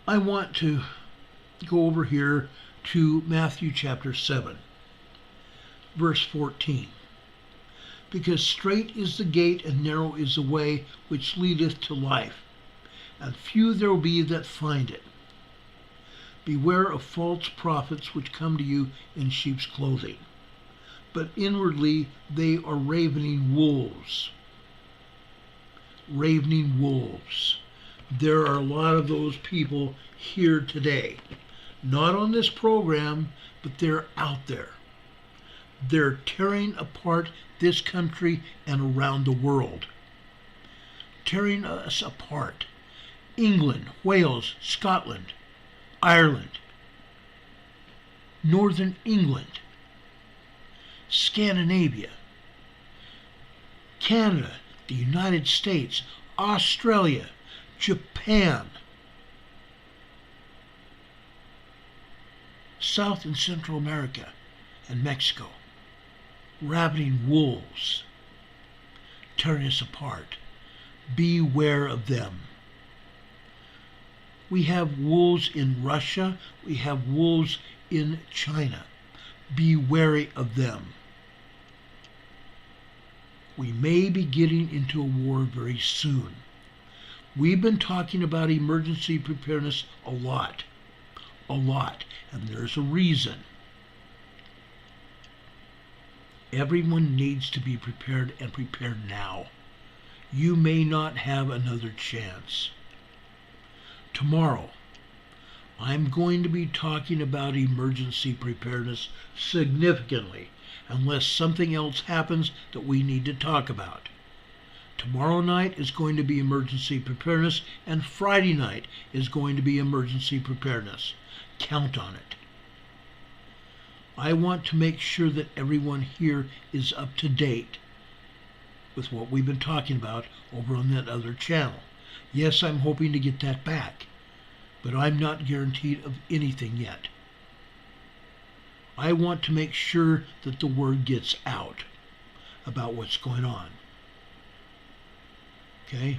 I want to go over here to Matthew chapter 7, verse 14. Because strait is the gate and narrow is the way which leadeth to life, and few there will be that find it. Beware of false prophets which come to you in sheep's clothing, but inwardly they are ravening wolves. Ravening wolves. There are a lot of those people here today. Not on this program, but they're out there. They're tearing apart this country and around the world. Tearing us apart. England, Wales, Scotland, Ireland, Northern England, Scandinavia, Canada, the United States, Australia, Japan, South and Central America, and Mexico. Ravening wolves, tearing us apart. Beware of them. We have wolves in Russia. We have wolves in China. Be wary of them. We may be getting into a war very soon. We've been talking about emergency preparedness a lot, and there's a reason. Everyone needs to be prepared and prepared now. You may not have another chance. Tomorrow, I'm going to be talking about emergency preparedness significantly, unless something else happens that we need to talk about. Tomorrow night is going to be emergency preparedness, and Friday night is going to be emergency preparedness. Count on it. I want to make sure that everyone here is up to date with what we've been talking about over on that other channel. Yes, I'm hoping to get that back, but I'm not guaranteed of anything yet. I want to make sure that the word gets out about what's going on. Okay?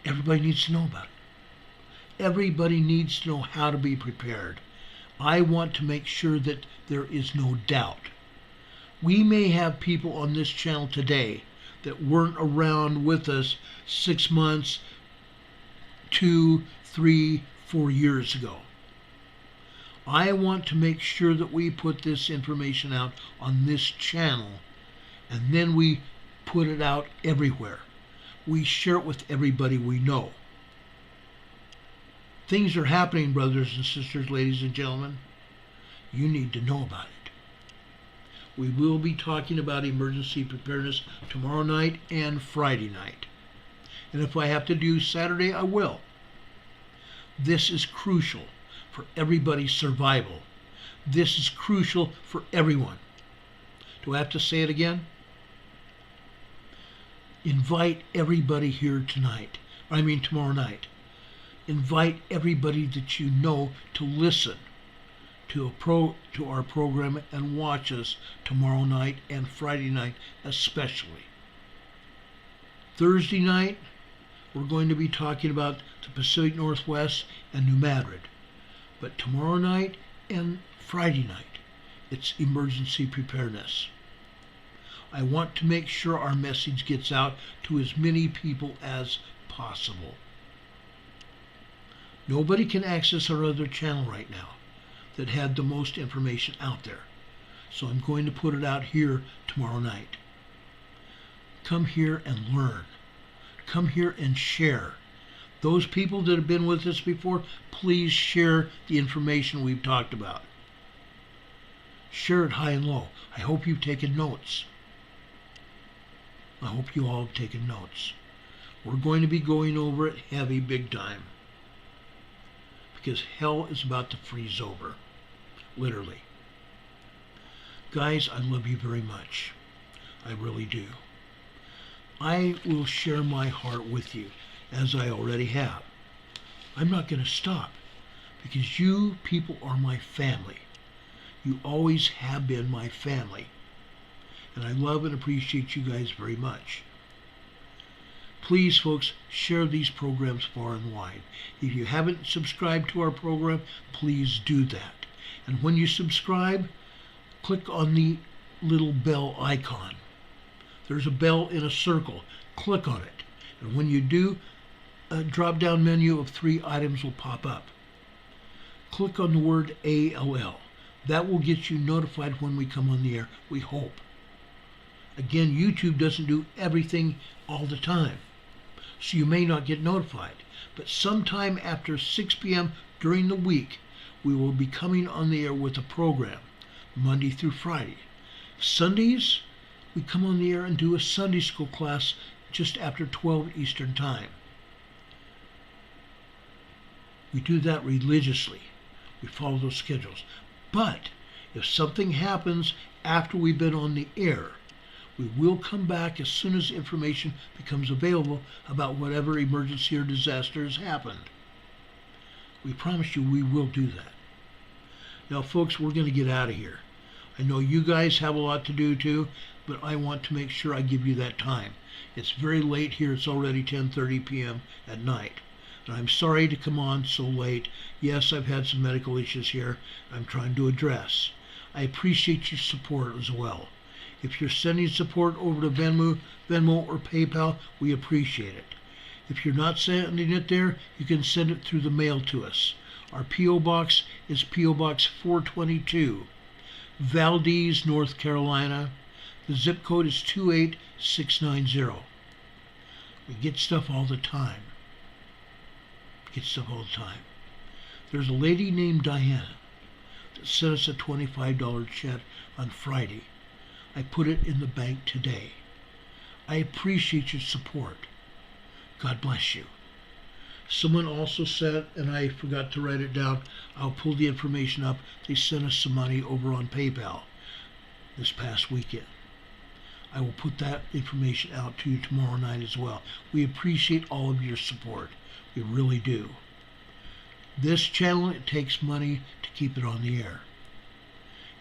Everybody needs to know about it. Everybody needs to know how to be prepared. I want to make sure that there is no doubt. We may have people on this channel today that weren't around with us 6 months, 2, 3, 4 years ago. I want to make sure that we put this information out on this channel, and then we put it out everywhere. We share it with everybody we know. Things are happening, brothers and sisters, ladies and gentlemen. You need to know about it. We will be talking about emergency preparedness tomorrow night and Friday night. And if I have to do Saturday, I will. This is crucial for everybody's survival. This is crucial for everyone. Do I have to say it again? Invite everybody here tonight. Tomorrow night. Invite everybody that you know to listen to our program and watch us tomorrow night and Friday night especially. Thursday night, we're going to be talking about the Pacific Northwest and New Madrid. But tomorrow night and Friday night, it's emergency preparedness. I want to make sure our message gets out to as many people as possible. Nobody can access our other channel right now that had the most information out there. So I'm going to put it out here tomorrow night. Come here and learn. Come here and share. Those people that have been with us before, please share the information we've talked about. Share it high and low. I hope you've taken notes. I hope you all have taken notes. We're going to be going over it heavy, big time. Because hell is about to freeze over. Literally. Guys, I love you very much. I really do. I will share my heart with you, as I already have. I'm not going to stop, because you people are my family. You always have been my family. And I love and appreciate you guys very much. Please, folks, share these programs far and wide. If you haven't subscribed to our program, please do that. And when you subscribe, click on the little bell icon. There's a bell in a circle. Click on it. And when you do, a drop-down menu of 3 items will pop up. Click on the word ALL. That will get you notified when we come on the air, we hope. Again, YouTube doesn't do everything all the time, so you may not get notified. But sometime after 6 p.m. during the week, we will be coming on the air with a program, Monday through Friday. Sundays, we come on the air and do a Sunday school class just after 12 Eastern Time. We do that religiously. We follow those schedules. But if something happens after we've been on the air, we will come back as soon as information becomes available about whatever emergency or disaster has happened. We promise you we will do that. Now, folks, we're going to get out of here. I know you guys have a lot to do too, but I want to make sure I give you that time. It's very late here. It's already 10:30 p.m. at night. And I'm sorry to come on so late. Yes, I've had some medical issues here I'm trying to address. I appreciate your support as well. If you're sending support over to Venmo or PayPal, we appreciate it. If you're not sending it there, you can send it through the mail to us. Our P.O. Box is P.O. Box 422, Valdese, North Carolina. The zip code is 28690. We get stuff all the time. There's a lady named Diana that sent us a $25 check on Friday. I put it in the bank today. I appreciate your support. God bless you. Someone also sent, and I forgot to write it down, I'll pull the information up, they sent us some money over on PayPal this past weekend. I will put that information out to you tomorrow night as well. We appreciate all of your support. We really do. This channel, it takes money to keep it on the air.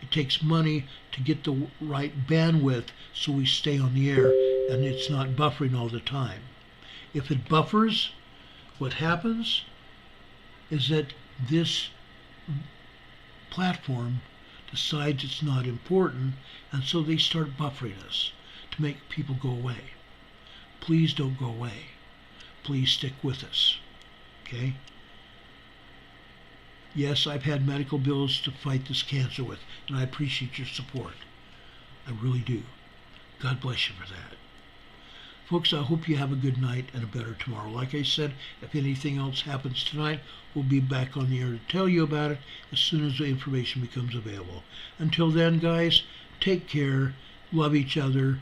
It takes money to get the right bandwidth so we stay on the air and it's not buffering all the time. If it buffers, what happens is that this platform decides it's not important, and so they start buffering us to make people go away. Please don't go away. Please stick with us. Okay? Yes, I've had medical bills to fight this cancer with, and I appreciate your support. I really do. God bless you for that. Folks, I hope you have a good night and a better tomorrow. Like I said, if anything else happens tonight, we'll be back on the air to tell you about it as soon as the information becomes available. Until then, guys, take care, love each other,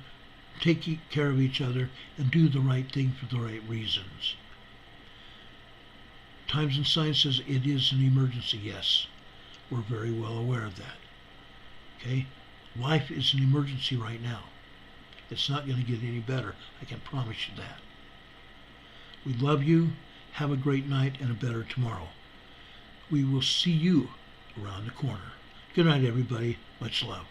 take care of each other, and do the right thing for the right reasons. Times and Science says it is an emergency. Yes, we're very well aware of that. Okay? Life is an emergency right now. It's not going to get any better. I can promise you that. We love you. Have a great night and a better tomorrow. We will see you around the corner. Good night, everybody. Much love.